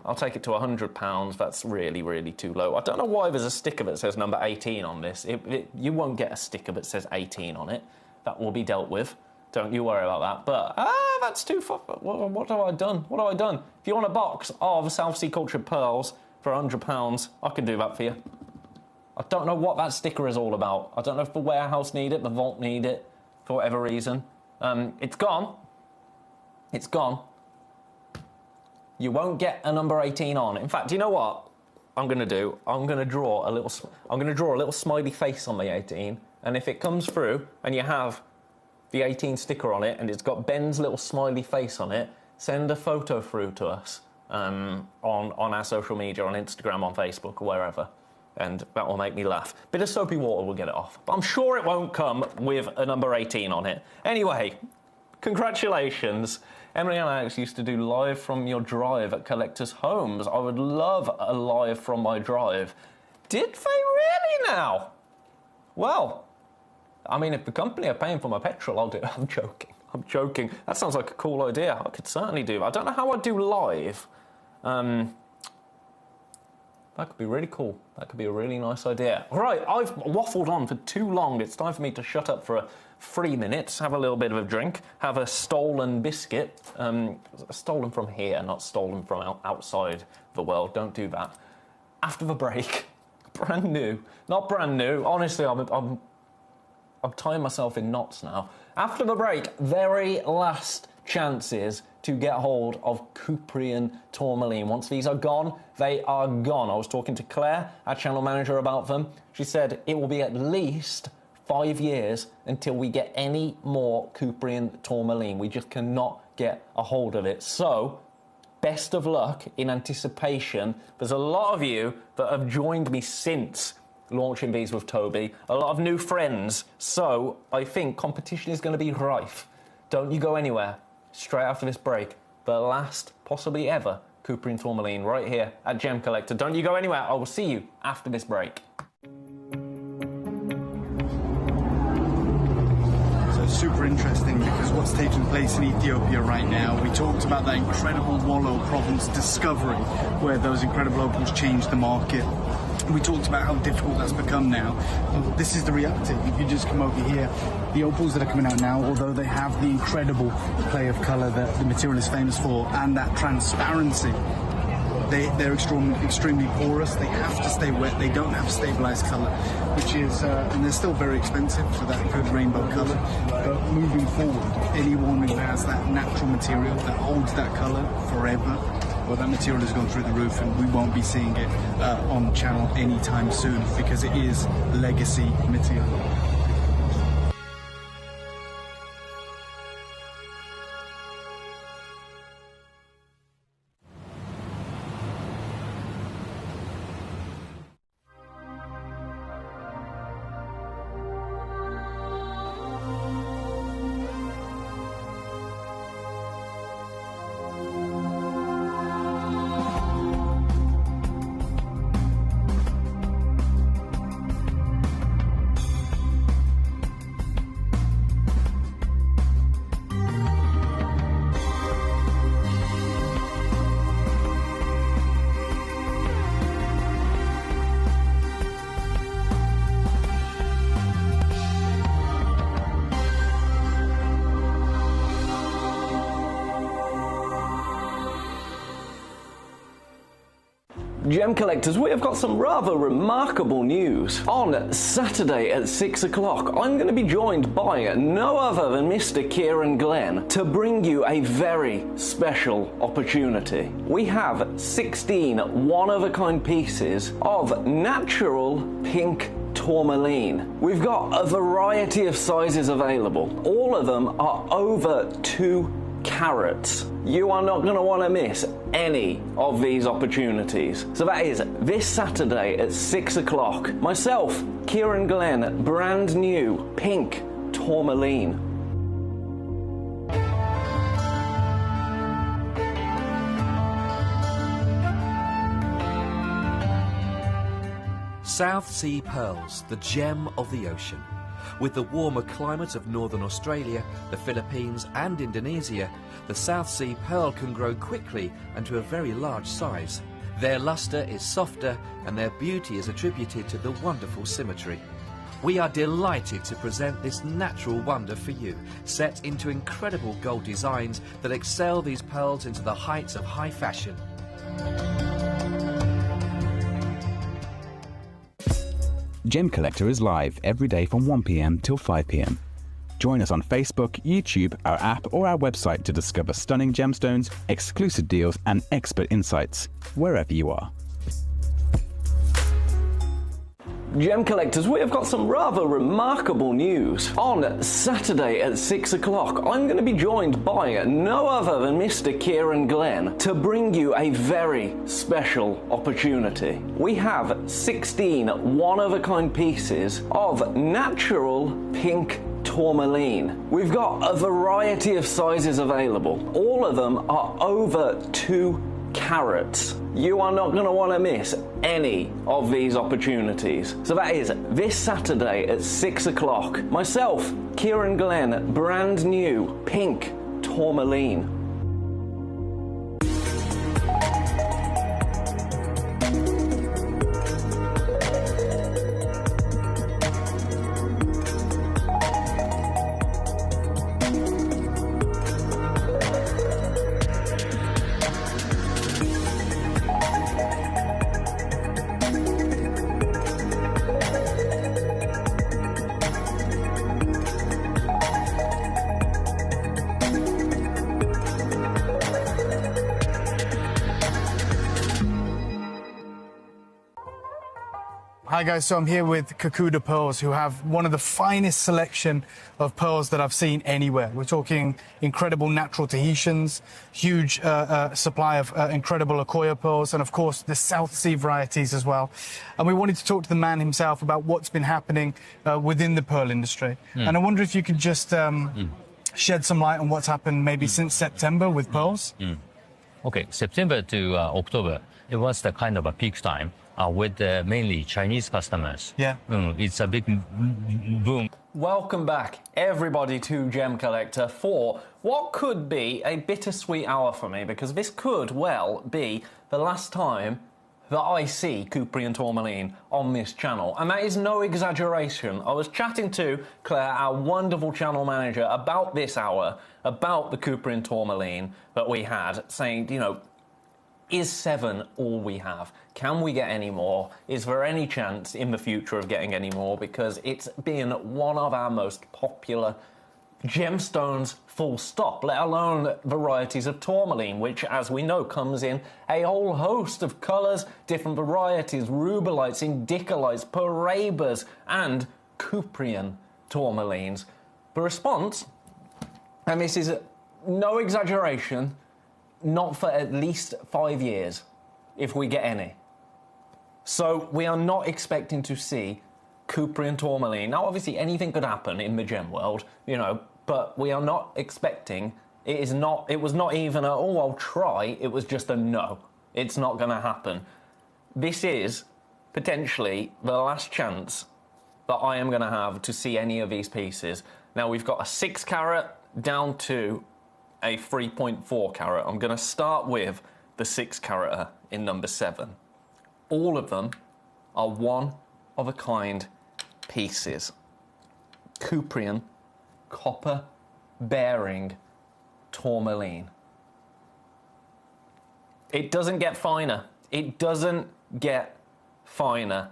I'll take it to £100. That's really, really too low. I don't know why there's a sticker that says number 18 on this. You won't get a sticker that says 18 on it. That will be dealt with. Don't you worry about that. But, that's too far. What have I done? What have I done? If you want a box of South Sea Cultured Pearls for £100, I can do that for you. I don't know what that sticker is all about. I don't know if the warehouse need it, the vault need it, for whatever reason. It's gone. It's gone. You won't get a number 18 on. In fact, do you know what I'm going to do? I'm going to draw a little smiley face on the 18, and if it comes through and you have the 18 sticker on it and it's got Ben's little smiley face on it, send a photo through to us on our social media, on Instagram, on Facebook, or wherever, and that will make me laugh. Bit of soapy water will get it off, but I'm sure it won't come with a number 18 on it. Anyway, congratulations. Emily and Alex used to do live from your drive at collectors' homes. I would love a live from my drive. Did they really now? Well, I mean, if the company are paying for my petrol, I'll do it. I'm joking. I'm joking. That sounds like a cool idea. I could certainly do. I don't know how I'd do live. That could be really cool. That could be a really nice idea. Right, I've waffled on for too long. It's time for me to shut up for 3 minutes, have a little bit of a drink, have a stolen biscuit. Stolen from here, not stolen from outside the world. Don't do that. After the break, brand new. Not brand new. Honestly, I'm tying myself in knots now. After the break, very last chances to get hold of Cuprian tourmaline. Once these are gone, they are gone. I was talking to Claire, our channel manager, about them. She said it will be at least 5 years until we get any more Cuprian tourmaline. We just cannot get a hold of it. So, best of luck in anticipation. There's a lot of you that have joined me since launching these with Toby. A lot of new friends. So, I think competition is going to be rife. Don't you go anywhere. Straight after this break, the last, possibly ever, Cuprian tourmaline right here at Gemcollector. Don't you go anywhere. I will see you after this break. So super interesting, because what's taking place in Ethiopia right now, we talked about that incredible Wollo province discovery, where those incredible opals changed the market. We talked about how difficult that's become now. This is the reality. If you just come over here, the opals that are coming out now, although they have the incredible play of colour that the material is famous for, and that transparency, they're extremely porous. They have to stay wet. They don't have stabilized color, which is, and they're still very expensive for that good rainbow color. But moving forward, anyone who has that natural material that holds that color forever, well, that material has gone through the roof, and we won't be seeing it on the channel anytime soon because it is legacy material. Gem collectors, we have got some rather remarkable news. On Saturday at 6 o'clock, I'm going to be joined by no other than Mr. Kieran Glenn to bring you a very special opportunity. We have 16 one-of-a-kind pieces of natural pink tourmaline. We've got a variety of sizes available. All of them are over 2 carats. You are not going to want to miss any of these opportunities. So that is this Saturday at 6 o'clock. Myself, Kieran Glenn, brand new pink tourmaline. South Sea pearls, the gem of the ocean. With the warmer climate of northern Australia, the Philippines and Indonesia, the South Sea pearl can grow quickly and to a very large size. Their luster is softer and their beauty is attributed to the wonderful symmetry. We are delighted to present this natural wonder for you, set into incredible gold designs that excel these pearls into the heights of high fashion. Gemcollector is live every day from 1 p.m. till 5 p.m. Join us on Facebook, YouTube, our app or our website to discover stunning gemstones, exclusive deals and expert insights wherever you are. Gem collectors, we have got some rather remarkable news. On Saturday at 6 o'clock, I'm going to be joined by no other than Mr. Kieran Glenn to bring you a very special opportunity. We have 16 one-of-a-kind pieces of natural pink tourmaline. We've got a variety of sizes available. All of them are over 2 carats. You are not going to want to miss any of these opportunities. So that is this Saturday at 6 o'clock. Myself, Kieran Glenn, brand new pink tourmaline. Hi guys, so I'm here with Kakuda Pearls, who have one of the finest selection of pearls that I've seen anywhere. We're talking incredible natural Tahitians, huge supply of incredible Akoya pearls, and of course the South Sea varieties as well. And we wanted to talk to the man himself about what's been happening within the pearl industry. And I wonder if you could just shed some light on what's happened maybe since September with pearls. Okay, September to October, it was the kind of a peak time. With mainly Chinese customers. Yeah. It's a big boom. Welcome back, everybody, to Gem Collector for what could be a bittersweet hour for me, because this could well be the last time that I see Cuprian tourmaline on this channel, and that is no exaggeration. I was chatting to Claire, our wonderful channel manager, about this hour, about the Cuprian tourmaline that we had, saying, you know, Is 7 all we have? Can we get any more? Is there any chance in the future of getting any more? Because it's been one of our most popular gemstones, full stop, let alone varieties of tourmaline, which, as we know, comes in a whole host of colours, different varieties, rubelites, indicolites, parabas, and Cuprian tourmalines. The response, and this is no exaggeration, not for at least 5 years, if we get any. So we are not expecting to see Cuprian tourmaline. Now, obviously, anything could happen in the gem world, you know, but we are not expecting. It was not even a, oh, I'll try. It was just a no. It's not going to happen. This is potentially the last chance that I am going to have to see any of these pieces. Now, we've got a 6 carat down to a 3.4 carat. I'm going to start with the 6 carat in number 7. All of them are one-of-a-kind pieces. Cuprian, copper-bearing tourmaline. It doesn't get finer. It doesn't get finer.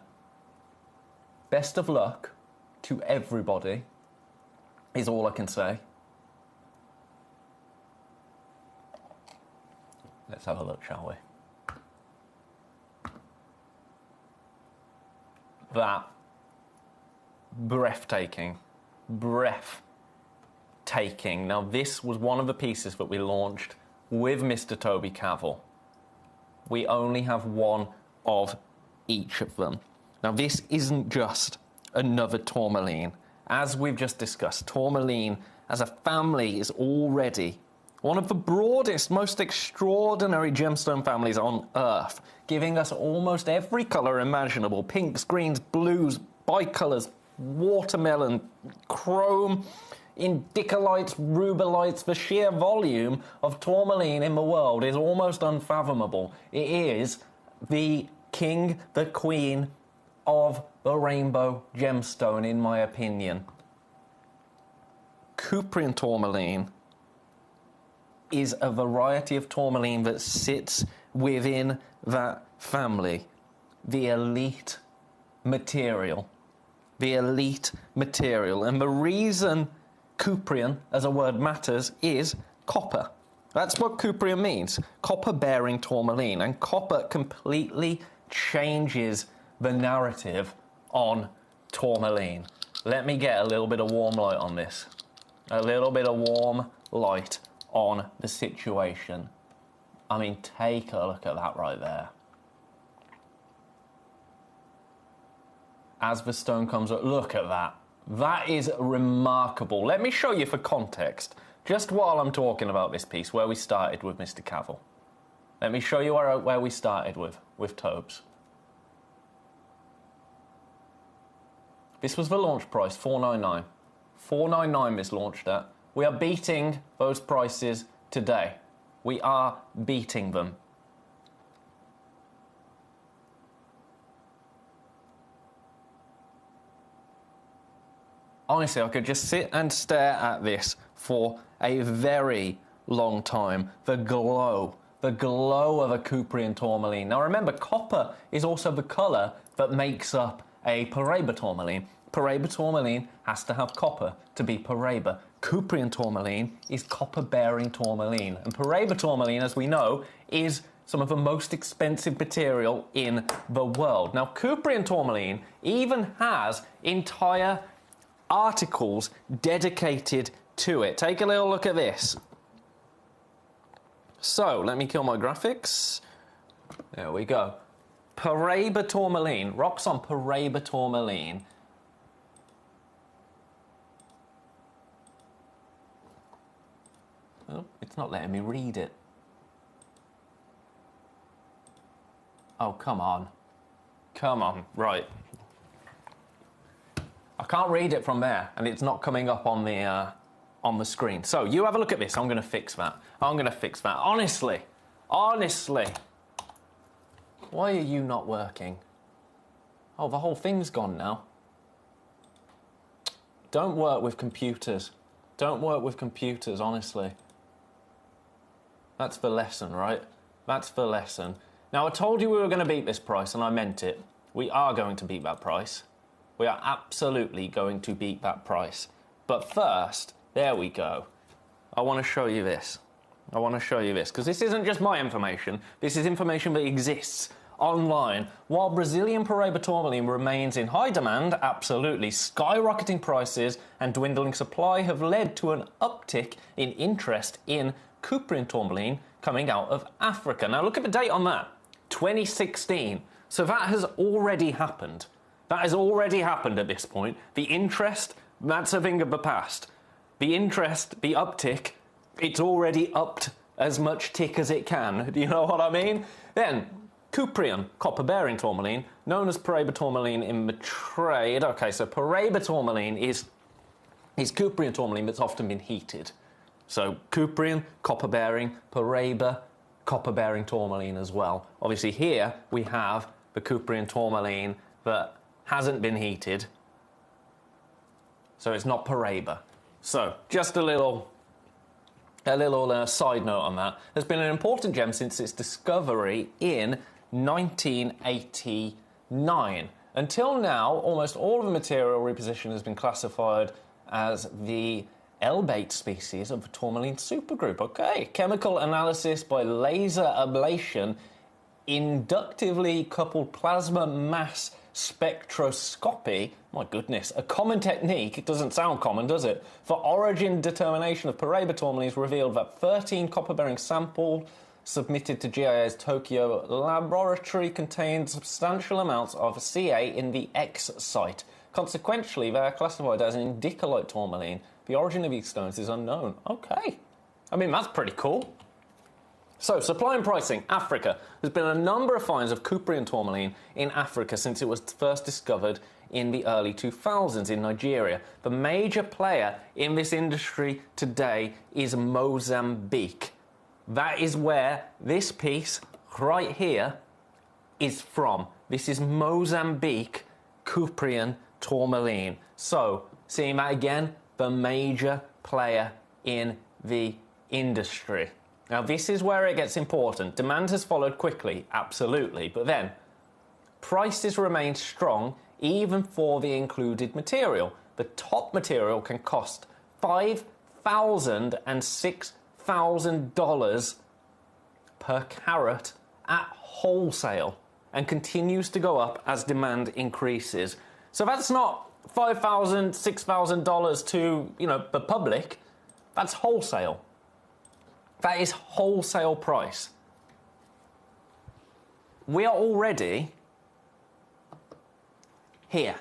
Best of luck to everybody, is all I can say. Let's have a look, shall we? That breathtaking. Now, this was one of the pieces that we launched with Mr. Toby Cavell. We only have one of each of them. Now, this isn't just another tourmaline. As we've just discussed, tourmaline as a family is already one of the broadest, most extraordinary gemstone families on Earth, giving us almost every colour imaginable: pinks, greens, blues, bicolours, watermelon, chrome, indicolites, rubelites. The sheer volume of tourmaline in the world is almost unfathomable. It is the king, the queen of the rainbow gemstone, in my opinion. Cuprian tourmaline is a variety of tourmaline that sits within that family. The elite material. The elite material. And the reason Cuprian as a word matters is copper. That's what Cuprian means. Copper-bearing tourmaline. And copper completely changes the narrative on tourmaline. Let me get a little bit of warm light on this. A little bit of warm light on the situation. I mean, take a look at that right there. As the stone comes up, look at that. That is remarkable. Let me show you for context, just while I'm talking about this piece, where we started with Mr. Cavell. Let me show you where we started with Tobes. This was the launch price, $499. $499 this launched at. We are beating those prices today. We are beating them. Honestly, I could just sit and stare at this for a very long time. The glow of a Cuprian tourmaline. Now remember, copper is also the colour that makes up a Paraiba tourmaline. Paraiba tourmaline has to have copper to be Paraiba. Cuprian tourmaline is copper-bearing tourmaline. And Paraiba tourmaline, as we know, is some of the most expensive material in the world. Now, Cuprian tourmaline even has entire articles dedicated to it. Take a little look at this. So, let me kill my graphics. There we go. Paraiba tourmaline. Rocks on Paraiba tourmaline. Oh, it's not letting me read it. Oh, come on. Come on. Right. I can't read it from there, and it's not coming up on the screen. So, you have a look at this. I'm going to fix that. Honestly. Why are you not working? Oh, the whole thing's gone now. Don't work with computers. Honestly. That's the lesson, right? That's the lesson. Now, I told you we were going to beat this price, and I meant it. We are going to beat that price. We are absolutely going to beat that price. But first, there we go. I want to show you this. I want to show you this, because this isn't just my information. This is information that exists online. While Brazilian Paraíba tourmaline remains in high demand, absolutely, skyrocketing prices and dwindling supply have led to an uptick in interest in Cuprian tourmaline coming out of Africa. Now look at the date on that, 2016. So that has already happened. That has already happened at this point. The interest, that's a thing of the past. The interest, the uptick, it's already upped as much tick as it can. Do you know what I mean? Then, Cuprian, copper-bearing tourmaline, known as Paraíba tourmaline in the trade. Okay, so Paraíba tourmaline is Cuprian tourmaline that's often been heated. So Cuprian, copper-bearing, Paraíba, copper-bearing tourmaline as well. Obviously here we have the Cuprian tourmaline that hasn't been heated, so it's not Paraíba. So just a little side note on that. There's been an important gem since its discovery in 1989. Until now, almost all of the material reposition has been classified as the L-bait species of the tourmaline supergroup. Okay, chemical analysis by laser ablation, inductively coupled plasma mass spectroscopy. My goodness, a common technique. It doesn't sound common, does it? For origin determination of Paraíba tourmalines revealed that 13 copper-bearing samples submitted to GIA's Tokyo laboratory contained substantial amounts of Ca in the X site. Consequently, they are classified as an indicolite tourmaline. The origin of these stones is unknown. Okay. I mean, that's pretty cool. So, supply and pricing. Africa. There's been a number of finds of Cuprian tourmaline in Africa since it was first discovered in the early 2000s in Nigeria. The major player in this industry today is Mozambique. That is where this piece right here is from. This is Mozambique Cuprian tourmaline. So, seeing that again, the major player in the industry. Now, this is where it gets important. Demand has followed quickly, absolutely, but then prices remain strong even for the included material. The top material can cost $5,000 and $6,000 per carat at wholesale and continues to go up as demand increases. So that's not $5,000, $6,000 to, the public. That's wholesale. That is wholesale price. We are already here.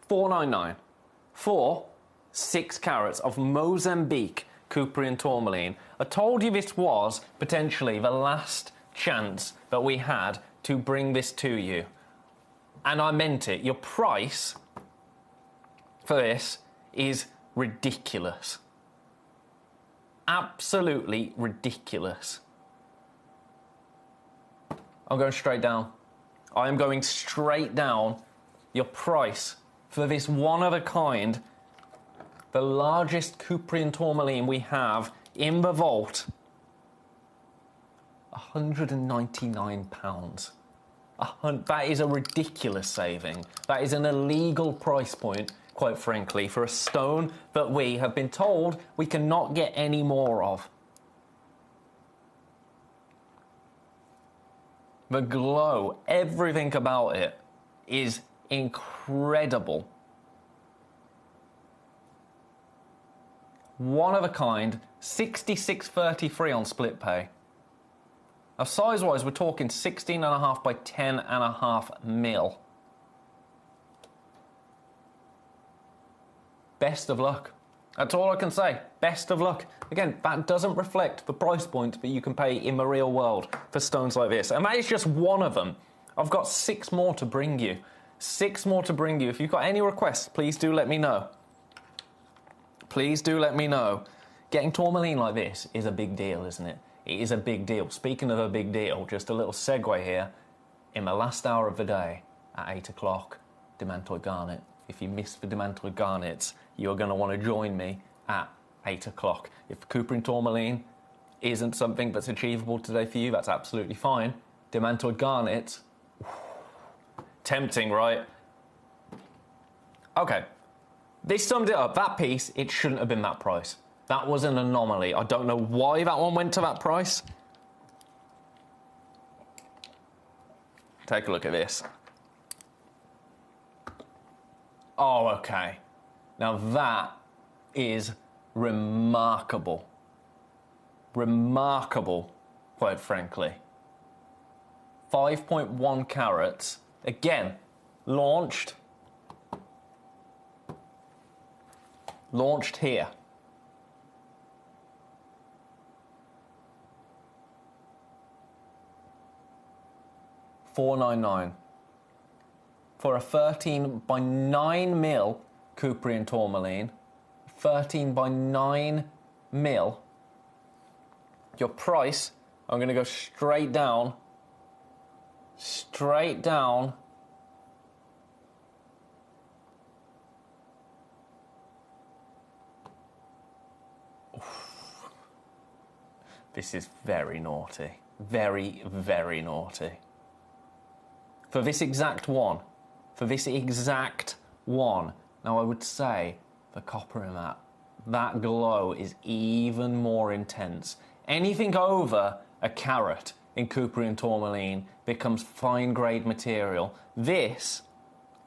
$499 for 6 carats of Mozambique Cuprian tourmaline. I told you this was potentially the last chance that we had to bring this to you. And I meant it. Your price for this is ridiculous. Absolutely ridiculous. I'm going straight down. I am going straight down. Your price for this one-of-a-kind, the largest Cuprian tourmaline we have in the vault, £199. That is a ridiculous saving. That is an illegal price point, quite frankly, for a stone that we have been told we cannot get any more of. The glow, everything about it is incredible. One of a kind, 66.33 on split pay. Now, size-wise, we're talking 16.5 by 10.5 mil. Best of luck. That's all I can say. Best of luck. Again, that doesn't reflect the price point that you can pay in the real world for stones like this. And that is just one of them. I've got 6 more to bring you. 6 more to bring you. If you've got any requests, please do let me know. Please do let me know. Getting tourmaline like this is a big deal, isn't it? It is a big deal. Speaking of a big deal, just a little segue here. In the last hour of the day, at 8 o'clock, Demantoid Garnet. If you missed the Demantoid Garnets, you're going to want to join me at 8 o'clock. If Cuprian tourmaline isn't something that's achievable today for you, that's absolutely fine. Demantoid Garnet. Tempting, right? Okay. This summed it up. That piece, it shouldn't have been that price. That was an anomaly. I don't know why that one went to that price. Take a look at this. Oh, okay. Now that is remarkable. Remarkable, quite frankly. 5.1 carats. Again, launched here. $499 for a 13 by 9 mil Couperin tourmaline. 13 by 9 mil. Your price, I'm going to go straight down. Straight down. Oof. This is very naughty. Very, very naughty. For this exact one. For this exact one. Now I would say the copper in that glow is even more intense. Anything over a carat in Couperin tourmaline becomes fine grade material. This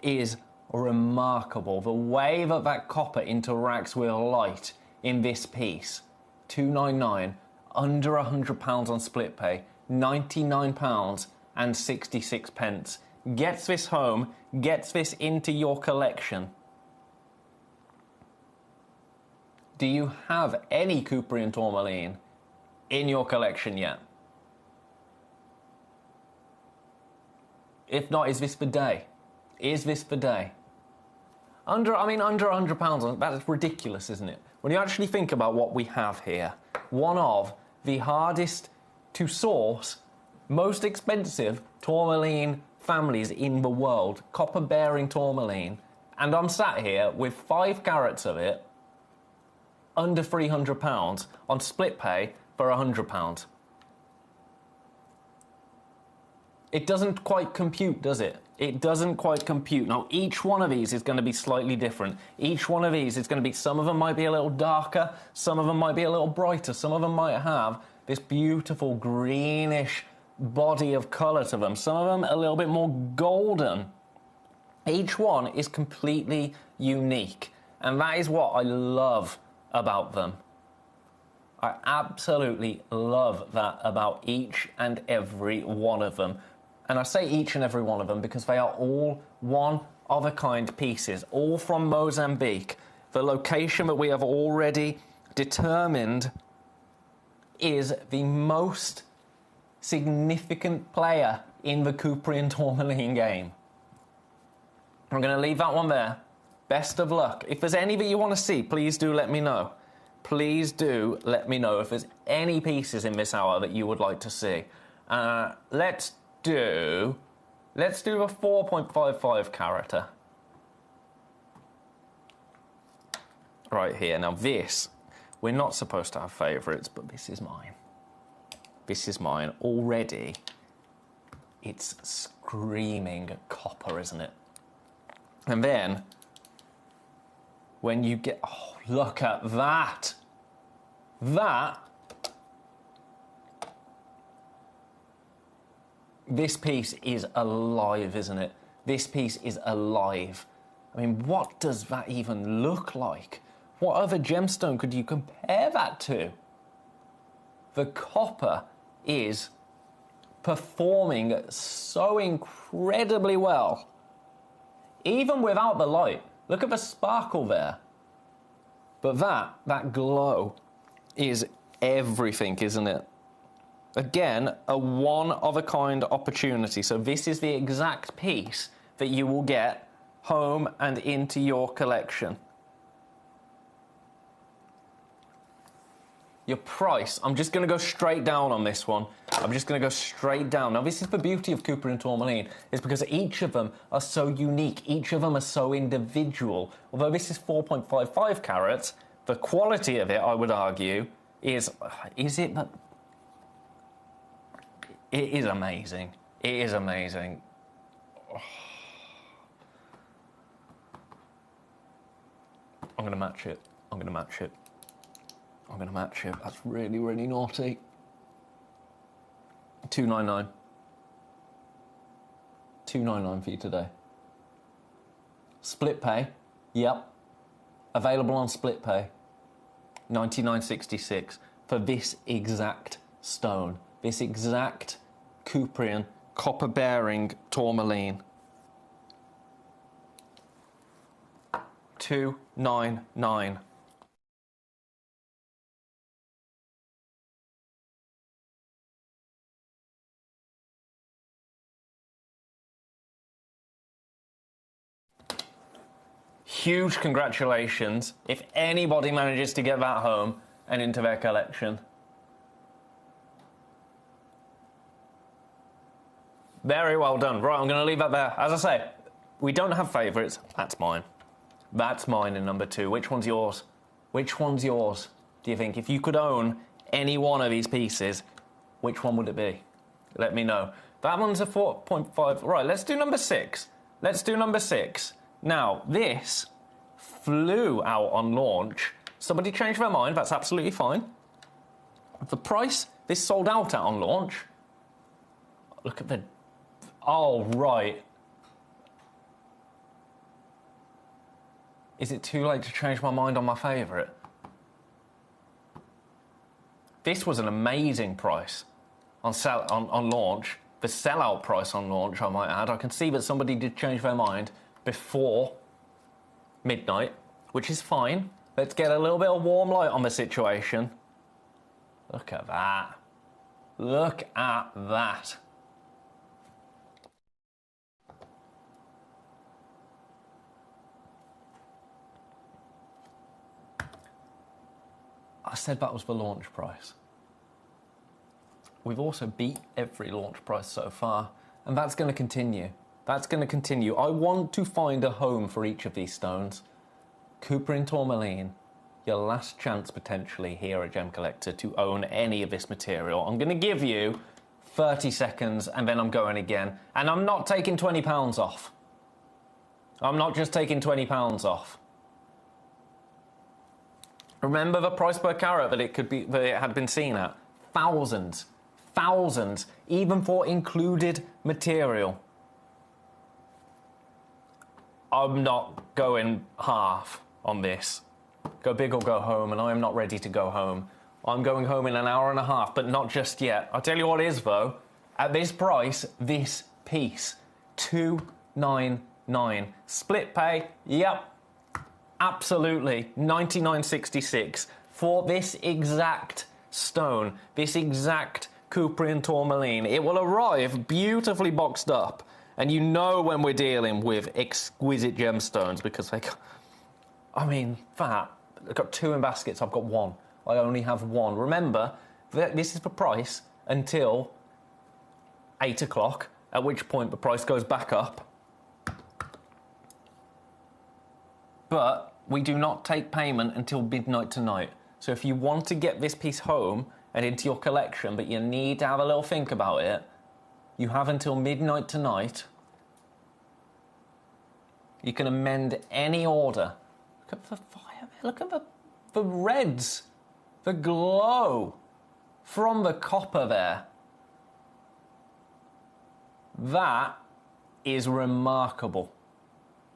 is remarkable. The way that that copper interacts with light in this piece. $299, under £100 on split pay, £99 and 66 pence. Gets this home, gets this into your collection. Do you have any Couperin tourmaline in your collection yet? If not, is this the day? Is this the day? Under £100, that's ridiculous, isn't it? When you actually think about what we have here, one of the hardest to source, most expensive tourmaline families in the world, copper-bearing tourmaline, and I'm sat here with 5 carats of it, under £300 on split pay for £100. It doesn't quite compute, does it? It doesn't quite compute. Now, each one of these is going to be slightly different. Each one of these is going to be, some of them might be a little darker, some of them might be a little brighter, some of them might have this beautiful greenish body of colour to them, some of them a little bit more golden. Each one is completely unique, and that is what I love about them. I absolutely love that about each and every one of them. And I say each and every one of them because they are all one-of-a-kind pieces, all from Mozambique. The location that we have already determined is the most significant player in the Couperin tourmaline game. I'm going to leave that one there. Best of luck. If there's any that you want to see, please do let me know. Please do let me know if there's any pieces in this hour that you would like to see. Let's do a 4.55 carat. Right here. Now this, we're not supposed to have favourites, but this is mine. This is mine already. It's screaming copper, isn't it? And then when you get, oh, look at that. This piece is alive, isn't it? This piece is alive. I mean, what does that even look like? What other gemstone could you compare that to? The copper is performing so incredibly well. Even without the light. Look at the sparkle there. But that glow is everything, isn't it? Again, a one-of-a-kind opportunity. So this is the exact piece that you will get home and into your collection. Your price, I'm just going to go straight down on this one. I'm just going to go straight down. Now, this is the beauty of Couperin tourmaline, is because each of them are so unique. Each of them are so individual. Although this is 4.55 carats, the quality of it, I would argue, is it that... It is amazing. It is amazing. Oh. I'm going to match it. I'm going to match it. I'm going to match it. That's really, really naughty. 299. 299 for you today. Split pay. Yep. Available on split pay. 99.66 for this exact stone. This exact Cuprian copper-bearing tourmaline. 299. Huge congratulations if anybody manages to get that home and into their collection. Very well done. Right, I'm going to leave that there. As I say, we don't have favourites. That's mine. That's mine in number 2. Which one's yours? Which one's yours, do you think? If you could own any one of these pieces, which one would it be? Let me know. That one's a 4.5. Right, let's do number 6. Let's do number 6. Now, this flew out on launch. Somebody changed their mind. That's absolutely fine. The price this sold out at on launch... Look at the... Oh, right. Is it too late to change my mind on my favourite? This was an amazing price on launch. The sellout price on launch, I might add. I can see that somebody did change their mind before midnight, which is fine. Let's get a little bit of warm light on the situation. Look at that. Look at that. I said that was the launch price. We've also beat every launch price so far, and that's going to continue. That's going to continue. I want to find a home for each of these stones. Cuprian tourmaline, your last chance potentially here at Gemcollector to own any of this material. I'm going to give you 30 seconds and then I'm going again. And I'm not taking £20 off. I'm not just taking £20 off. Remember the price per carat that it had been seen at? Thousands. Thousands. Even for included material. I'm not going half on this. Go big or go home, and I am not ready to go home. I'm going home in an hour and a half, but not just yet. I'll tell you what is, though. At this price, this piece, $299. Split pay, yep. Absolutely, $99.66 for this exact stone, this exact Cuprian tourmaline. It will arrive beautifully boxed up, and you know when we're dealing with exquisite gemstones because they got, I mean, that. I've got 2 in baskets, I've got 1. I only have 1. Remember, this is the price until 8 o'clock, at which point the price goes back up. But we do not take payment until midnight tonight. So if you want to get this piece home and into your collection, but you need to have a little think about it, you have until midnight tonight. You can amend any order. Look at the fire, look at the reds, the glow from the copper there. That is remarkable,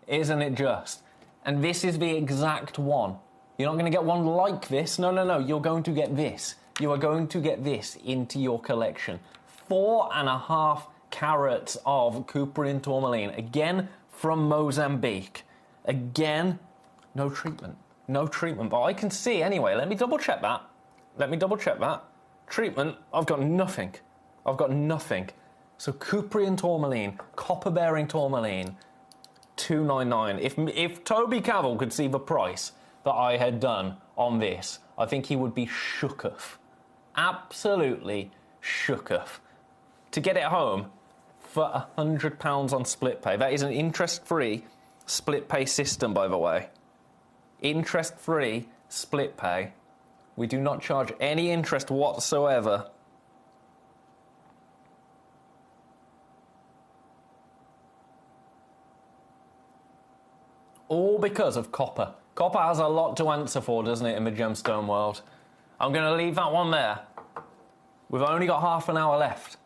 isn't it just? And this is the exact one. You're not going to get one like this. No, no, no. You're going to get this. You are going to get this into your collection. 4.5 carats of Cuprian tourmaline. Again, from Mozambique. Again, no treatment. No treatment. But I can see anyway. Let me double check that. Let me double check that. Treatment, I've got nothing. I've got nothing. So Cuprian tourmaline, copper-bearing tourmaline, $299. If Toby Cavell could see the price that I had done on this, I think he would be shooketh. Absolutely shooketh. To get it home for £100 on split pay. That is an interest-free split pay system, by the way. Interest-free split pay. We do not charge any interest whatsoever. All because of copper. Copper has a lot to answer for, doesn't it, in the gemstone world? I'm going to leave that one there. We've only got half an hour left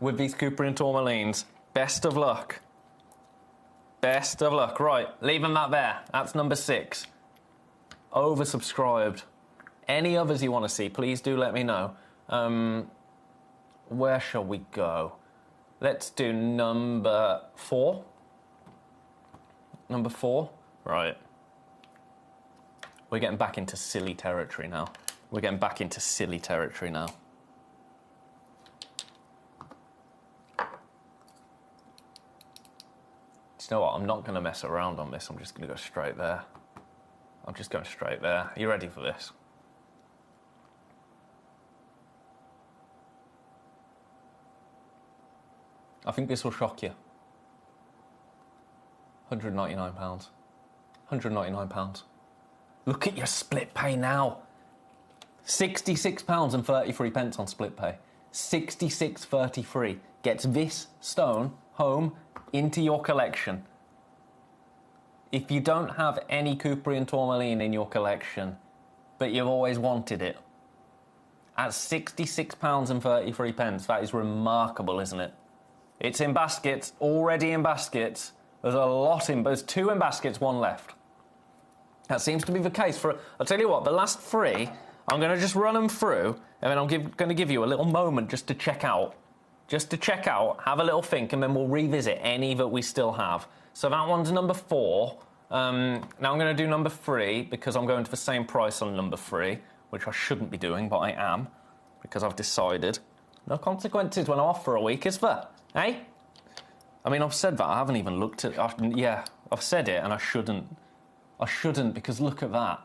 with these Cooper and tourmalines. Best of luck. Best of luck. Right, leaving that there. That's number 6. Oversubscribed. Any others you want to see, please do let me know. Where shall we go? Let's do number 4. Number 4? Right. We're getting back into silly territory now. We're getting back into silly territory now. Do you know what? I'm not going to mess around on this. I'm just going to go straight there. I'm just going straight there. Are you ready for this? I think this will shock you. £199. £199. Look at your split pay now. £66.33 on split pay. 66.33 gets this stone home into your collection. If you don't have any Cooperian tourmaline in your collection, but you've always wanted it, at £66.33, that is remarkable, isn't it? It's in baskets, already in baskets. There's a lot in, there's 2 in baskets, 1 left. That seems to be the case for, I'll tell you what, the last 3, I'm going to just run them through, and then I'm going to give you a little moment just to check out. Just to check out, have a little think, and then we'll revisit any that we still have. So that one's number 4. Now I'm going to do number 3, because I'm going to the same price on number 3, which I shouldn't be doing, but I am, because I've decided. No consequences when I'm off for a week, is there? Eh? I mean, I've said that. I haven't even looked at... yeah, I've said it, and I shouldn't. I shouldn't, because look at that.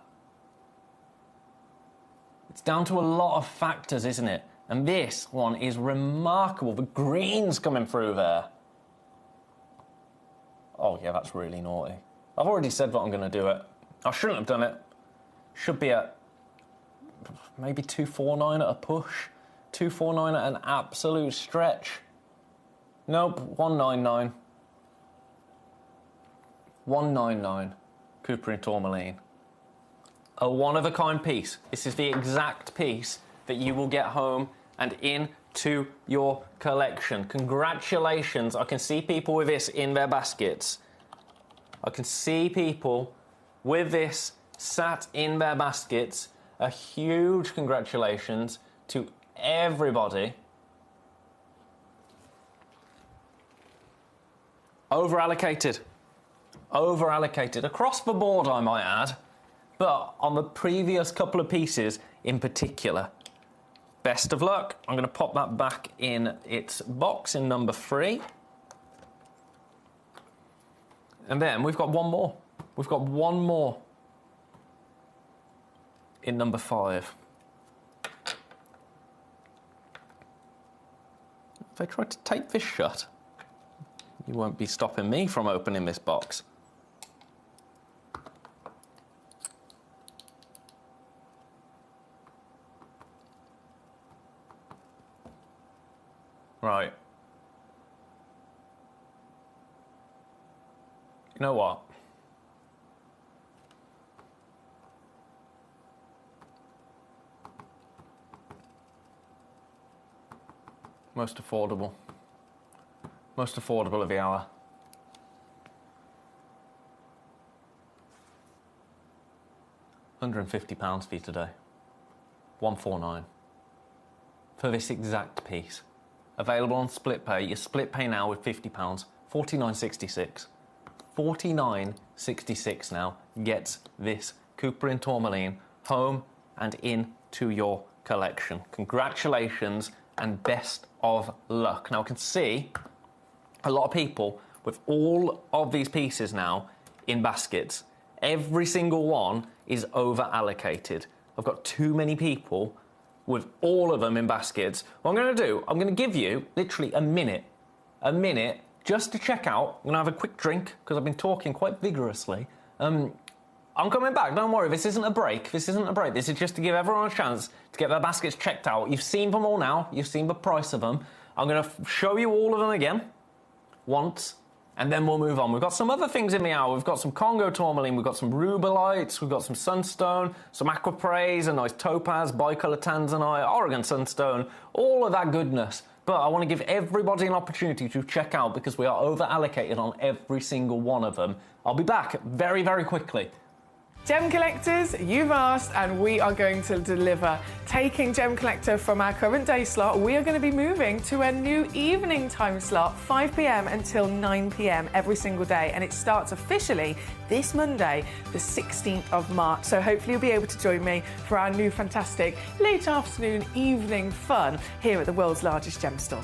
It's down to a lot of factors, isn't it? And this one is remarkable. The green's coming through there. Oh, yeah, that's really naughty. I've already said that I'm going to do it. I shouldn't have done it. Should be at maybe 249 at a push. 249 at an absolute stretch. Nope, 199. 199. Cooper and tourmaline. A one-of-a-kind piece. This is the exact piece that you will get home and into your collection. Congratulations. I can see people with this in their baskets. I can see people with this sat in their baskets. A huge congratulations to everybody. Over-allocated. Over-allocated. Across the board, I might add. But on the previous couple of pieces in particular. Best of luck. I'm going to pop that back in its box in number 3. And then we've got one more. We've got one more in number 5. If I try to tape this shut, you won't be stopping me from opening this box. Right. You know what? Most affordable. Most affordable of the hour. £150 for you today. 149. For this exact piece. Available on split pay. You split pay now with £50. 49.66. 49.66 now gets this Cooper and tourmaline home and into your collection. Congratulations and best of luck. Now I can see a lot of people with all of these pieces now in baskets. Every single one is over allocated. I've got too many people with all of them in baskets. What I'm going to do, I'm going to give you literally a minute just to check out. I'm going to have a quick drink because I've been talking quite vigorously. I'm I'm coming back, don't worry, this isn't a break. This isn't a break. This is just to give everyone a chance to get their baskets checked out. You've seen them all now. You've seen the price of them. I'm going to show you all of them again, once, and then we'll move on. We've got some other things in the hour. We've got some Congo tourmaline, we've got some rubelites, we've got some sunstone, some aquapraise, a nice topaz, bicolor tanzanite, Oregon sunstone, all of that goodness. But I want to give everybody an opportunity to check out because we are over-allocated on every single one of them. I'll be back very, very quickly. Gem collectors, you've asked and we are going to deliver. Taking Gem Collector from our current day slot, we are going to be moving to a new evening time slot, 5 p.m. until 9 p.m. every single day. And it starts officially this Monday, the 16th of March. So hopefully you'll be able to join me for our new fantastic late afternoon evening fun here at the world's largest gem store.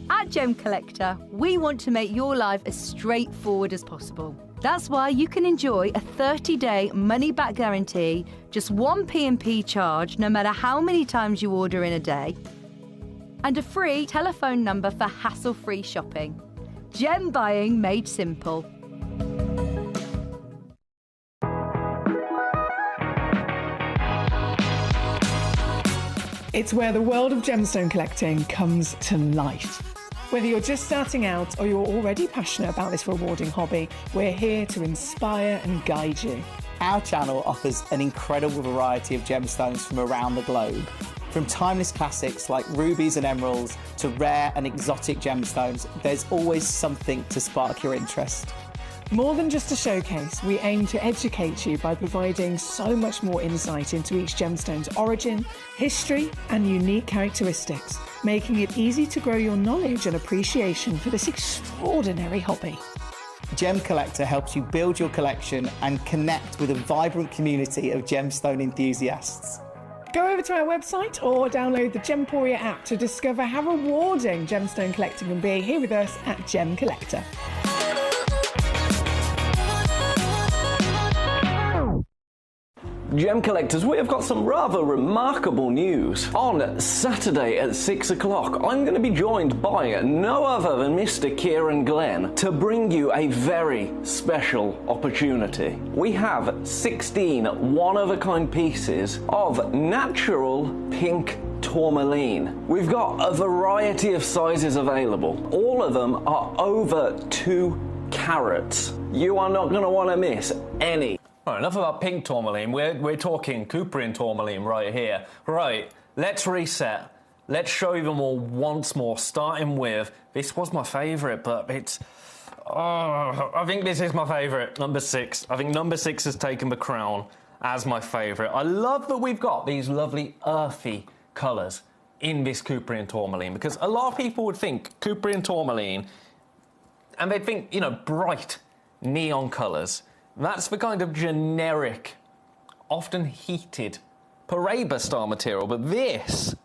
At Gem Collector, we want to make your life as straightforward as possible. That's why you can enjoy a 30-day money-back guarantee, just one P&P charge no matter how many times you order in a day, and a free telephone number for hassle-free shopping. Gem buying made simple. It's where the world of gemstone collecting comes to life. Whether you're just starting out or you're already passionate about this rewarding hobby, we're here to inspire and guide you. Our channel offers an incredible variety of gemstones from around the globe. From timeless classics like rubies and emeralds to rare and exotic gemstones, there's always something to spark your interest. More than just a showcase, we aim to educate you by providing so much more insight into each gemstone's origin, history, and unique characteristics, making it easy to grow your knowledge and appreciation for this extraordinary hobby. Gem Collector helps you build your collection and connect with a vibrant community of gemstone enthusiasts. Go over to our website or download the Gemporia app to discover how rewarding gemstone collecting can be here with us at Gem Collector. Gem collectors, we have got some rather remarkable news. On Saturday at 6 o'clock, I'm going to be joined by no other than Mr. Kieran Glenn to bring you a very special opportunity. We have 16 one-of-a-kind pieces of natural pink tourmaline. We've got a variety of sizes available. All of them are over 2 carats. You are not going to want to miss any. All right, enough about pink tourmaline. We're talking Couperin tourmaline right here. Right, let's reset. Let's show you them all once more, starting with, this was my favourite, but it's... Oh, I think this is my favourite, number 6. I think number 6 has taken the crown as my favourite. I love that we've got these lovely earthy colours in this Couperin tourmaline, because a lot of people would think Couperin tourmaline, and they'd think, you know, bright neon colours. That's the kind of generic, often heated, Paraiba style material, but this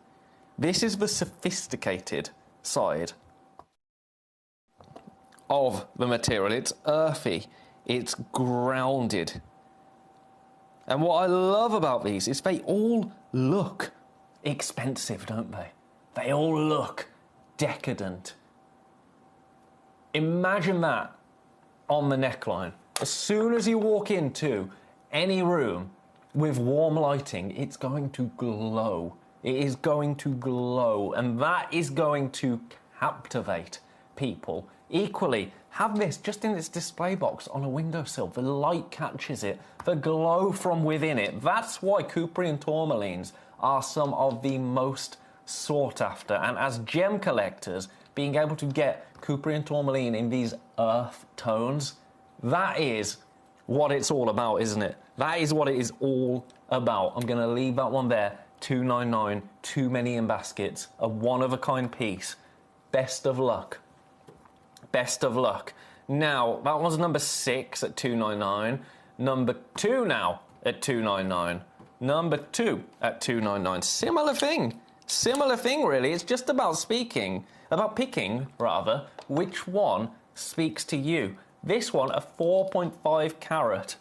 is the sophisticated side of the material. It's earthy, it's grounded. And what I love about these is they all look expensive, don't they? They all look decadent. Imagine that on the neckline. As soon as you walk into any room with warm lighting, it's going to glow. It is going to glow, and that is going to captivate people. Equally, have this just in its display box on a windowsill. The light catches it, the glow from within it. That's why Couperin tourmalines are some of the most sought after. And as gem collectors, being able to get Couperin tourmaline in these earth tones, that is what it's all about, isn't it? That is what it is all about. I'm going to leave that one there. $2.99, too many in baskets, a one-of-a-kind piece. Best of luck. Best of luck. Now, that was number 6 at $2.99. Number 2 now at $2.99. Number 2 at $2.99. Similar thing, really. It's just about picking, which one speaks to you. This one, a 4.5 carat,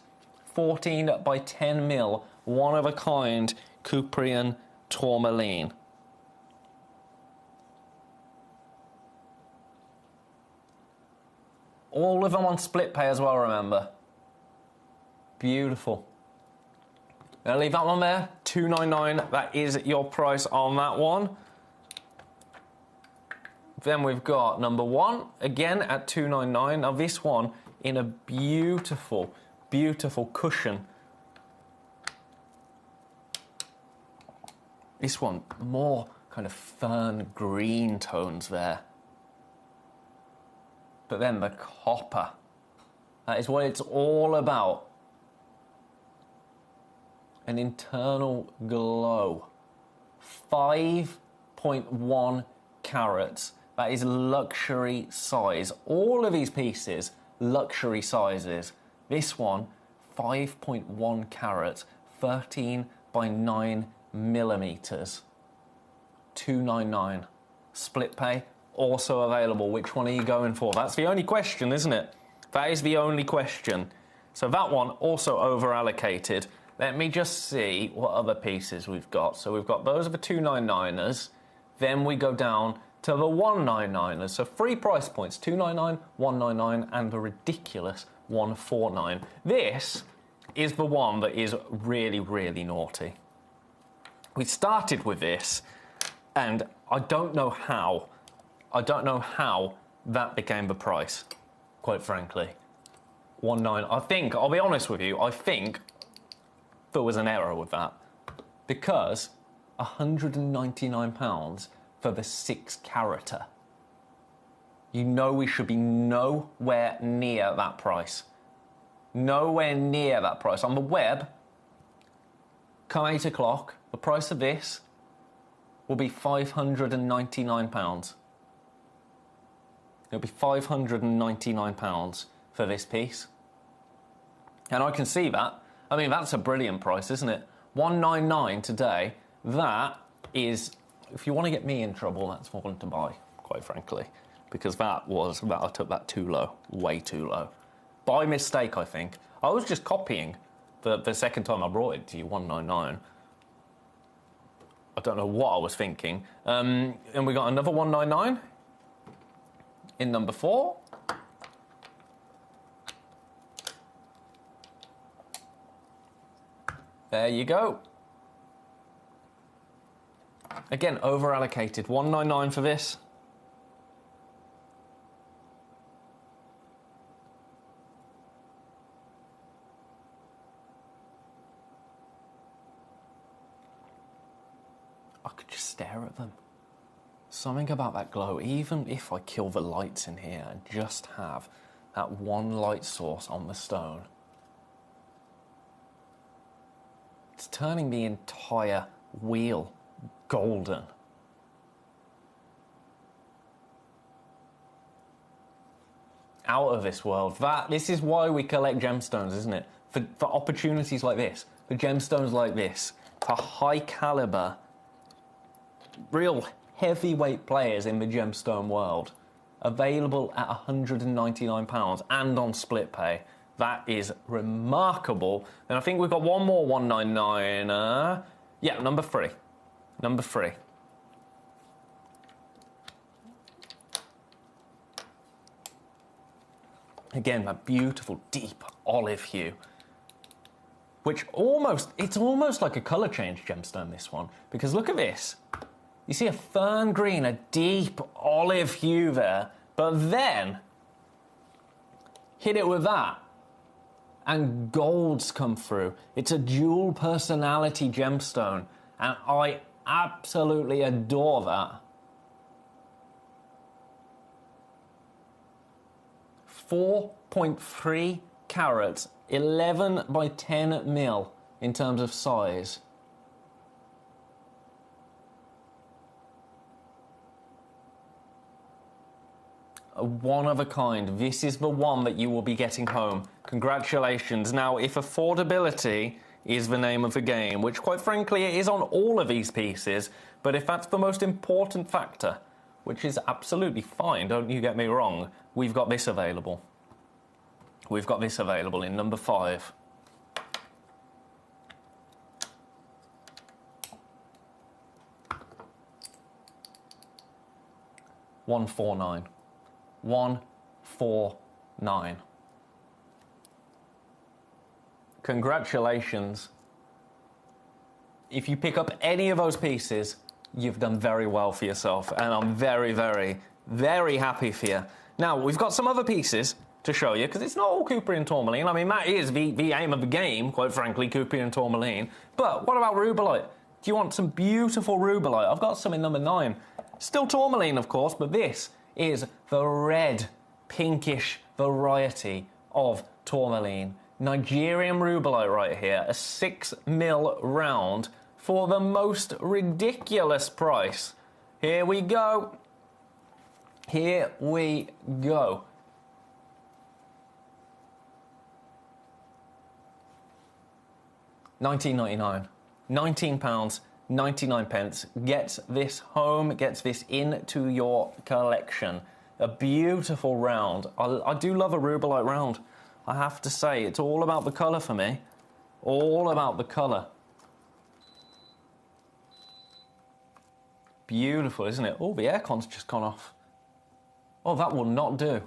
14 by 10 mil, one-of-a-kind Couperin tourmaline. All of them on split pay as well, remember. Beautiful. Gonna leave that one there, $2.99. That is your price on that one. Then we've got number 1, again at $2.99. Now this one in a beautiful, beautiful cushion. This one, more kind of fern green tones there. But then the copper. That is what it's all about. An internal glow. 5.1 carats. That is luxury size. All of these pieces, luxury sizes. This one, 5.1 carats, 13 by 9 millimeters. $2.99. Split pay, also available. Which one are you going for? That's the only question, isn't it? That is the only question. So that one also over allocated. Let me just see what other pieces we've got. So we've got those are the 299ers. Then we go down to the 199ers. So 3 price points, 299, 199, and the ridiculous 149. This is the one that is really, really naughty. We started with this, and I don't know how that became the price, quite frankly. 199. I think, I'll be honest with you, I think there was an error with that. Because £199 for the 6 carater. You know we should be nowhere near that price. Nowhere near that price. On the web, come 8 o'clock, the price of this will be £599. It'll be £599 for this piece. And I can see that. I mean, that's a brilliant price, isn't it? $199 today. That is, if you want to get me in trouble, that's one to buy, quite frankly. Because I took that too low, way too low. By mistake, I think. I was just copying the second time I brought it to you, $199. I don't know what I was thinking. And we got another $199 in number 4. There you go. Again, over allocated. $199 for this. I could just stare at them. Something about that glow, even if I kill the lights in here and just have that one light source on the stone. It's turning the entire wheel golden. Out of this world. This is why we collect gemstones, isn't it? For opportunities like this, for gemstones like this, for high caliber, real heavyweight players in the gemstone world, available at £199 and on split pay. That is remarkable. And I think we've got one more 199. Yeah, number 3. Number 3. Again, that beautiful deep olive hue. Which it's almost like a colour change gemstone, this one. Because look at this. You see a fern green, a deep olive hue there. But then, hit it with that. And golds come through. It's a dual personality gemstone. And I absolutely adore that. 4.3 carats, 11 by 10 mil in terms of size. A one of a kind. This is the one that you will be getting home. Congratulations. Now, if affordability is the name of the game, which quite frankly it is on all of these pieces, but if that's the most important factor, which is absolutely fine, don't you get me wrong, we've got this available. We've got this available in number 5. 149. 149. Congratulations. If you pick up any of those pieces, you've done very well for yourself, and I'm very, very, very happy for you. Now, we've got some other pieces to show you, because it's not all Coupery and tourmaline. I mean, that is the aim of the game, quite frankly, Coupery and tourmaline. But what about rubellite? Do you want some beautiful rubellite? I've got some in number 9. Still tourmaline, of course, but this is the red, pinkish variety of tourmaline. Nigerian rubellite right here, a 6mm round for the most ridiculous price. Here we go. Here we go. £19.99. £19.99. Gets this home, gets this into your collection. A beautiful round. I do love a rubellite round. I have to say, it's all about the colour for me. All about the colour. Beautiful, isn't it? Oh, the aircon's just gone off. Oh, that will not do.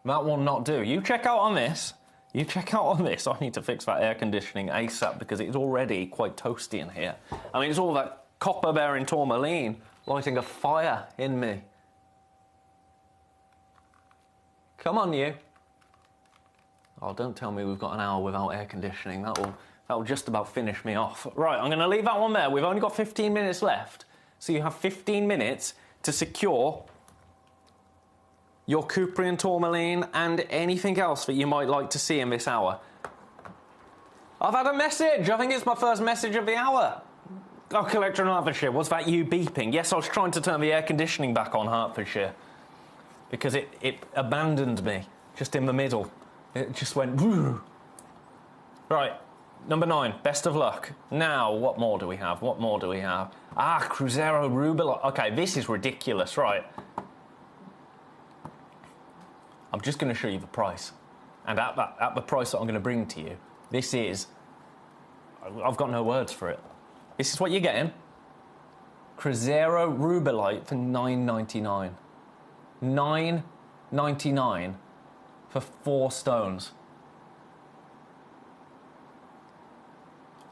That will not do. You check out on this. You check out on this. I need to fix that air conditioning ASAP because it's already quite toasty in here. I mean, it's all that copper-bearing tourmaline lighting a fire in me. Come on, you. Oh, don't tell me we've got an hour without air conditioning. That'll just about finish me off. Right, I'm going to leave that one there. We've only got 15 minutes left. So you have 15 minutes to secure your Coupery and tourmaline and anything else that you might like to see in this hour. I've had a message. I think it's my first message of the hour. Oh, Collector in Hertfordshire, was that you beeping? Yes, I was trying to turn the air conditioning back on Hertfordshire because it abandoned me just in the middle. It just went... Whoo. Right, number 9, best of luck. Now, what more do we have? What more do we have? Ah, Cruzeiro Rubellite. Okay, this is ridiculous, right. I'm just going to show you the price. And at the price that I'm going to bring to you, this is... I've got no words for it. This is what you're getting. Cruzeiro Rubellite for £9.99. £9.99 for 4 stones.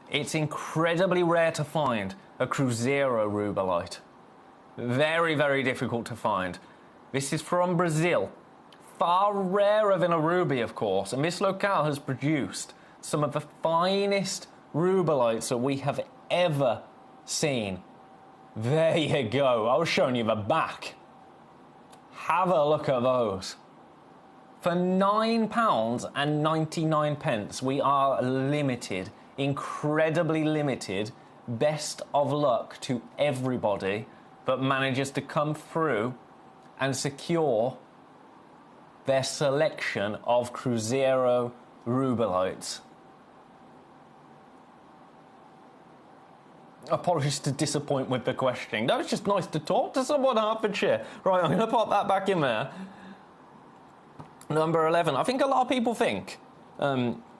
It's incredibly rare to find a Cruzeiro Rubellite. Very, very difficult to find. This is from Brazil. Far rarer than a ruby, of course, and this locale has produced some of the finest rubellites that we have ever seen. There you go. I was showing you the back. Have a look at those. For £9.99, we are limited, incredibly limited. Best of luck to everybody that manages to come through and secure their selection of Cruzeiro Rubellites. Apologies to disappoint with the questioning. That was just nice to talk to someone, Hertfordshire. Right, I'm going to pop that back in there. Number 11. I think a lot of people think,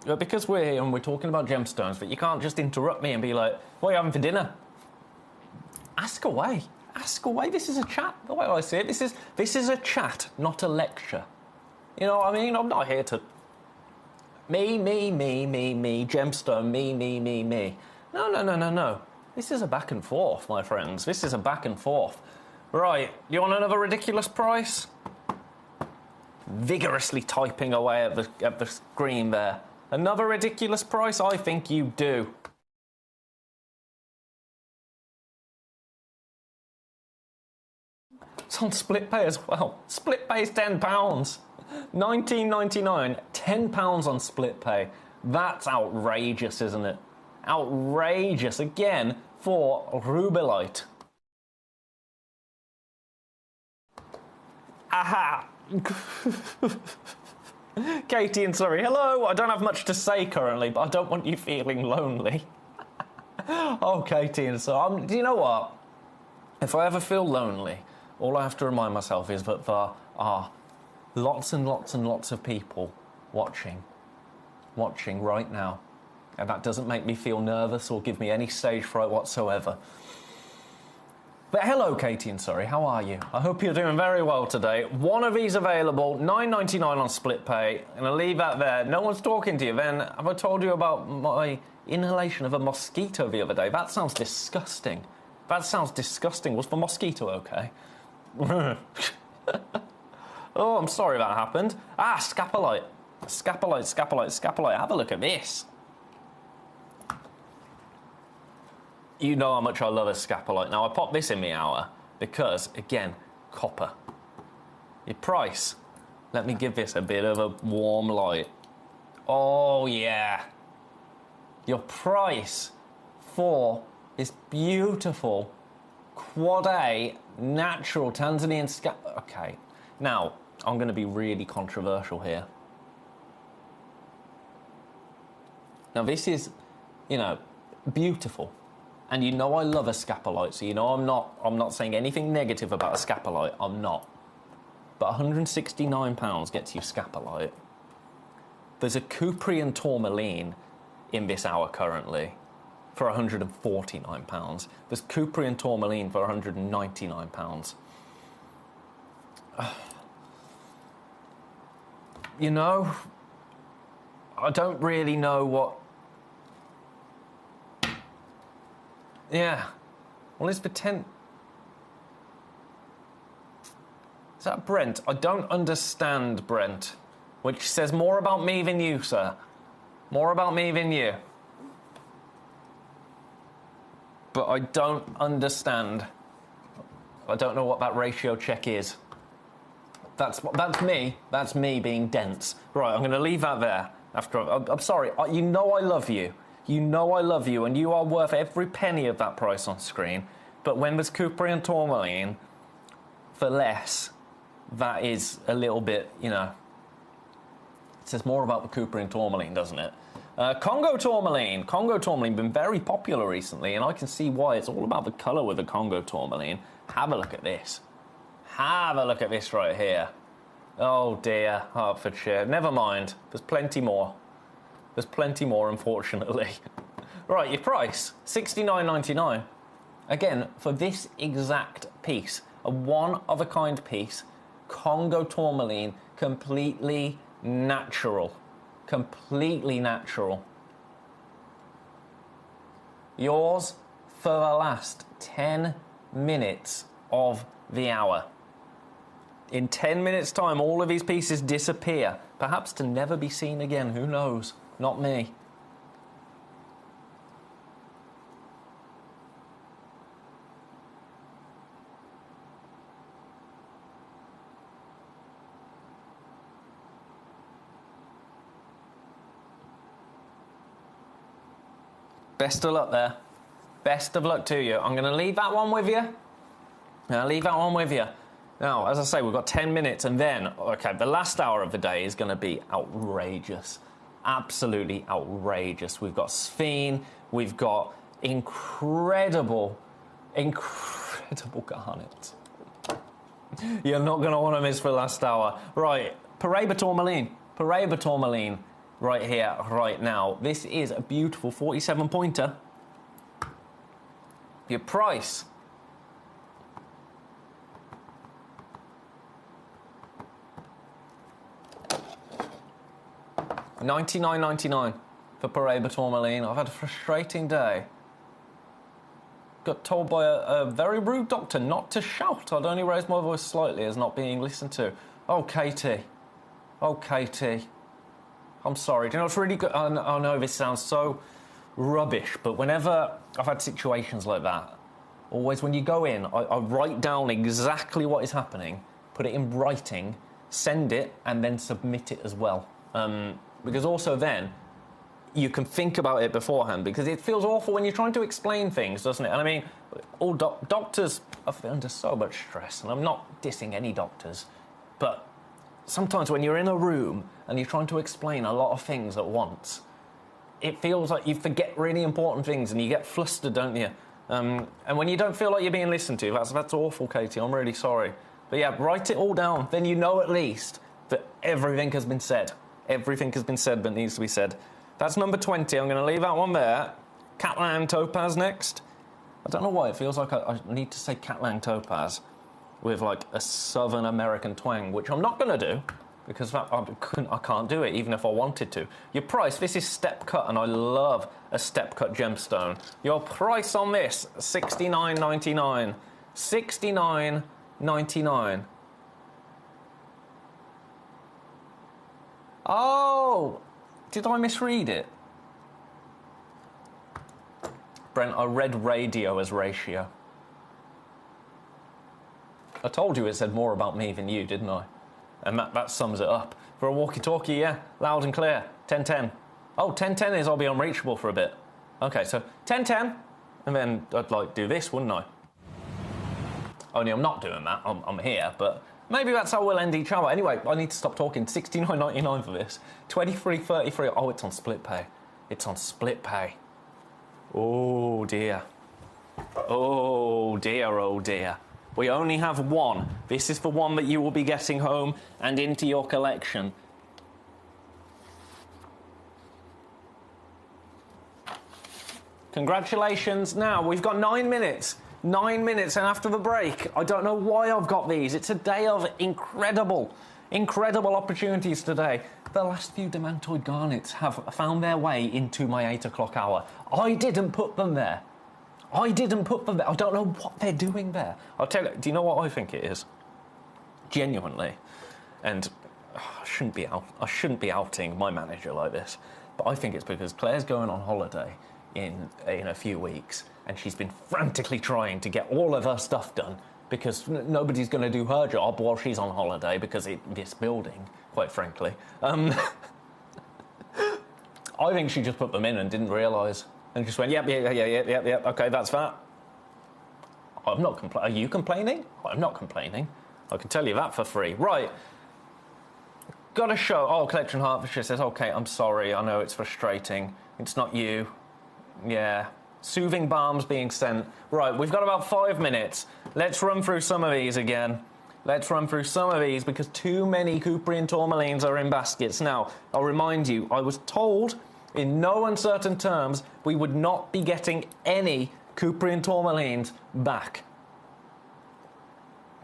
because we're here and we're talking about gemstones, that you can't just interrupt me and be like, what are you having for dinner? Ask away. Ask away. This is a chat, the way I see it. This is a chat, not a lecture. You know what I mean? I'm not here to... Me, gemstone, me. No. This is a back and forth, my friends. This is a back and forth. Right, you want another ridiculous price? Vigorously typing away at the screen there. Another ridiculous price? I think you do. It's on split pay as well. Split pay is £10. £19.99. £10 on split pay. That's outrageous, isn't it? Outrageous again for Rubellite. Aha! Katie and Surrey, hello. I don't have much to say currently, but I don't want you feeling lonely. Oh, Katie and Surrey. Do you know what? If I ever feel lonely, all I have to remind myself is that there are lots and lots of people watching right now. And that doesn't make me feel nervous or give me any stage fright whatsoever. But hello, Katie and Surrey, how are you? I hope you're doing very well today. One of these available, $9.99 on split pay. I'm going to leave that there. No one's talking to you. Then, have I told you about my inhalation of a mosquito the other day? That sounds disgusting. That sounds disgusting. Was the mosquito okay? Oh, I'm sorry that happened. Ah, scapolite. Scapolite. Have a look at this. You know how much I love a scapolite. Now, I popped this in the hour because, again, copper. Your price. Let me give this a bit of a warm light. Oh, yeah. Your price for this beautiful Quad A natural Tanzanian Okay. Now, I'm going to be really controversial here. Now, this is, you know, beautiful. And you know I love a scapolite, so you know I'm not saying anything negative about a scapolite. I'm not. But £169 gets you scapolite. There's a Cuprian tourmaline in this hour currently for £149. There's Cuprian tourmaline for £199. You know, I don't really know what... Yeah. Well, it's the 10th. Is that Brent? I don't understand, Brent. Which says more about me than you, sir. More about me than you. But I don't understand. I don't know what that ratio check is. That's me. That's me being dense. Right, I'm going to leave that there. I'm sorry. You know I love you. You know I love you, and you are worth every penny of that price on screen. But when there's Cuprian tourmaline for less, that is a little bit, you know... It says more about the Cuprian tourmaline, doesn't it? Congo tourmaline. Congo tourmaline been very popular recently, and I can see why. It's all about the colour with the Congo tourmaline. Have a look at this. Have a look at this right here. Oh dear, Hertfordshire. Never mind. There's plenty more. There's plenty more, unfortunately. Right, your price, $69.99. Again, for this exact piece, a one-of-a-kind piece, Congo tourmaline, completely natural. Completely natural. Yours for the last 10 minutes of the hour. In 10 minutes' time, all of these pieces disappear, perhaps to never be seen again. Who knows? Not me. Best of luck there. Best of luck to you. I'm going to leave that one with you. Now, as I say, we've got 10 minutes, and then, okay, the last hour of the day is going to be outrageous. Absolutely outrageous. We've got Sphene, we've got incredible garnets. You're not going to want to miss the last hour. Right, Paraiba tourmaline, right here, right now. This is a beautiful 47-pointer. Your price... $99.99 for Paraiba tourmaline. I've had a frustrating day. Got told by a very rude doctor not to shout. I'd only raise my voice slightly as not being listened to. Oh, Katie. I'm sorry. Do you know what's really good? I know this sounds so rubbish, but whenever I've had situations like that, always when you go in, I write down exactly what is happening, put it in writing, send it, and then submit it as well. Because also then, you can think about it beforehand, because it feels awful when you're trying to explain things, doesn't it? And I mean, all doctors are under so much stress, and I'm not dissing any doctors, but sometimes when you're in a room and you're trying to explain a lot of things at once, it feels like you forget really important things and you get flustered, don't you? And when you don't feel like you're being listened to, that's awful, Katie. I'm really sorry. But yeah, write it all down. Then you know at least that everything has been said. Everything has been said that needs to be said. That's number 20. I'm going to leave that one there. Catalan Topaz next. I don't know why, it feels like I need to say Catlang Topaz with like a Southern American twang, which I'm not going to do, because I can't do it, even if I wanted to. Your price, this is step cut, and I love a step cut gemstone. Your price on this, $69.99. $69.99. Oh, did I misread it? Brent, I read radio as ratio. I told you it said more about me than you, didn't I? And that sums it up. For a walkie-talkie, yeah, loud and clear, 1010. Oh, 1010 is I'll be unreachable for a bit. Okay, so 1010, and then I'd like do this, wouldn't I? Only I'm not doing that, I'm here, but maybe that's how we'll end each other. Anyway, I need to stop talking. $69.99 for this. $23.33. Oh, it's on split pay. It's on split pay. Oh, dear. Oh, dear, oh, dear. We only have one. This is the one that you will be getting home and into your collection. Congratulations. Now, we've got 9 minutes. 9 minutes, and after the break, I don't know why I've got these. It's a day of incredible opportunities today. The last few Demantoid Garnets have found their way into my 8 o'clock hour. I didn't put them there. I didn't put them there. I don't know what they're doing there. I'll tell you, do you know what I think it is? Genuinely. And I shouldn't be outing my manager like this, but I think it's because Claire's going on holiday in a few weeks, and she's been frantically trying to get all of her stuff done because nobody's going to do her job while she's on holiday because this building, quite frankly. I think she just put them in and didn't realise. And just went, yep, okay, that's that. I'm not complaining. Are you complaining? I'm not complaining. I can tell you that for free. Right. Got a show. Oh, Collector in Hertfordshire says, okay, I'm sorry. I know it's frustrating. It's not you. Yeah. Soothing balms being sent. Right, we've got about 5 minutes. Let's run through some of these again. Let's run through some of these because too many Couperin tourmalines are in baskets. Now, I'll remind you, I was told in no uncertain terms we would not be getting any Couperin tourmalines back.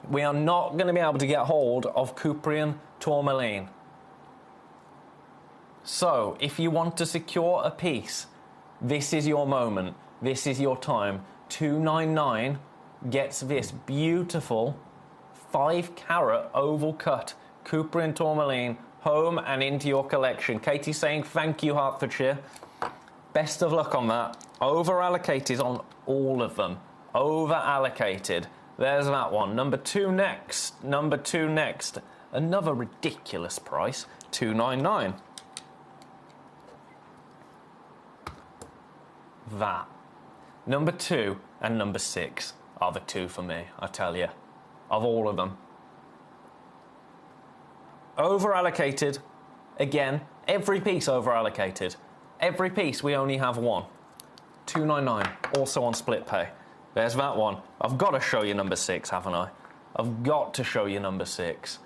We are not going to be able to get hold of Couperin tourmaline. So, if you want to secure a piece, this is your moment. This is your time. 299 gets this beautiful 5-carat oval cut Couperin tourmaline home and into your collection. Katie's saying thank you, Hertfordshire. Best of luck on that. Over allocated on all of them. Over allocated. There's that one. Number 2 next. Number 2 next. Another ridiculous price. $299. That. Number 2 and number 6 are the two for me, I tell you. Of all of them. Over allocated. Again, every piece over allocated. Every piece we only have one. $299. Also on split pay. There's that one. I've got to show you number 6, haven't I? I've got to show you number 6.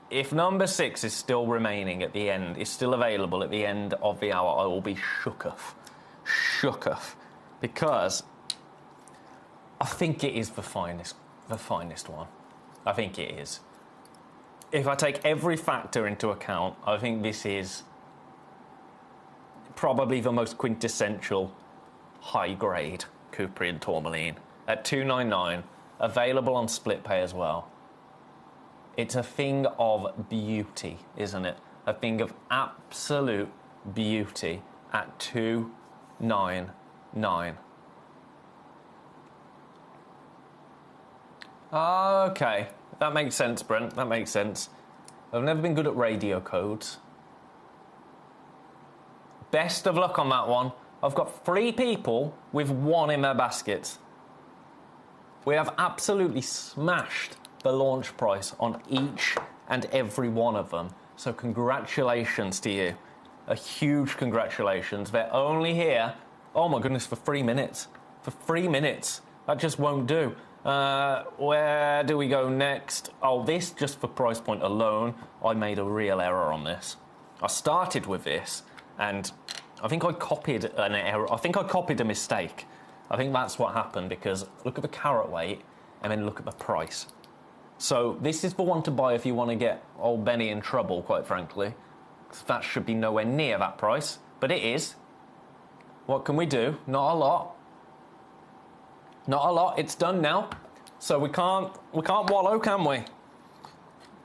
If number 6 is still remaining at the end, is still available at the end of the hour, I will be shooketh. Shooketh. Because I think it is the finest one. I think it is. If I take every factor into account, I think this is probably the most quintessential high-grade Couperin tourmaline at $299, available on split pay as well. It's a thing of beauty, isn't it? A thing of absolute beauty at $299. Okay, that makes sense, Brent. That makes sense. I've never been good at radio codes. Best of luck on that one. I've got 3 people with 1 in their baskets. We have absolutely smashed the launch price on each and every one of them. So congratulations to you. A huge congratulations. They're only here, oh my goodness, for 3 minutes. For 3 minutes. That just won't do. Where do we go next? Oh, this, just for price point alone, I made a real error on this. I started with this, and I think I copied an error. I think I copied a mistake. I think that's what happened, because look at the carat weight and then look at the price. So this is the one to buy if you want to get old Benny in trouble, quite frankly. That should be nowhere near that price, but it is. What can we do? Not a lot. Not a lot. It's done now. So we can't wallow, can we?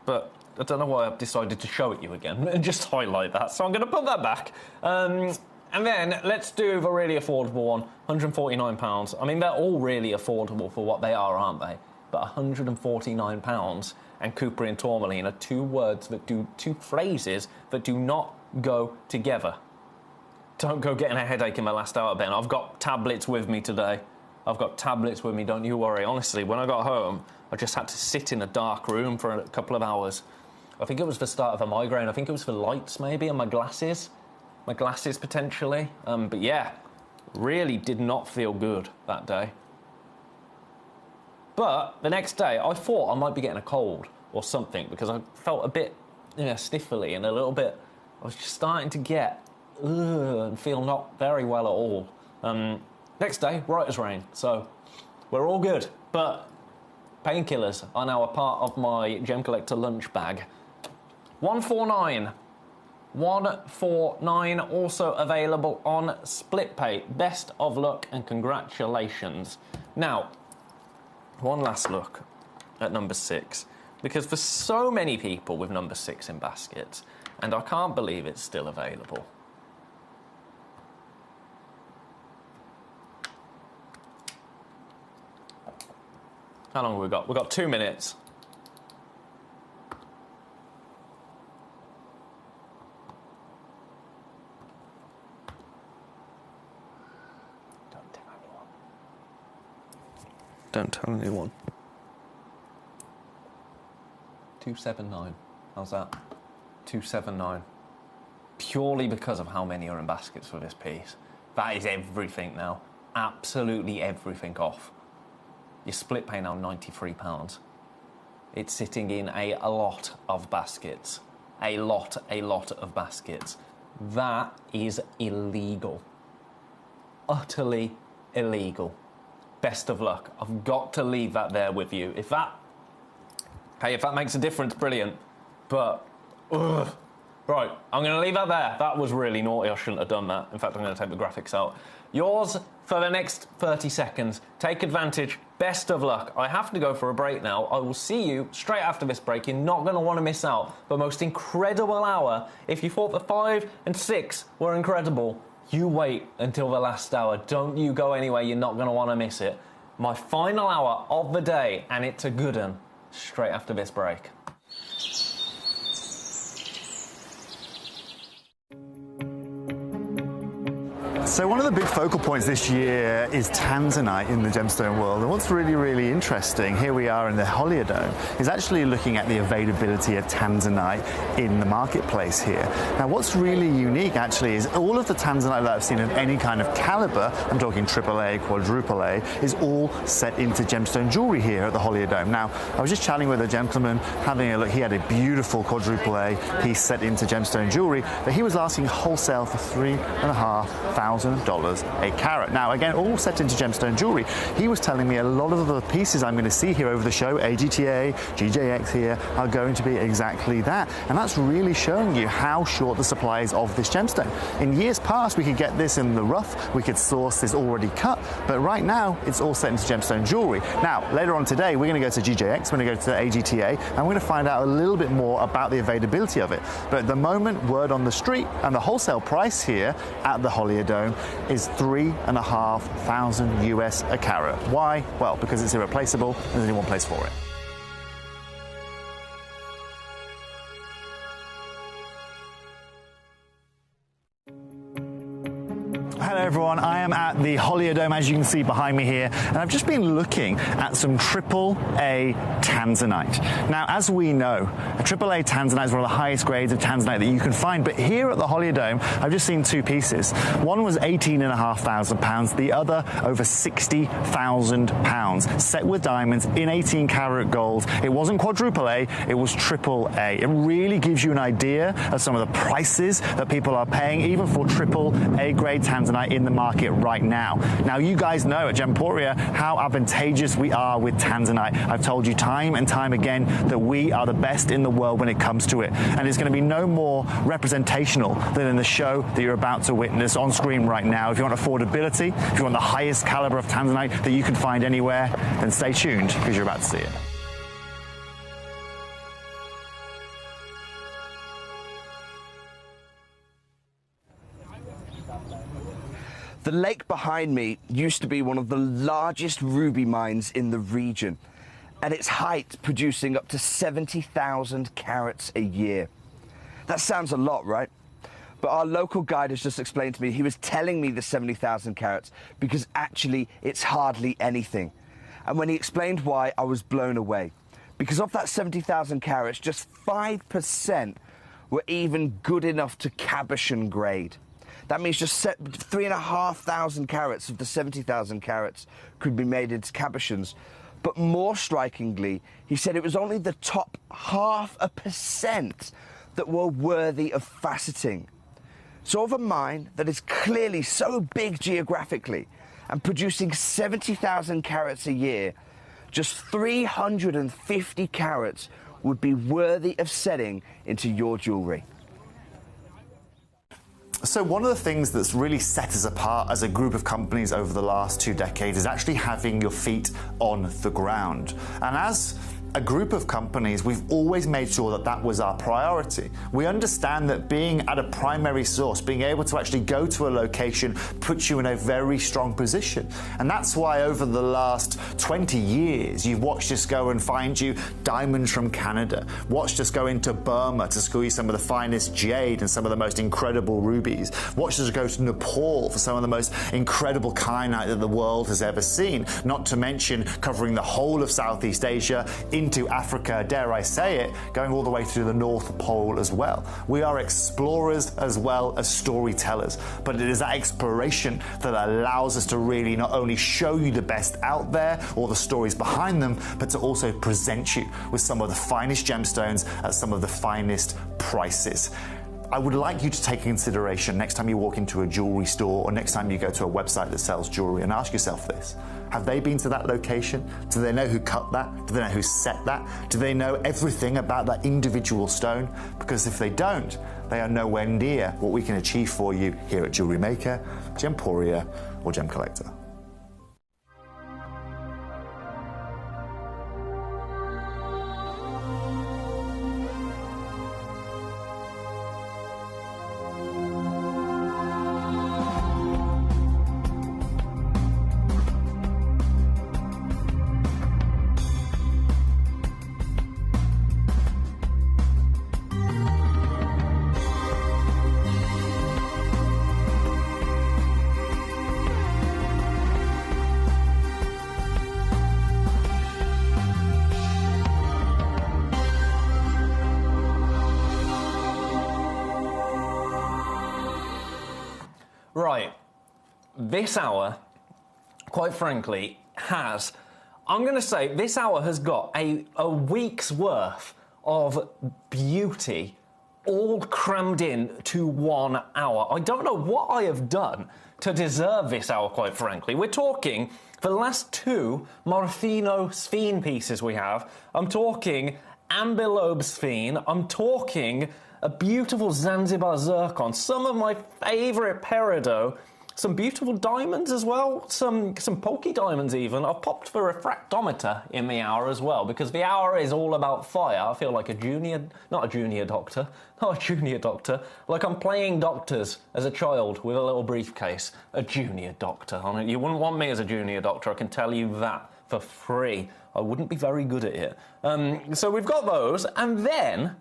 But I don't know why I've decided to show it you again and just highlight that. So I'm going to put that back. And then let's do the really affordable one, £149. I mean, they're all really affordable for what they are, aren't they? But £149 and Cooper and Tourmaline are two phrases that do not go together. Don't go getting a headache in my last hour, Ben. I've got tablets with me today. I've got tablets with me, don't you worry. Honestly, when I got home, I just had to sit in a dark room for a couple of hours. I think it was the start of a migraine. I think it was for lights, maybe, and my glasses. My glasses, potentially. But yeah, really did not feel good that day. But the next day, I thought I might be getting a cold or something, because I felt a bit sniffly and a little bit... I was just starting to get... and feel not very well at all. Next day, right as rain, so we're all good. But painkillers are now a part of my Gem Collector lunch bag. 149. 149, also available on SplitPay. Best of luck and congratulations. Now, one last look at number 6, because for so many people with number 6 in baskets, and I can't believe it's still available. How long have we got? We've got 2 minutes. Don't tell anyone. 279. How's that? 279. Purely because of how many are in baskets for this piece. That is everything now. Absolutely everything off. Your split pay now £93. It's sitting in a lot of baskets. A lot of baskets. That is illegal. Utterly illegal. Best of luck. I've got to leave that there with you. If that makes a difference, brilliant. But, ugh. Right, I'm going to leave that there. That was really naughty. I shouldn't have done that. In fact, I'm going to take the graphics out. Yours for the next 30 seconds. Take advantage. Best of luck. I have to go for a break now. I will see you straight after this break. You're not going to want to miss out. The most incredible hour. If you thought the 5 and 6 were incredible, you wait until the last hour. Don't you go anywhere. You're not going to want to miss it. My final hour of the day, and it's a good one, straight after this break. So one of the big focal points this year is Tanzanite in the gemstone world, and what's really, really interesting, here we are in the Holiodome, is actually looking at the availability of Tanzanite in the marketplace here. Now what's really unique actually is all of the Tanzanite that I've seen of any kind of caliber, I'm talking AAA, quadruple A, is all set into gemstone jewelry here at the Holiodome. Now I was just chatting with a gentleman, having a look, he had a beautiful quadruple A piece set into gemstone jewelry that he was asking wholesale for $3,500 a carat. Now again, all set into gemstone jewelry. He was telling me a lot of the pieces I'm going to see here over the show, AGTA, GJX here, are going to be exactly that. And that's really showing you how short the supply is of this gemstone. In years past, we could get this in the rough, we could source this already cut, but right now it's all set into gemstone jewelry. Now, later on today, we're going to go to GJX, we're going to go to AGTA, and we're going to find out a little bit more about the availability of it. But at the moment, word on the street, and the wholesale price here at the Holiodome is $3,500 US a carat. Why? Well, because it's irreplaceable and there's only one place for it. Hello everyone, I am at the Holiodome, as you can see behind me here, and I've just been looking at some AAA Tanzanite. Now, as we know, a AAA Tanzanite is one of the highest grades of Tanzanite that you can find, but here at the Holiodome, I've just seen two pieces. One was £18,500, the other over £60,000, set with diamonds in 18 karat gold. It wasn't quadruple A, it was AAA. It really gives you an idea of some of the prices that people are paying, even for AAA grade Tanzanite tanzanite in the market right now. Now, you guys know at Gemporia how advantageous we are with tanzanite. I've told you time and time again that we are the best in the world when it comes to it. And it's going to be no more representational than in the show that you're about to witness on screen right now. If you want affordability, if you want the highest caliber of tanzanite that you can find anywhere, then stay tuned because you're about to see it. The lake behind me used to be one of the largest ruby mines in the region, at its height producing up to 70,000 carats a year. That sounds a lot, right? But our local guide has just explained to me he was telling me the 70,000 carats because actually it's hardly anything. And when he explained why, I was blown away. Because of that 70,000 carats, just 5% were even good enough to cabochon grade. That means just 3,500 carats of the 70,000 carats could be made into cabochons. But more strikingly, he said it was only the top 0.5% that were worthy of faceting. So of a mine that is clearly so big geographically and producing 70,000 carats a year, just 350 carats would be worthy of setting into your jewellery. So one of the things that's really set us apart as a group of companies over the last 2 decades is actually having your feet on the ground. And as a group of companies, we've always made sure that that was our priority. We understand that being at a primary source, being able to actually go to a location, puts you in a very strong position. And that's why over the last 20 years, you've watched us go and find you diamonds from Canada, watched us go into Burma to squeeze some of the finest jade and some of the most incredible rubies, watched us go to Nepal for some of the most incredible kyanite that the world has ever seen, not to mention covering the whole of Southeast Asia, into Africa, dare I say it, going all the way to the North Pole as well. We are explorers as well as storytellers, but it is that exploration that allows us to really not only show you the best out there or the stories behind them, but to also present you with some of the finest gemstones at some of the finest prices. I would like you to take consideration next time you walk into a jewelry store or next time you go to a website that sells jewelry and ask yourself this. Have they been to that location? Do they know who cut that? Do they know who set that? Do they know everything about that individual stone? Because if they don't, they are nowhere near what we can achieve for you here at Jewelry Maker, Gemporia, or Gemcollector. Right, this hour, quite frankly, has, I'm going to say, this hour has got a week's worth of beauty all crammed in to 1 hour. I don't know what I have done to deserve this hour, quite frankly. We're talking, for the last 2 Morfino Sphene pieces we have, I'm talking Ambilobe Sphene, I'm talking a beautiful Zanzibar zircon, some of my favourite peridot, some beautiful diamonds as well, some pokey diamonds even. I've popped the refractometer in the hour as well, because the hour is all about fire. I feel like like I'm playing doctors as a child with a little briefcase. A junior doctor. I mean, you wouldn't want me as a junior doctor, I can tell you that for free. I wouldn't be very good at it. So we've got those, and then,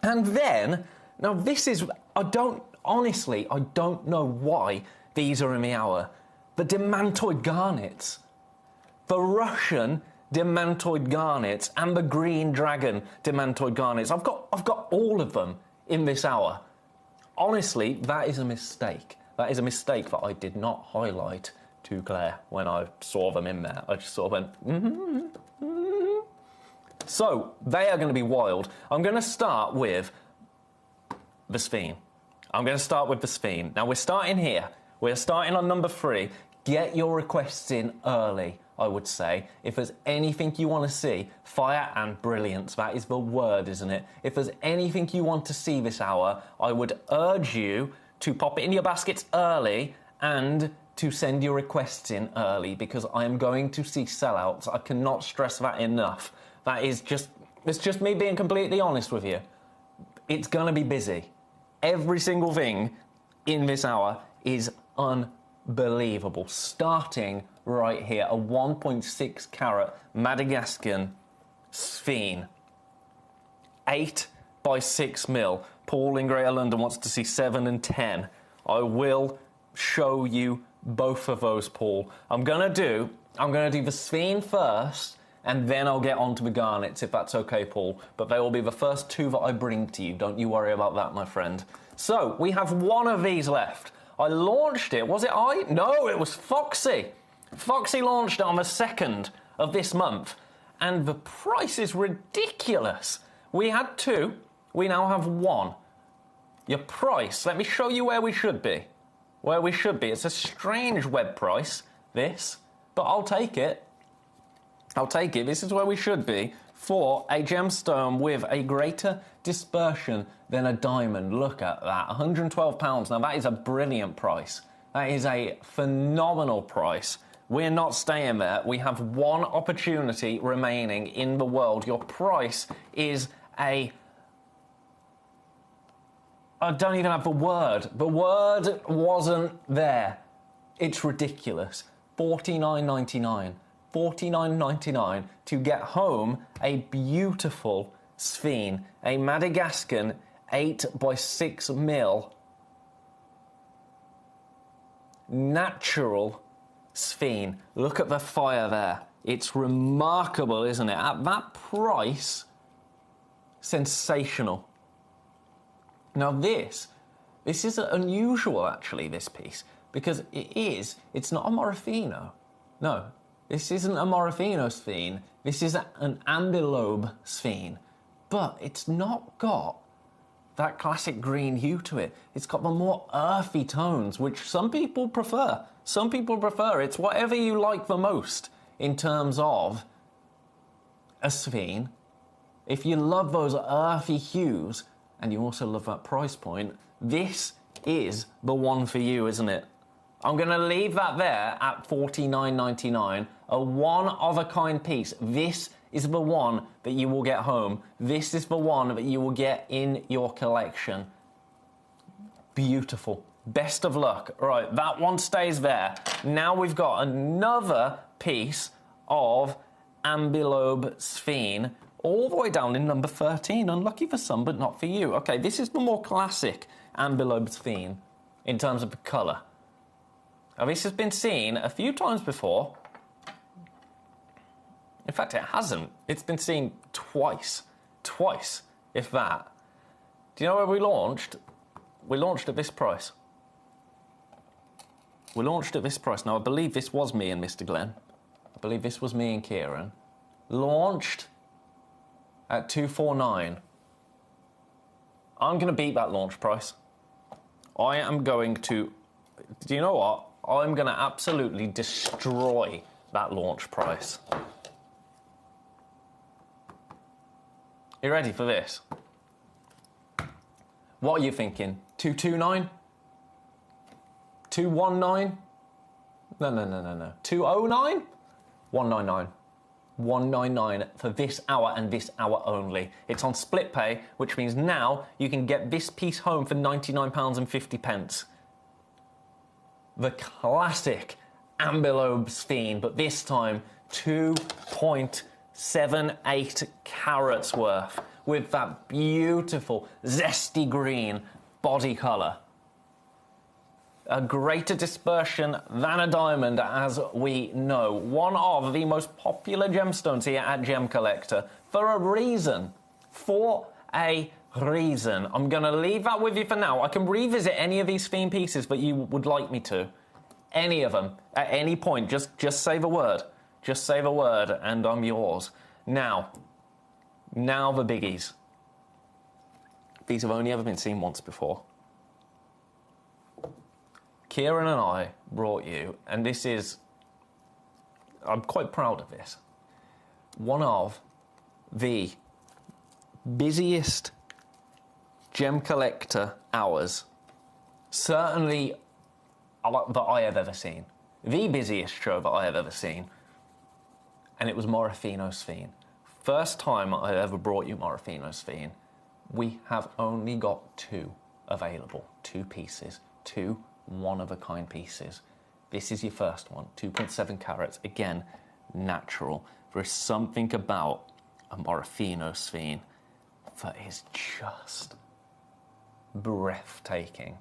now this is, honestly, I don't know why these are in the hour. The demantoid garnets. The Russian demantoid garnets and the green dragon demantoid garnets. I've got all of them in this hour. Honestly, that is a mistake. That is a mistake that I did not highlight to Claire when I saw them in there. I just sort of went, So, they are going to be wild. I'm going to start with the Sphene. Now, we're starting here We're starting on number 3. Get your requests in early, I would say. If there's anything you want to see, fire and brilliance, that is the word, isn't it? If there's anything you want to see this hour, I would urge you to pop it in your baskets early and to send your requests in early, because I am going to see sellouts. I cannot stress that enough. That is just, it's just me being completely honest with you. It's going to be busy. Every single thing in this hour is unbelievable. Starting right here, a 1.6 carat Madagascan Sphene. 8 by 6 mil. Paul in Greater London wants to see 7 and 10. I will show you both of those, Paul. I'm gonna do the Sphene first, and then I'll get on to the garnets, if that's okay, Paul. But they will be the first 2 that I bring to you. Don't you worry about that, my friend. So, we have one of these left. I launched it. Was it I? No, it was Foxy. Foxy launched it on the 2nd of this month. And the price is ridiculous. We had 2. We now have 1. Your price, let me show you where we should be. Where we should be. It's a strange web price, this. But I'll take it. I'll take it. This is where we should be for a gemstone with a greater dispersion than a diamond. Look at that. £112. Now, that is a brilliant price. That is a phenomenal price. We're not staying there. We have one opportunity remaining in the world. Your price is a... I don't even have the word. The word wasn't there. It's ridiculous. $49.99. $49.99 to get home a beautiful Sphene, a Madagascan 8 by 6 mil natural Sphene. Look at the fire there. It's remarkable, isn't it? At that price, sensational. Now this is unusual, actually, this piece, because it's not a Morofino. No, this isn't a Morofino Sphene. This is an ambilobe Sphene. But it's not got that classic green hue to it. It's got the more earthy tones, which some people prefer. Some people prefer. It's whatever you like the most in terms of a Sphene. If you love those earthy hues, and you also love that price point, this is the one for you, isn't it? I'm going to leave that there at $49.99, a one-of-a-kind piece. This is the one that you will get home. This is the one that you will get in your collection. Beautiful. Best of luck. Right, that one stays there. Now we've got another piece of ambilobe Sphene, all the way down in number 13. Unlucky for some, but not for you. Okay, this is the more classic ambilobe Sphene in terms of the colour. Now, this has been seen a few times before. In fact, it hasn't. It's been seen twice. Twice, if that. Do you know where we launched? We launched at this price. We launched at this price. Now, I believe this was me and Mr. Glenn. I believe this was me and Kieran. Launched at $249. I'm going to beat that launch price. I am going to... Do you know what? I'm going to absolutely destroy that launch price. You ready for this? What are you thinking? 229? 219? No. 209? 199. 199 for this hour and this hour only. It's on split pay, which means now you can get this piece home for £99.50. The classic ambilobe Sphene, but this time 2.78 carats worth with that beautiful zesty green body colour. A greater dispersion than a diamond, as we know. One of the most popular gemstones here at Gemcollector for a reason. For a reason. I'm going to leave that with you for now. I can revisit any of these theme pieces that you would like me to. Any of them. At any point. Just say the word. Just say the word and I'm yours. Now the biggies. These have only ever been seen once before. Kieran and I brought you, and this is, I'm quite proud of this, one of the busiest gem collector hours, certainly that I have ever seen. The busiest show that I have ever seen. And it was Morofino Sphene. First time I ever brought you Morofino Sphene. We have only got 2 available. 2 pieces. 2 one-of-a-kind pieces. This is your first one. 2.7 carats. Again, natural. There is something about a Morofino Sphene that is just breathtaking.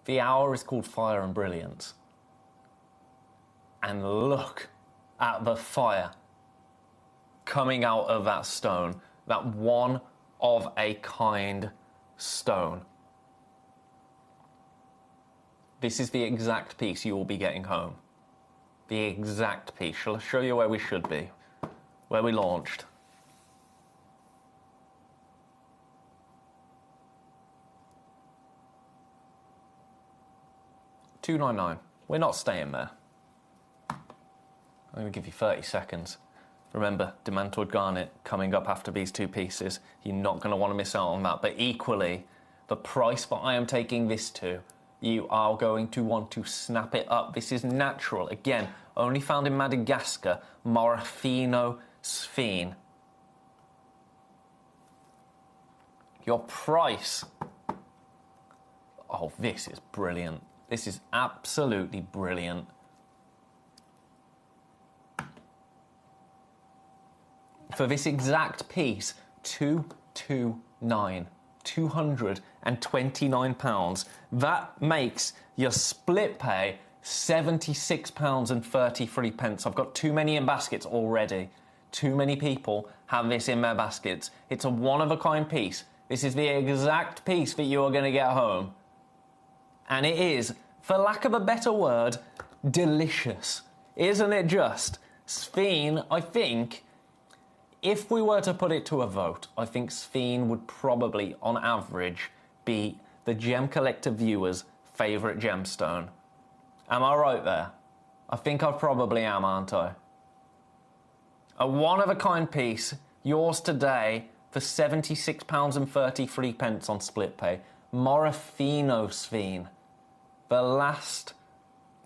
The hour is called Fire and Brilliance. And look at the fire coming out of that stone, that one-of-a-kind stone. This is the exact piece you will be getting home. The exact piece. Shall I show you where we should be? Where we launched. $299. We're not staying there. I'm going to give you 30 seconds. Remember, Demantoid Garnet coming up after these 2 pieces. You're not going to want to miss out on that. But equally, the price that I am taking this to, you are going to want to snap it up. This is natural. Again, only found in Madagascar. Morofino Sphene. Your price. Oh, this is brilliant. This is absolutely brilliant. For this exact piece, £229. £229. That makes your split pay £76.33. I've got too many in baskets already. Too many people have this in their baskets. It's a one-of-a-kind piece. This is the exact piece that you are going to get home. And it is, for lack of a better word, delicious. Isn't it just? Sphene, I think, if we were to put it to a vote, I think Sphene would probably, on average, be the Gem Collector viewers' favourite gemstone. Am I right there? I think I probably am, aren't I? A one-of-a-kind piece, yours today, for £76.33 on split pay. Morofino Sphene. The last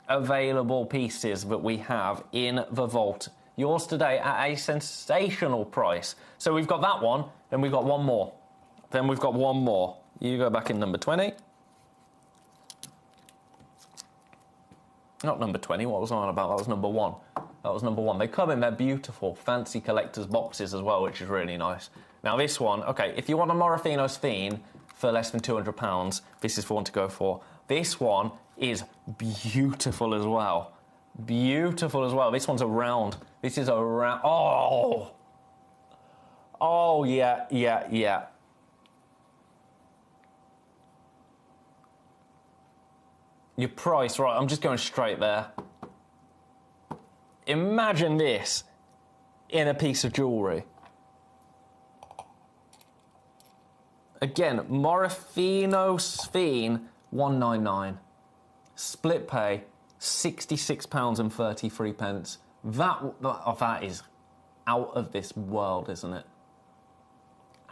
available pieces that we have in the vault. Yours today at a sensational price. So we've got that one, then we've got one more. Then we've got one more. You go back in number 20. Not number 20, what was I on about? That was number 1. That was number 1. They come in their beautiful, fancy collector's boxes as well, which is really nice. Now this one, okay, if you want a Morofino Sphene for less than £200, this is the one to go for. This one is beautiful as well. Beautiful as well. This one's a round. This is a round. Oh! Oh, yeah, yeah, yeah. Your price, right, I'm just going straight there. Imagine this in a piece of jewellery. Again, Morofino Sphene, $199. Split pay, £66.33. That is out of this world, isn't it?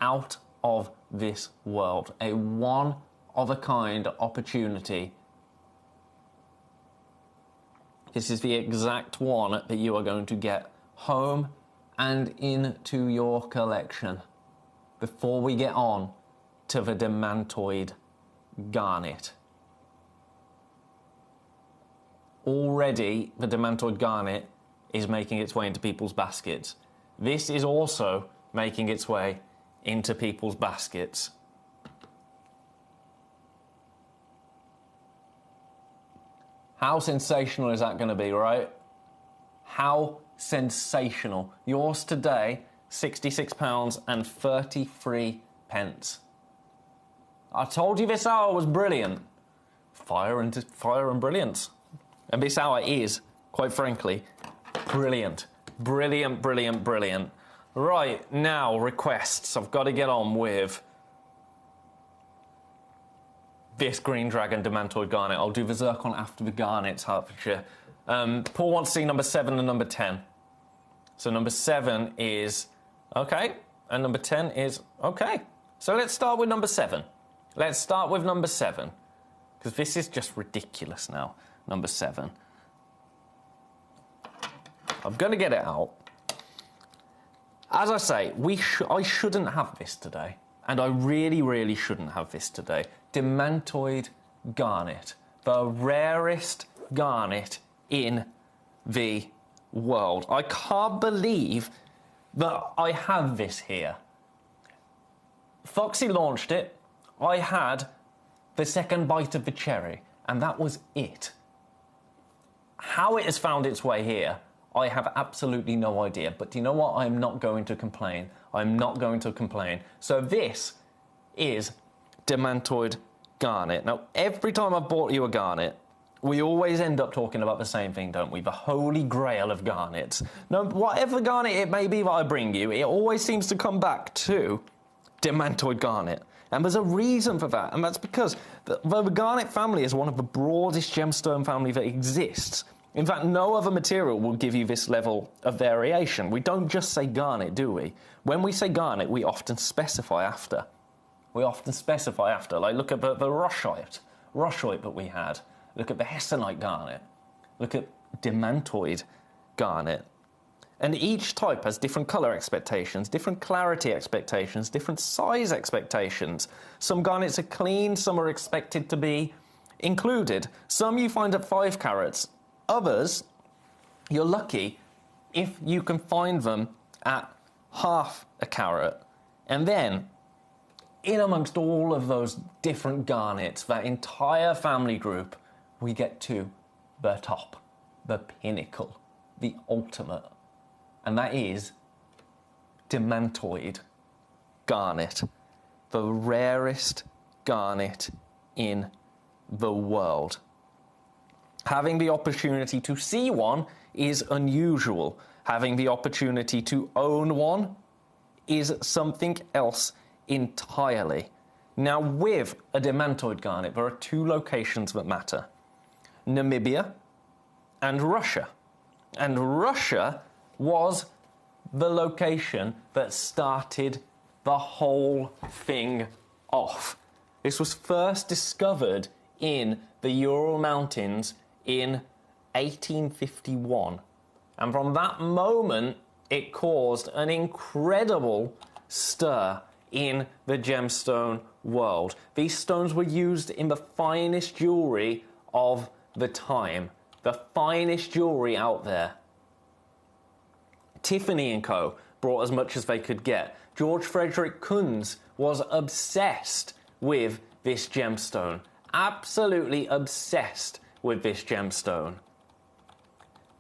Out of this world. A one-of-a-kind opportunity. This is the exact one that you are going to get home and into your collection before we get on to the Demantoid Garnet. Already, the Demantoid Garnet is making its way into people's baskets. This is also making its way into people's baskets. How sensational is that going to be, right? How sensational. Yours today, £66.33. I told you this hour was brilliant. Fire and brilliance. And this hour is, quite frankly, brilliant. Brilliant, brilliant, brilliant. Right, now, requests. I've got to get on with this Green Dragon Demantoid Garnet. I'll do the Zircon after the Garnets, Hertfordshire. Paul wants to see number 7 and number 10. So number 7 is okay, and number 10 is okay. So let's start with number 7. Let's start with number 7, because this is just ridiculous now. Number 7. I'm going to get it out. As I say, I shouldn't have this today, and I really, really shouldn't have this today. Demantoid Garnet, the rarest garnet in the world. I can't believe that I have this here. Foxy launched it. I had the second bite of the cherry, and that was it. How it has found its way here, I have absolutely no idea. But do you know what? I'm not going to complain. I'm not going to complain. So this is Demantoid Garnet. Now, every time I've bought you a garnet, we always end up talking about the same thing, don't we? The holy grail of garnets. No, whatever garnet it may be that I bring you, it always seems to come back to Demantoid Garnet. And there's a reason for that, and that's because the garnet family is one of the broadest gemstone family that exists. In fact, no other material will give you this level of variation. We don't just say garnet, do we? When we say garnet, we often specify after. Like, look at the Roshite that we had. Look at the Hessonite garnet. Look at Demantoid Garnet. And each type has different colour expectations, different clarity expectations, different size expectations. Some garnets are clean, some are expected to be included. Some you find at 5 carats. Others, you're lucky if you can find them at half a carat. And then, in amongst all of those different garnets, that entire family group, we get to the top, the pinnacle, the ultimate. And that is Demantoid Garnet, the rarest garnet in the world. Having the opportunity to see one is unusual. Having the opportunity to own one is something else entirely. Now, with a Demantoid Garnet, there are 2 locations that matter. Namibia and Russia. And Russia was the location that started the whole thing off. This was first discovered in the Ural Mountains in 1851. And from that moment, it caused an incredible stir in the gemstone world. These stones were used in the finest jewellery of the time. The finest jewellery out there. Tiffany & Co. brought as much as they could get. George Frederick Kunz was obsessed with this gemstone. Absolutely obsessed with this gemstone.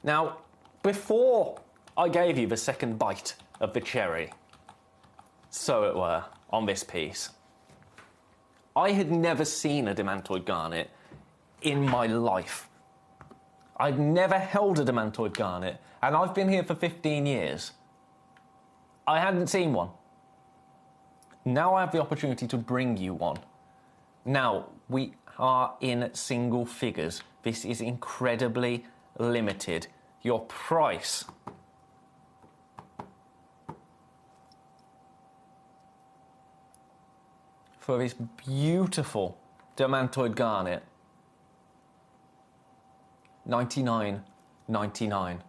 Now, before I gave you the second bite of the cherry, so it were, on this piece, I had never seen a Demantoid Garnet in my life. I'd never held a Demantoid Garnet, and I've been here for 15 years. I hadn't seen one. Now I have the opportunity to bring you one. Now, we are in single figures. This is incredibly limited. Your price for this beautiful Demantoid Garnet, $99.99.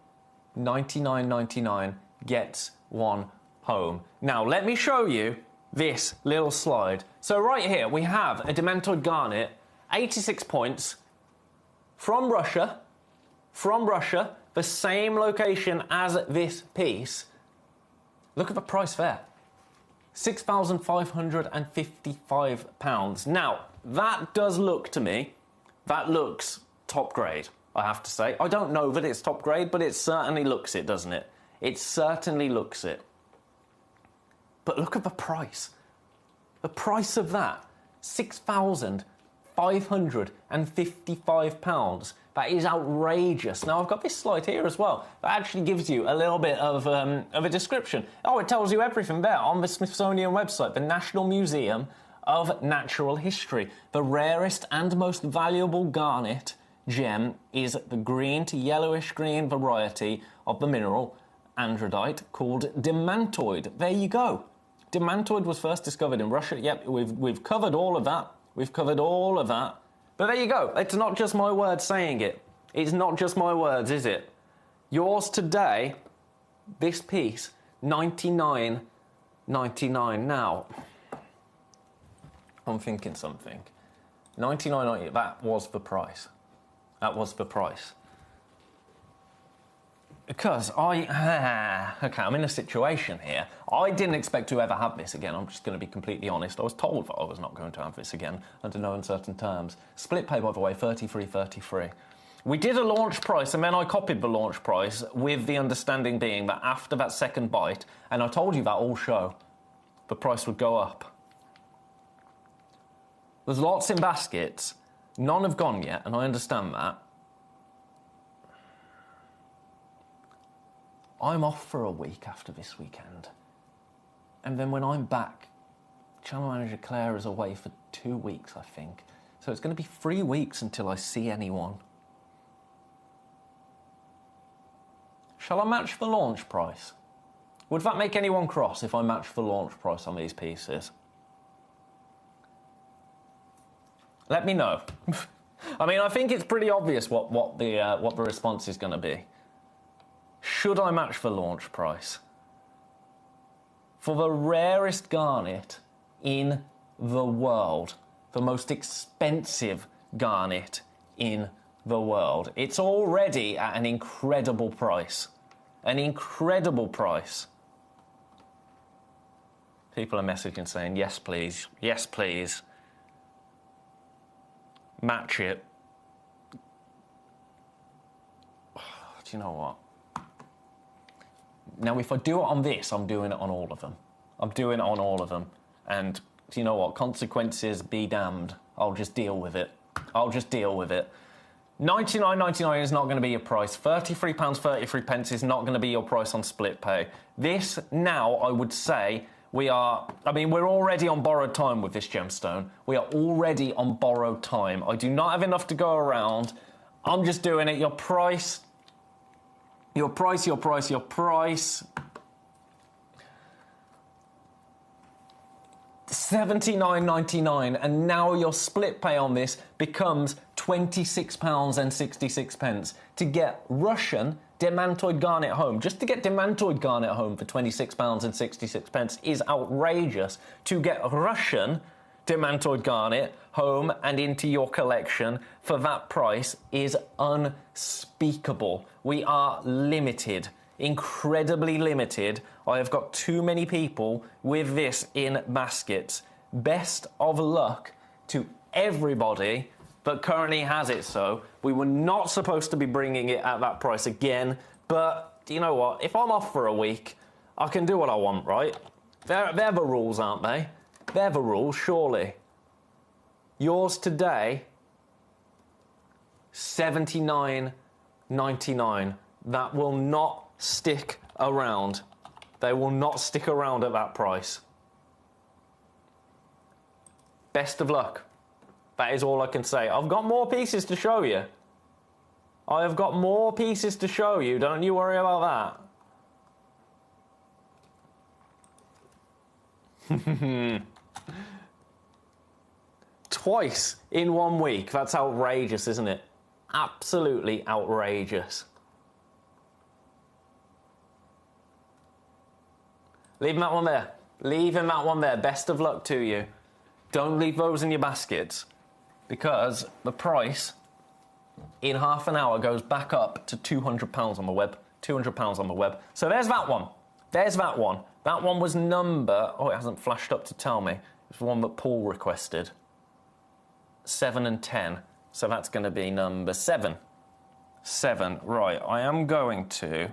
$99.99 gets one home. Now, let me show you this little slide. So right here, we have a Demantoid Garnet, 86 points, from Russia, the same location as this piece. Look at the price there. £6,555. Now, that does look to me, that looks top grade, I have to say. I don't know that it's top grade, but it certainly looks it, doesn't it? It certainly looks it. But look at the price. The price of that, £6,555. That is outrageous. Now, I've got this slide here as well. That actually gives you a little bit of a description. Oh, it tells you everything there on the Smithsonian website, the National Museum of natural history. The rarest and most valuable garnet gem is the green to yellowish green variety of the mineral andradite called demantoid. There you go. Demantoid was first discovered in Russia. Yep, we've covered all of that. We've covered all of that. But there you go. It's not just my words saying it. It's not just my words, is it? Yours today, this piece, $99.99. Now, I'm thinking something. $99.99, that was the price. That was the price. Because okay, I'm in a situation here. I didn't expect to ever have this again. I'm just going to be completely honest. I was told that I was not going to have this again under no uncertain terms. Split pay, by the way, 33.33. We did a launch price, and then I copied the launch price with the understanding being that after that second bite, and I told you that all show, the price would go up. There's lots in baskets. None have gone yet, and I understand that. I'm off for a week after this weekend. And then when I'm back, Channel Manager Claire is away for 2 weeks, I think. So it's going to be 3 weeks until I see anyone. Shall I match the launch price? Would that make anyone cross if I match the launch price on these pieces? Let me know. I mean, I think it's pretty obvious what the response is going to be. Should I match the launch price? For the rarest garnet in the world, the most expensive garnet in the world, it's already at an incredible price. An incredible price. People are messaging saying, yes, please. Yes, please. Match it. Do you know what? Now, if I do it on this, I'm doing it on all of them. I'm doing it on all of them. And do you know what? Consequences be damned. I'll just deal with it. I'll just deal with it. $99.99 is not going to be your price. £33.33 is not going to be your price on split pay. This, now, I would say, we're already on borrowed time with this gemstone. We are already on borrowed time. I do not have enough to go around. I'm just doing it. Your price... $79.99, and now your split pay on this becomes £26.66 to get Russian demantoid garnet home. Just to get demantoid garnet home for £26.66 is outrageous. To get Russian demantoid garnet home and into your collection for that price is unspeakable. We are limited, incredibly limited. I have got too many people with this in baskets. Best of luck to everybody that currently has it so. We were not supposed to be bringing it at that price again, but you know what? If I'm off for a week, I can do what I want, right? They're the rules, aren't they? They're the rules, surely. Yours today, $79.99. That will not stick around. They will not stick around at that price. Best of luck. That is all I can say. I've got more pieces to show you. I have got more pieces to show you. Don't you worry about that. Twice in 1 week. That's outrageous, isn't it? Absolutely outrageous. Leaving that one there. Leaving that one there. Best of luck to you. Don't leave those in your baskets, because the price in half an hour goes back up to £200 on the web. £200 on the web. So there's that one. There's that one. That one was number... Oh, it hasn't flashed up to tell me. It's the one that Paul requested. 7 and 10. So that's going to be number 7. 7. Right, I'm going to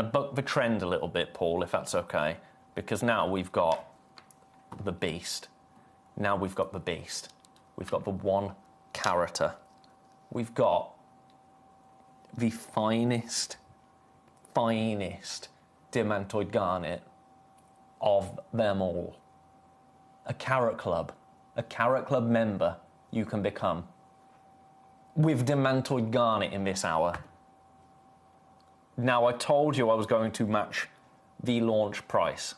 buck the trend a little bit, Paul, if that's okay. Because now we've got the beast. Now we've got the beast. We've got the 1 carater. We've got the finest demantoid garnet of them all. a Carrot Club member you can become with Demantoid Garnet in this hour. Now, I told you I was going to match the launch price.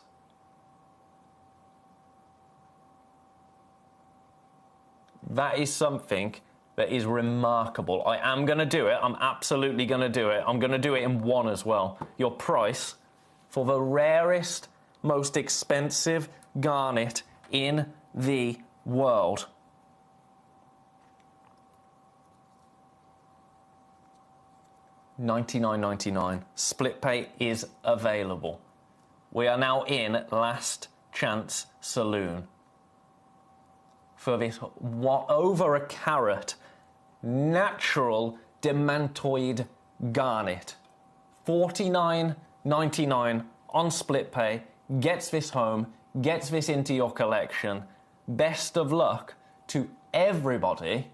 That is something that is remarkable. I am going to do it. I'm absolutely going to do it. I'm going to do it in one as well. Your price for the rarest, most expensive garnet in the world. $99.99. Split pay is available. We are now in Last Chance Saloon for this over a carat natural demantoid garnet. $49.99 on split pay. Gets this home, gets this into your collection. Best of luck to everybody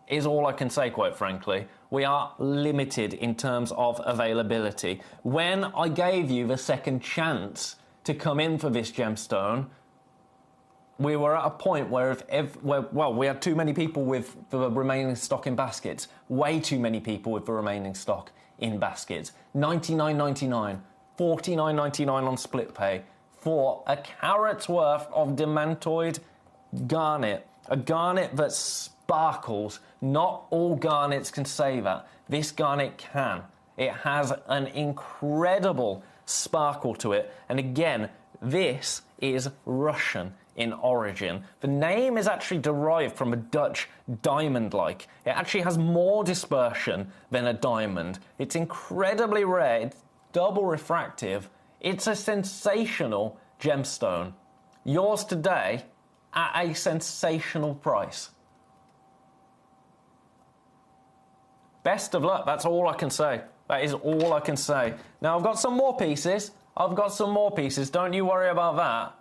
is all I can say, quite frankly. We are limited in terms of availability. When I gave you the second chance to come in for this gemstone, we were at a point where we had too many people with the remaining stock in baskets. Way too many people with the remaining stock in baskets. $99.99, $49.99 on split pay for a carat's worth of demantoid garnet. A garnet that sparkles. Not all garnets can say that. This garnet can. It has an incredible sparkle to it. And again, this is Russian in origin. The name is actually derived from a Dutch diamond-like. It actually has more dispersion than a diamond. It's incredibly rare. It's double refractive. It's a sensational gemstone. Yours today at a sensational price. Best of luck. That's all I can say. That is all I can say. Now, I've got some more pieces. Don't you worry about that.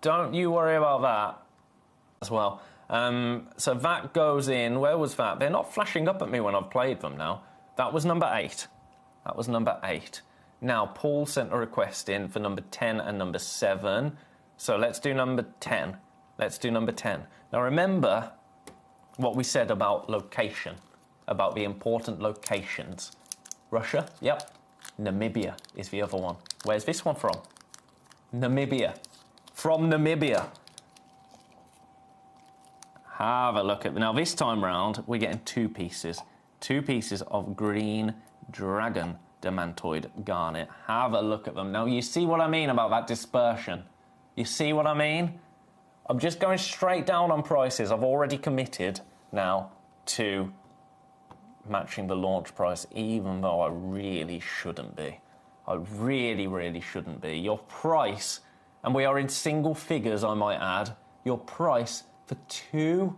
Don't you worry about that as well. So that goes in. Where was that? They're not flashing up at me when I've played them now. That was number 8. Now, Paul sent a request in for number 10 and number 7. So let's do number 10. Now, remember what we said about location, about the important locations. Russia, yep. Namibia is the other one. Where's this one from? Namibia. From Namibia. Have a look at... Now, this time round, we're getting 2 pieces. 2 pieces of green dragon demantoid garnet. Have a look at them. Now, you see what I mean about that dispersion? You see what I mean? I'm just going straight down on prices. I've already committed now to matching the launch price, even though I really shouldn't be. I really, really shouldn't be. Your price, and we are in single figures, I might add, your price for 2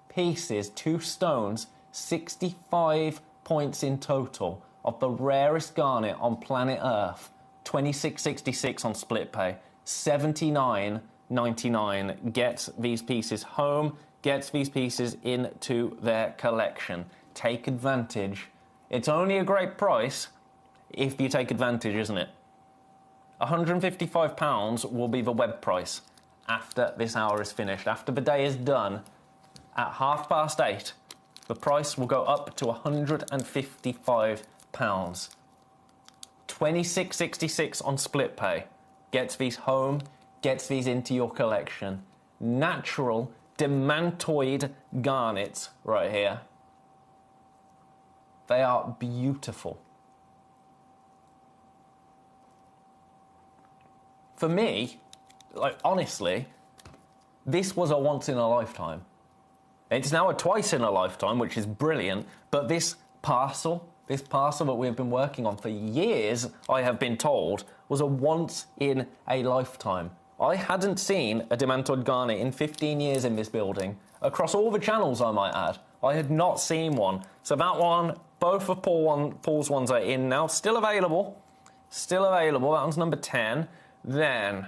pieces, 2 stones, 65 points in total of the rarest garnet on planet Earth, $26.66 on split pay, $79.99 gets these pieces home, gets these pieces into their collection. Take advantage. It's only a great price if you take advantage, isn't it? £155 will be the web price after this hour is finished. After the day is done, at 8:30, the price will go up to £155. $26.66 on split pay. Gets these home, gets these into your collection. Natural demantoid garnets right here. They are beautiful. For me, like, honestly, this was a once in a lifetime. It's now a twice in a lifetime, which is brilliant, but this parcel that we've been working on for years, I have been told, was a once in a lifetime. I hadn't seen a demantoid garnet in 15 years in this building. Across all the channels, I might add. I had not seen one. So that one, both of Paul's ones are in now. Still available. That one's number 10. Then,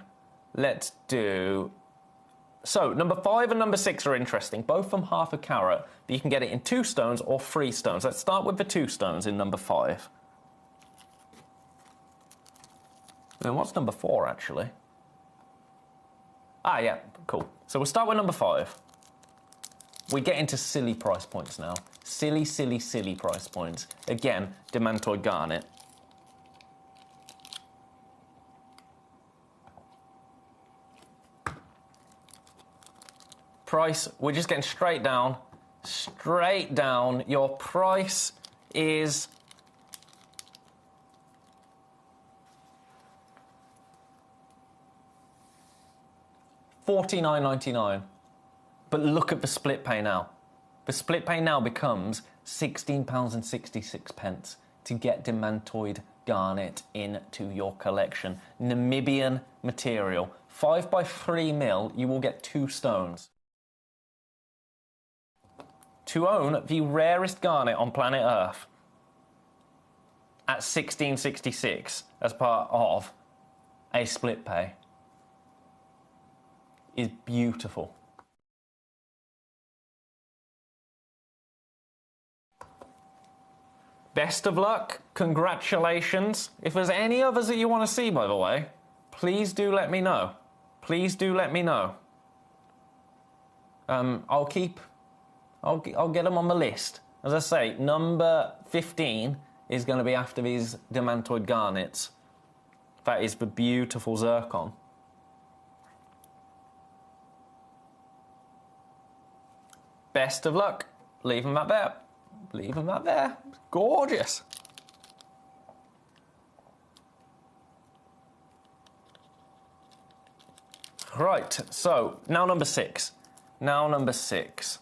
let's do... So, number 5 and number 6 are interesting. Both from half a carat, but you can get it in 2 stones or 3 stones. Let's start with the 2 stones in number 5. Then what's number 4, actually? Ah, yeah, cool. So we'll start with number 5. We get into silly price points now. Silly, silly, silly price points. Again, Demantoid Garnet. Price, we're just getting straight down. Straight down. Your price is $49.99. But look at the split pay now. The split pay now becomes £16.66 to get Demantoid Garnet into your collection. Namibian material. 5x3 mil, you will get 2 stones. To own the rarest garnet on planet Earth at 1666 as part of a split pay is beautiful. Best of luck, congratulations. If there's any others that you want to see, by the way, please do let me know. Please do let me know. I'll get them on the list. As I say, number 15 is going to be after these Demantoid Garnets. That is the beautiful zircon. Best of luck. Leave them that there. Leave them that there. Gorgeous. Right, so now number 6. Now number 6.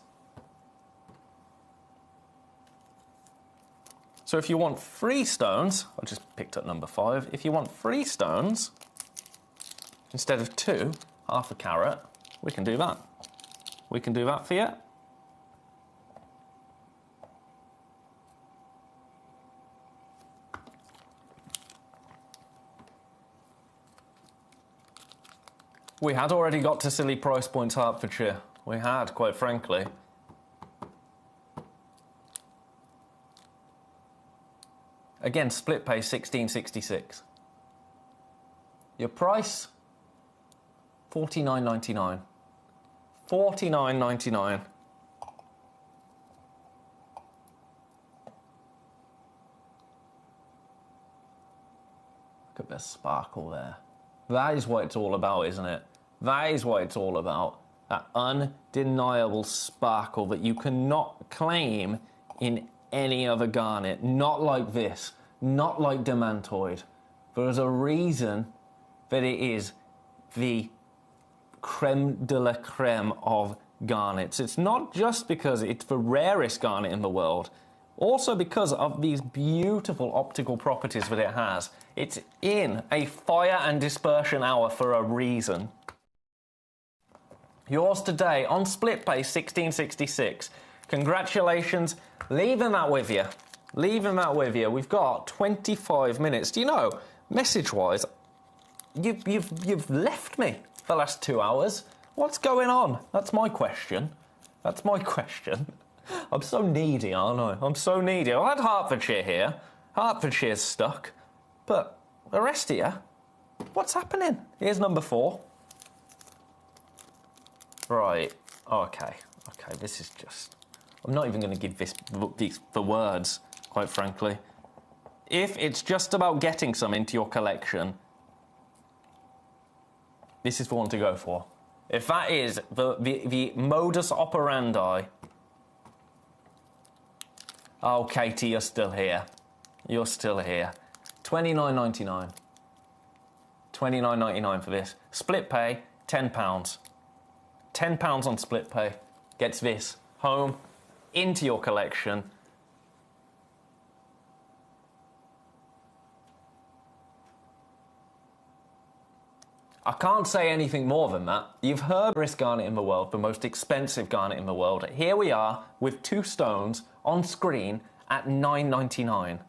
So if you want free stones, I just picked up number 5. If you want free stones, instead of 2, half a carat, we can do that. We can do that for you. We had already got to silly price points Hertfordshire. We had, quite frankly. Again, split pay $16.66. Your price $49.99. $49.99. Look at the sparkle there. That is what it's all about, isn't it? That is what it's all about. That undeniable sparkle that you cannot claim in any other garnet. Not like this. Not like Demantoid. There's a reason that it is the creme de la creme of garnets. It's not just because it's the rarest garnet in the world. Also because of these beautiful optical properties that it has. It's in a fire and dispersion hour for a reason. Yours today on split pay $16.66. Congratulations. Leaving that with you. Leaving that with you. We've got 25 minutes. Do you know, message-wise, you've left me for the last 2 hours. What's going on? That's my question. That's my question. I'm so needy, aren't I? I'm so needy. I had Hertfordshire here. Hertfordshire's stuck. But the rest of you, what's happening? Here's number 4. Right. Okay. Okay, this is just... I'm not even going to give these the words, quite frankly. If it's just about getting some into your collection, this is the one to go for. If that is the modus operandi... Oh, Katie, you're still here. You're still here. $29.99. $29.99 for this. Split pay, £10. £10 on split pay gets this home into your collection. I can't say anything more than that. You've heard the rarest garnet in the world, the most expensive garnet in the world. Here we are with 2 stones on screen at $9.99.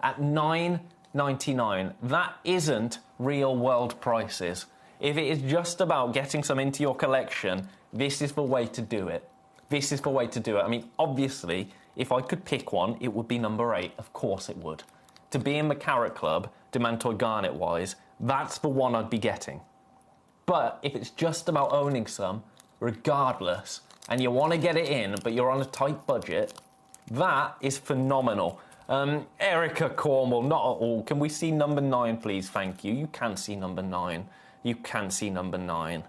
At $9.99. That isn't real world prices. If it is just about getting some into your collection, this is the way to do it. This is the way to do it. I mean, obviously, if I could pick one, it would be number 8. Of course it would. To be in the Carrot Club, Demantoid Garnet-wise, that's the one I'd be getting. But if it's just about owning some, regardless, and you want to get it in, but you're on a tight budget, that is phenomenal. Erica Cornwall, not at all. Can we see number 9, please? Thank you. You can see number 9. You can see number 9.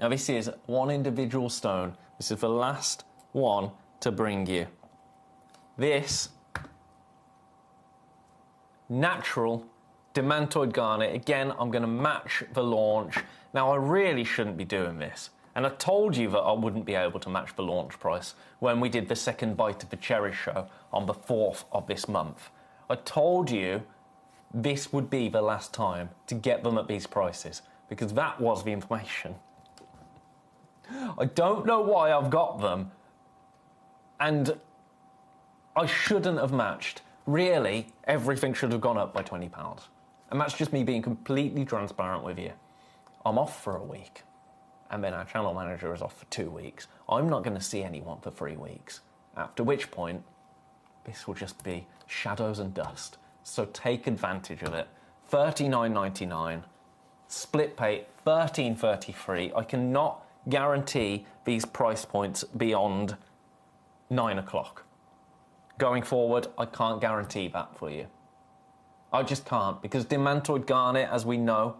Now, this is one individual stone. This is the last one to bring you. This natural demantoid garnet. Again, I'm going to match the launch. Now, I really shouldn't be doing this. And I told you that I wouldn't be able to match the launch price when we did the second bite of the cherry show on the 4th of this month. I told you this would be the last time to get them at these prices, because that was the information. I don't know why I've got them, and I shouldn't have matched. Really, everything should have gone up by £20. And that's just me being completely transparent with you. I'm off for a week, and then our channel manager is off for 2 weeks. I'm not going to see anyone for 3 weeks, after which point this will just be shadows and dust. So take advantage of it. $39.99, split pay $13.33. I cannot guarantee these price points beyond 9 o'clock. Going forward, I can't guarantee that for you. I just can't, because demantoid garnet, as we know,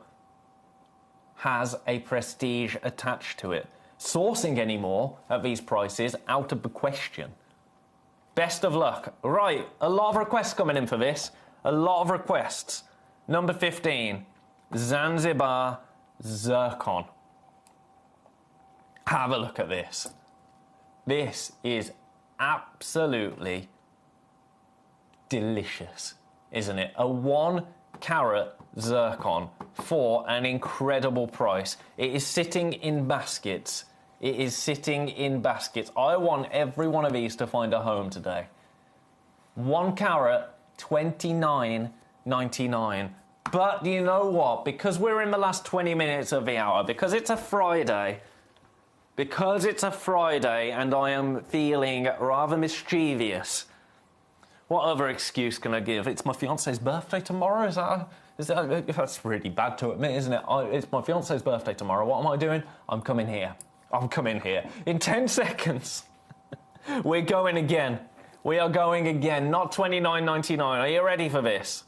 has a prestige attached to it. Sourcing any more at these prices, out of the question. Best of luck. Right, a lot of requests coming in for this. A lot of requests. Number 15, Zanzibar Zircon. Have a look at this. This is absolutely delicious, isn't it? A 1 carat zircon for an incredible price. It is sitting in baskets. It is sitting in baskets. I want every one of these to find a home today. 1 carat, $29.99. But you know what? Because we're in the last 20 minutes of the hour, because it's a Friday, and I am feeling rather mischievous. What other excuse can I give? It's my fiance's birthday tomorrow. Is that that's really bad to admit, isn't it? It's my fiance's birthday tomorrow. What am I doing? I'm coming here. In 10 seconds. We're going again. We are going again. Not $29.99. Are you ready for this?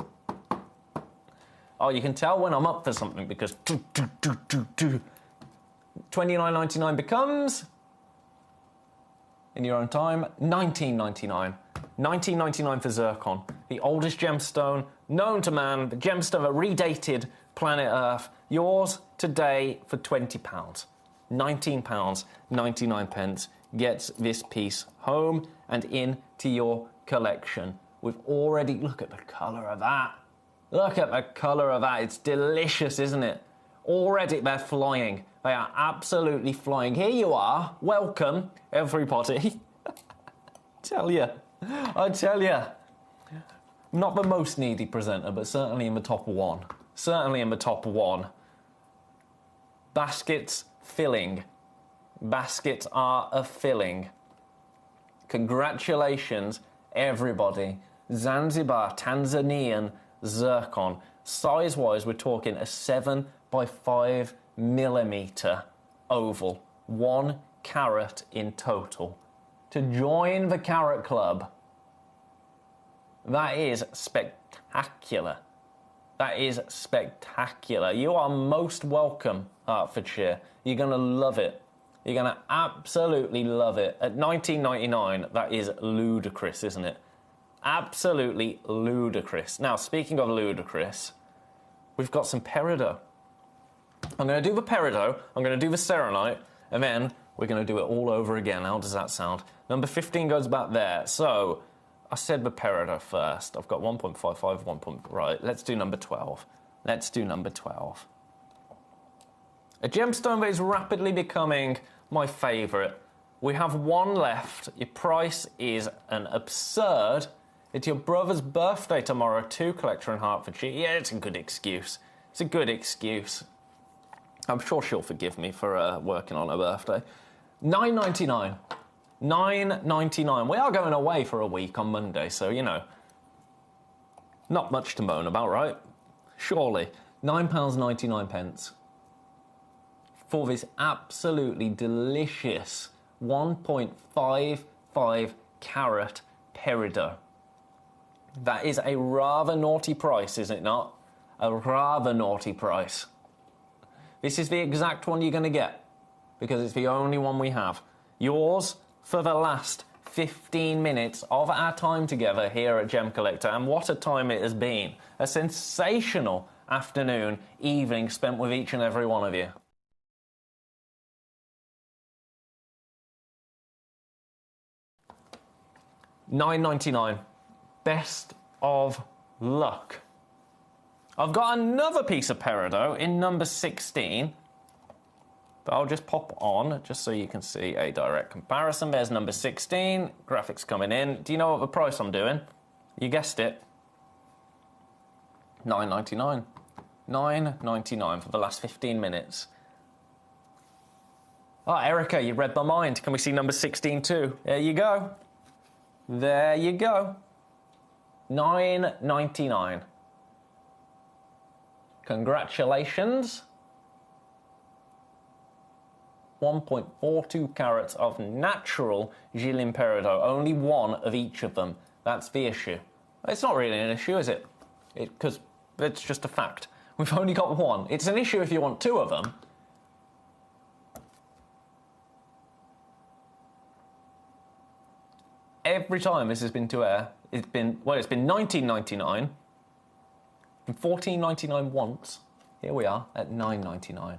Oh, you can tell when I'm up for something, because $29.99 becomes, in your own time, $19.99. $19.99 for zircon, the oldest gemstone known to man, the gemstone that redated planet Earth. Yours today for £20. £19.99 gets this piece home and into your collection. We've already, look at the colour of that. Look at the colour of that. It's delicious, isn't it? Already they're flying. They are absolutely flying. Here you are. Welcome, everybody. I tell you. Not the most needy presenter, but certainly in the top 1. Certainly in the top 1. Baskets filling. Baskets are a filling. Congratulations, everybody. Zanzibar, Tanzanian zircon. Size-wise, we're talking a 7 by 5 millimetre oval. 1 carat in total. To join the Carat Club. That is spectacular. That is spectacular. You are most welcome, Hertfordshire. You're going to love it. You're going to absolutely love it. At $19.99, that is ludicrous, isn't it? Absolutely ludicrous. Now, speaking of ludicrous, we've got some peridot. I'm going to do the peridot, I'm going to do the selenite, and then we're going to do it all over again. How does that sound? Number 15 goes back there. So, I said the peridot first. I've got 1.55, 1. Right, let's do number 12. Let's do number 12. A gemstone that is rapidly becoming my favourite. We have 1 left. Your price is an absurd. It's your brother's birthday tomorrow, too, Collector in Hertfordshire. Yeah, it's a good excuse. It's a good excuse. I'm sure she'll forgive me for working on her birthday. $9.99. $9.99. We are going away for a week on Monday, so, you know, not much to moan about, right? Surely. £9.99 for this absolutely delicious 1.55 carat peridot. That is a rather naughty price, is it not? A rather naughty price. This is the exact one you're going to get, because it's the only one we have. Yours for the last 15 minutes of our time together here at Gemcollector, and what a time it has been. A sensational afternoon, evening spent with each and every one of you. $9.99. Best of luck. I've got another piece of peridot in number 16, but I'll just pop on just so you can see a direct comparison. There's number 16, graphics coming in. Do you know what the price I'm doing? You guessed it. $9.99. $9.99 for the last 15 minutes. Oh, Erica, you read my mind. Can we see number 16 too? There you go. There you go. $9.99. Congratulations. 1.42 carats of natural Jilin peridot. Only one of each of them. That's the issue. It's not really an issue, is it? Because it's just a fact. We've only got one. It's an issue if you want two of them. Every time this has been to air, it's been $19.99, and $14.99 once. Here we are at $9.99.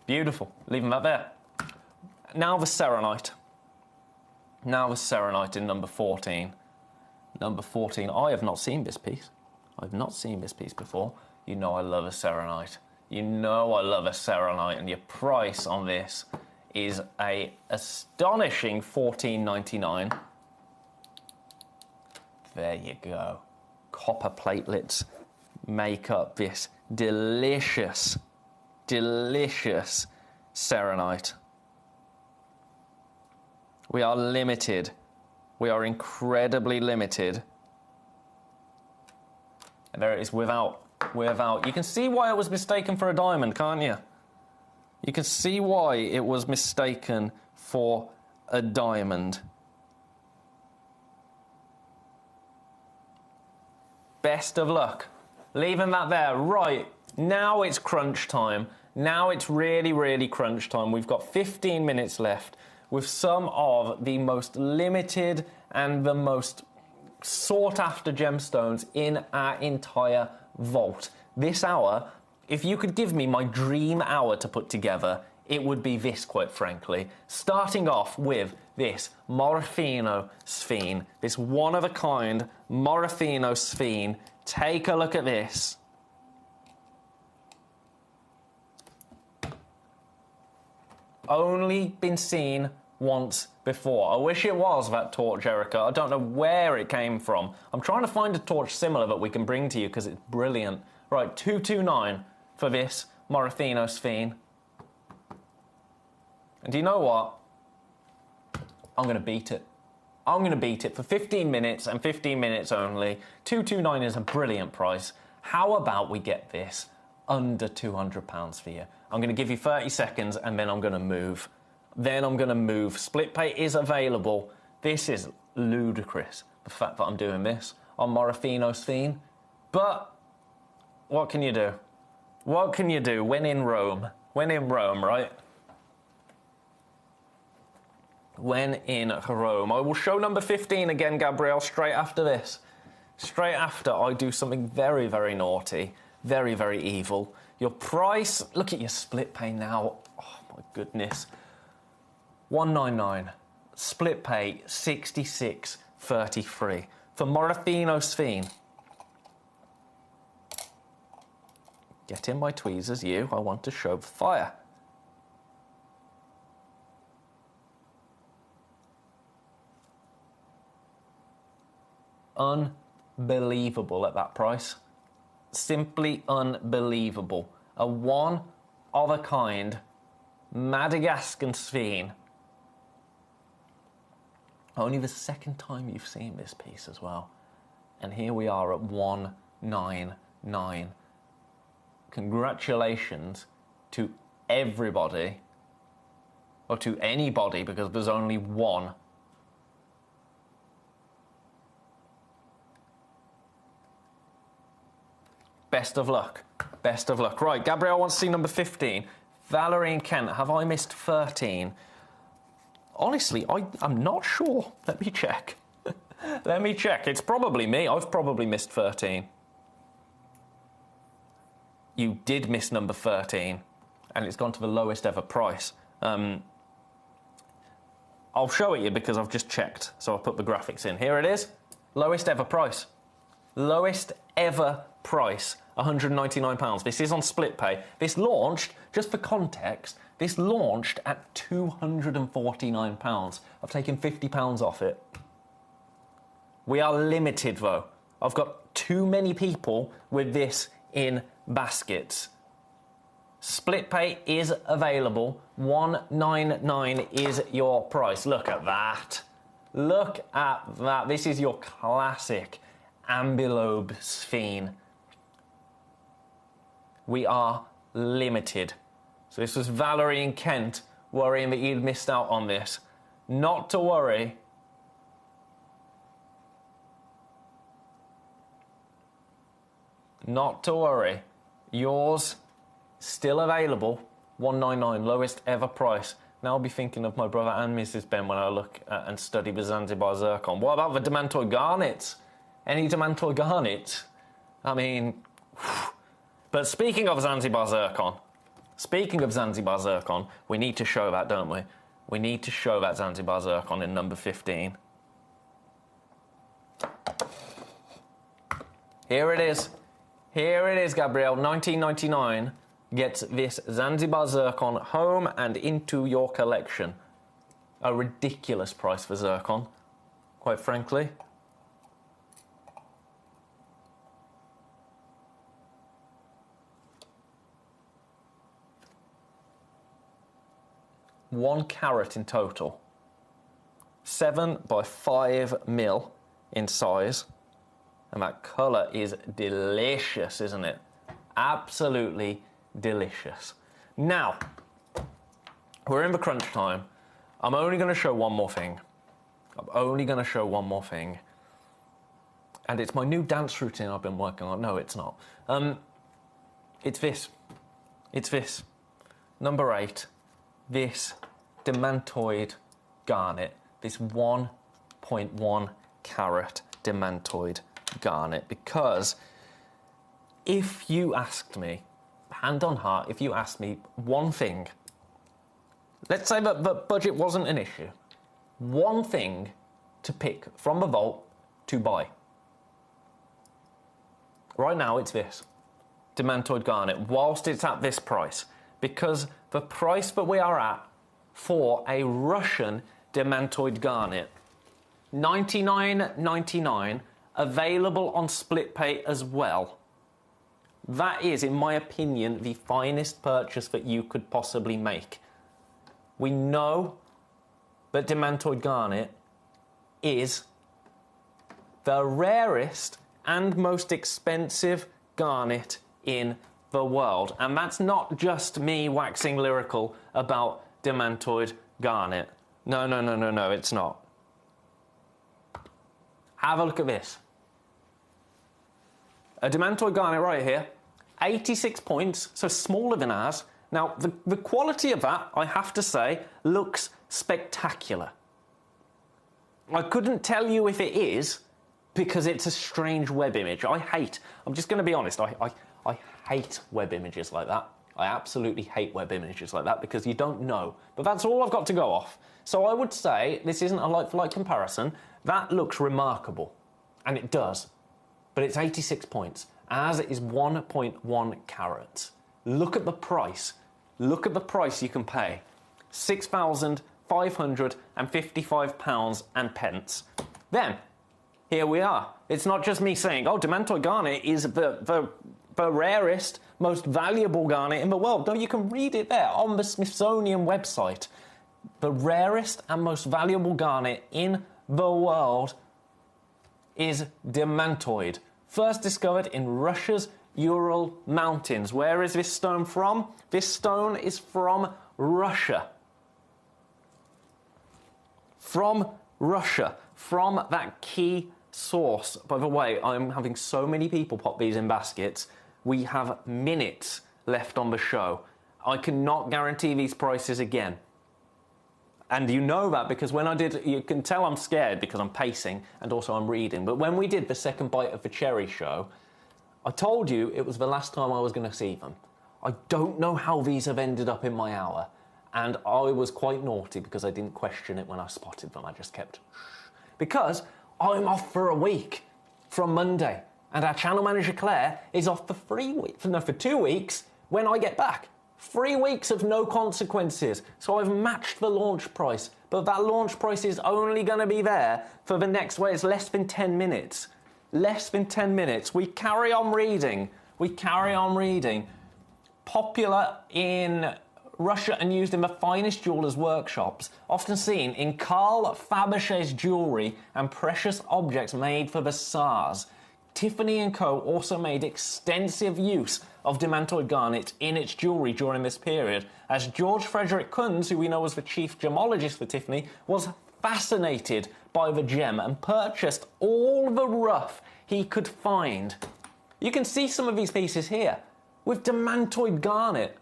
Beautiful. Leaving that there. Now the Serenite. Now the Serenite in number 14. Number 14. I have not seen this piece. I've not seen this piece before. You know I love a Serenite. You know I love a Serenite, and your price on this is a astonishing $14.99. There you go. Copper platelets make up this delicious, delicious Serenite. We are limited. We are incredibly limited. And there it is without. You can see why it was mistaken for a diamond, can't you? You can see why it was mistaken for a diamond. Best of luck. Leaving that there. Right, now it's crunch time. Now it's really, really crunch time. We've got 15 minutes left with some of the most limited and the most sought-after gemstones in our entire vault. This hour, if you could give me my dream hour to put together, it would be this, quite frankly. Starting off with this Morofino Sphene, this one-of-a-kind Morofino Sphene. Take a look at this. Only been seen once before. I wish it was that torch, Erica. I don't know where it came from. I'm trying to find a torch similar that we can bring to you because it's brilliant. Right, $229 for this Morofino Sphene. And do you know what? I'm going to beat it. I'm going to beat it for 15 minutes and 15 minutes only. $229 is a brilliant price. How about we get this under £200 for you? I'm going to give you 30 seconds and then I'm going to move. Split pay is available. This is ludicrous, the fact that I'm doing this on Morofino Sphene. But what can you do? What can you do when in Rome? When in Rome, right? When in Rome. I will show number 15 again, Gabrielle, straight after this. Straight after I do something very, very naughty, very, very evil. Your price, look at your split pay now. Oh, my goodness. $199. Split pay, $66.33. For Morofino Sphene. Get in my tweezers, you. I want to show the fire. Unbelievable at that price. Simply unbelievable. A one-of-a-kind Madagascan Sphene. Only the second time you've seen this piece as well. And here we are at $199. congratulations to everybody, or to anybody, because there's only one. Best of luck. Best of luck. Right, Gabrielle wants to see number 15. Valerie and Kent, have I missed 13? Honestly, I'm not sure. Let me check. Let me check. It's probably me. I've probably missed 13. You did miss number 13, and it's gone to the lowest ever price. I'll show it you because I've just checked, so I'll put the graphics in. Here it is. Lowest ever price. Lowest ever price, £199. This is on split pay. This launched, just for context, this launched at £249. I've taken £50 off it. We are limited, though. I've got too many people with this in baskets. Split pay is available. $199 is your price. Look at that. Look at that. This is your classic ambilobe sphene. We are limited. So this was Valerie and Kent worrying that you'd missed out on this. Not to worry. Not to worry. Yours still available. $199, lowest ever price. Now I'll be thinking of my brother and Mrs. Ben when I look at and study the Zanzibar zircon. What about the Demantoid garnets? Any Demantoid garnets? I mean, but speaking of Zanzibar zircon, we need to show that, don't we? We need to show that Zanzibar zircon in number 15. Here it is. Here it is, Gabrielle. 1999 gets this Zanzibar zircon home and into your collection. A ridiculous price for zircon, quite frankly. $1 carat in total. 7 by 5 mil in size. And that colour is delicious, isn't it? Absolutely delicious. Now, we're in the crunch time. I'm only going to show one more thing. And it's my new dance routine I've been working on. No, it's not. It's this. Number 8. This Demantoid garnet. This 1.1 carat Demantoid garnet, because if you asked me, hand on heart, if you asked me one thing, let's say that the budget wasn't an issue, one thing to pick from the vault to buy. Right now it's this Demantoid garnet, whilst it's at this price, because the price that we are at for a Russian Demantoid garnet, $99.99, available on split pay as well. That is, in my opinion, the finest purchase that you could possibly make. We know that Demantoid garnet is the rarest and most expensive garnet in the world. And that's not just me waxing lyrical about Demantoid garnet. No, it's not. Have a look at this. A Demantoid garnet right here, 86 points, so smaller than ours. Now, the quality of that, I have to say, looks spectacular. I couldn't tell you if it is, because it's a strange web image. I'm just going to be honest, I hate web images like that. I absolutely hate web images like that, because you don't know. But that's all I've got to go off. So I would say, this isn't a like-for-like comparison, that looks remarkable. And it does. But it's 86 points. Ours is 1.1 carats. Look at the price. Look at the price you can pay. £6,555 and pence. Then, here we are. It's not just me saying, oh, Demantoid garnet is the rarest, most valuable garnet in the world. No, you can read it there on the Smithsonian website. The rarest and most valuable garnet in the world is Demantoid. First discovered in Russia's Ural Mountains. Where is this stone from? This stone is from Russia. From Russia. From that key source. By the way, I'm having so many people pop these in baskets. We have minutes left on the show. I cannot guarantee these prices again. And you know that because when I did, you can tell I'm scared because I'm pacing and also I'm reading. But when we did the second bite of the cherry show, I told you it was the last time I was going to see them. I don't know how these have ended up in my hour. And I was quite naughty because I didn't question it when I spotted them. I just kept because I'm off for a week from Monday. And our channel manager, Claire, is off for 2 weeks when I get back. 3 weeks of no consequences. So I've matched the launch price. But that launch price is only going to be there for the next, it's less than 10 minutes. Less than 10 minutes. We carry on reading. We carry on reading. Popular in Russia and used in the finest jewelers' workshops, often seen in Karl Fabergé's jewellery and precious objects made for the Tsars. Tiffany & Co. also made extensive use of demantoid garnet in its jewellery during this period, as George Frederick Kunz, who we know was the chief gemologist for Tiffany, was fascinated by the gem and purchased all the rough he could find. You can see some of these pieces here with demantoid garnet.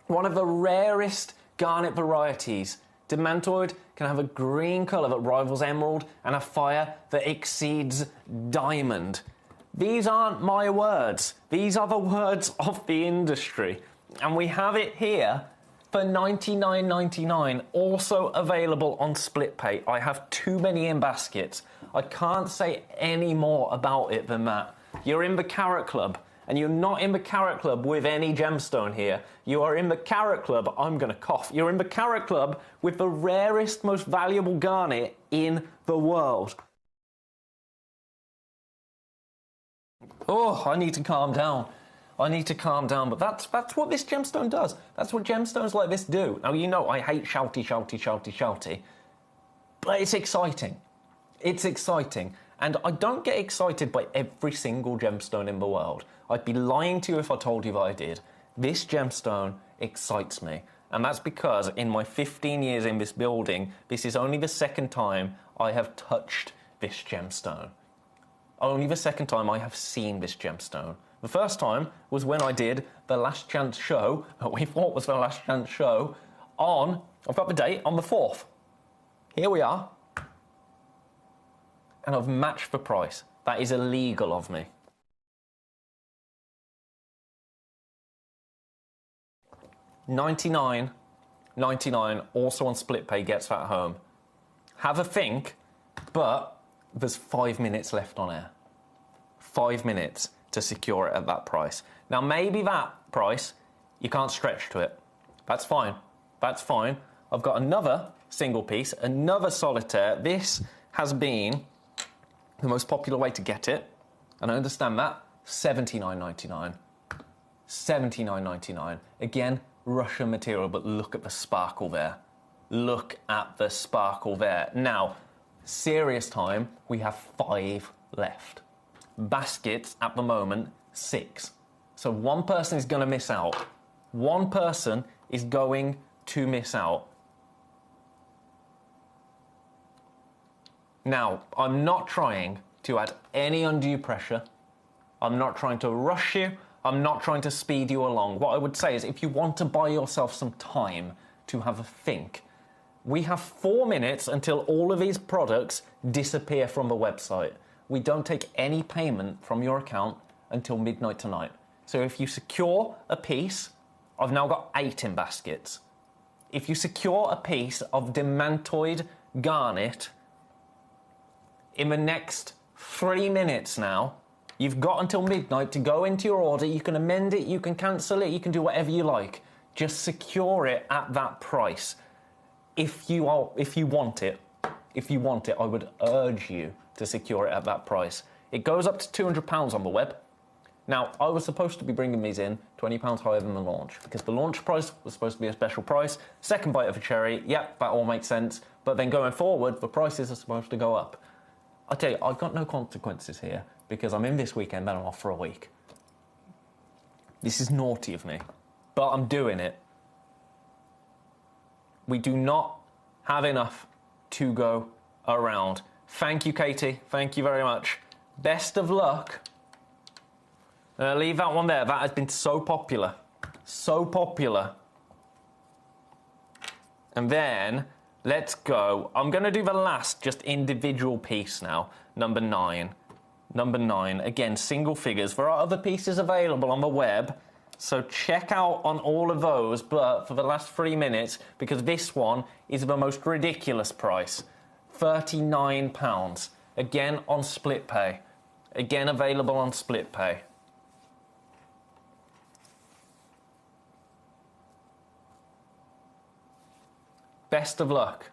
One of the rarest garnet varieties. Demantoid can have a green colour that rivals emerald and a fire that exceeds diamond. These aren't my words. These are the words of the industry. And we have it here for $99.99, also available on SplitPay. I have too many in baskets. I can't say any more about it than that. You're in the Carrot Club. And you're not in the Carrot Club with any gemstone here. You are in the Carrot Club, I'm going to cough. You're in the Carrot Club with the rarest, most valuable garnet in the world. Oh, I need to calm down. I need to calm down. But that's what this gemstone does. That's what gemstones like this do. Now, you know I hate shouty. But it's exciting. It's exciting. And I don't get excited by every single gemstone in the world. I'd be lying to you if I told you that I did. This gemstone excites me. And that's because in my 15 years in this building, this is only the second time I have touched this gemstone. Only the second time I have seen this gemstone. The first time was when I did the Last Chance show, that we thought was the Last Chance show, on, I've got the date, on the 4th. Here we are. And I've matched the price. That is illegal of me. $99.99 also on SplitPay gets that home. Have a think, but there's 5 minutes left on air. 5 minutes to secure it at that price. Now maybe that price, you can't stretch to it. That's fine. That's fine. I've got another single piece, another solitaire. This has been the most popular way to get it, and I understand that. $79.99. $79.99. Again, Russian material, but look at the sparkle there. Look at the sparkle there. Now, serious time, we have 5 left. Baskets at the moment, 6. So one person is going to miss out. One person is going to miss out. Now, I'm not trying to add any undue pressure. I'm not trying to rush you. I'm not trying to speed you along. What I would say is if you want to buy yourself some time to have a think, we have 4 minutes until all of these products disappear from the website. We don't take any payment from your account until midnight tonight. So if you secure a piece, I've now got 8 in baskets. If you secure a piece of demantoid garnet, in the next 3 minutes now, you've got until midnight to go into your order. You can amend it, you can cancel it, you can do whatever you like. Just secure it at that price. If you want it, I would urge you to secure it at that price. It goes up to £200 on the web. Now, I was supposed to be bringing these in £20 higher than the launch, because the launch price was supposed to be a special price. Second bite of a cherry, yep, that all makes sense. But then going forward, the prices are supposed to go up. I tell you, I've got no consequences here, because I'm in this weekend and I'm off for a week. This is naughty of me, but I'm doing it. We do not have enough to go around. Thank you, Katie. Thank you very much. Best of luck. Leave that one there. That has been so popular. So popular. And then, let's go. I'm going to do the last, just individual piece now. Number 9. Number 9. Again, single figures. There are other pieces available on the web. So check out on all of those, but for the last 3 minutes, because this one is the most ridiculous price. £39. Again, on split pay. Again, available on split pay. Best of luck.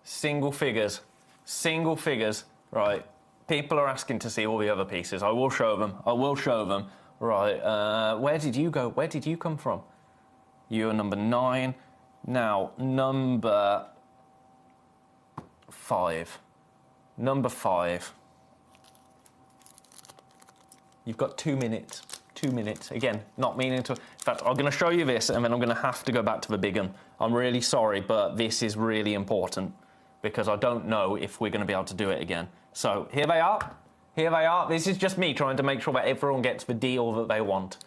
Single figures. Single figures. Right. People are asking to see all the other pieces. I will show them. I will show them. Right. Where did you go? Where did you come from? You're number 9. Now, number 5. Number 5. You've got 2 minutes. 2 minutes. Again, not meaning to... In fact, I'm going to show you this, and then I'm going to have to go back to the big one. I'm really sorry, but this is really important, because I don't know if we're going to be able to do it again. So, here they are. Here they are. This is just me trying to make sure that everyone gets the deal that they want.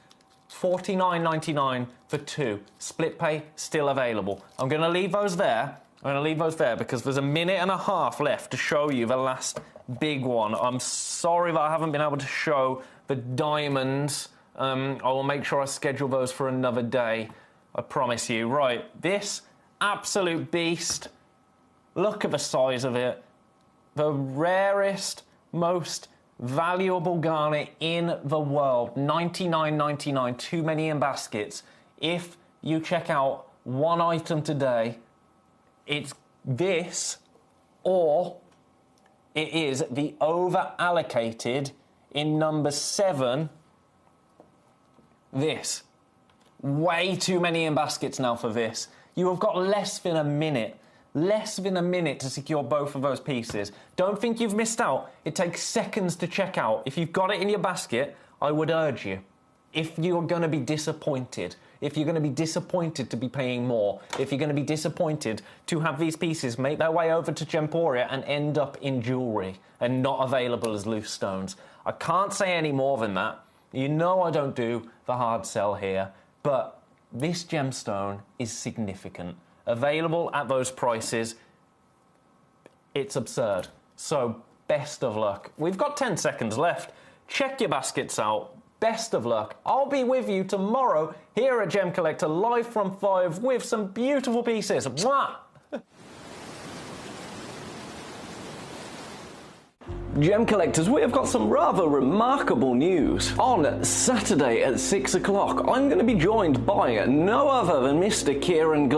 $49.99 for 2. Split pay, still available. I'm going to leave those there. I'm going to leave those there because there's a minute and a half left to show you the last big one. I'm sorry that I haven't been able to show the diamonds. I will make sure I schedule those for another day. I promise you. Right, this absolute beast. Look at the size of it. The rarest, most valuable garnet in the world. $99.99. Too many in baskets. If you check out one item today, it's this, or it is the over-allocated in number 7, this. Way too many in baskets now for this. You have got less than a minute. Less than a minute to secure both of those pieces. Don't think you've missed out. It takes seconds to check out. If you've got it in your basket, I would urge you. If you're going to be disappointed, if you're going to be disappointed to be paying more, if you're going to be disappointed to have these pieces make their way over to Gemporia and end up in jewellery and not available as loose stones. I can't say any more than that. You know I don't do the hard sell here, but this gemstone is significant. Available at those prices, it's absurd. So, best of luck. We've got 10 seconds left. Check your baskets out. Best of luck. I'll be with you tomorrow here at Gemcollector, live from 5 with some beautiful pieces. Mwah! Gem collectors, we have got some rather remarkable news. On Saturday at 6 o'clock, I'm going to be joined by no other than Mr. Kieran Glenn.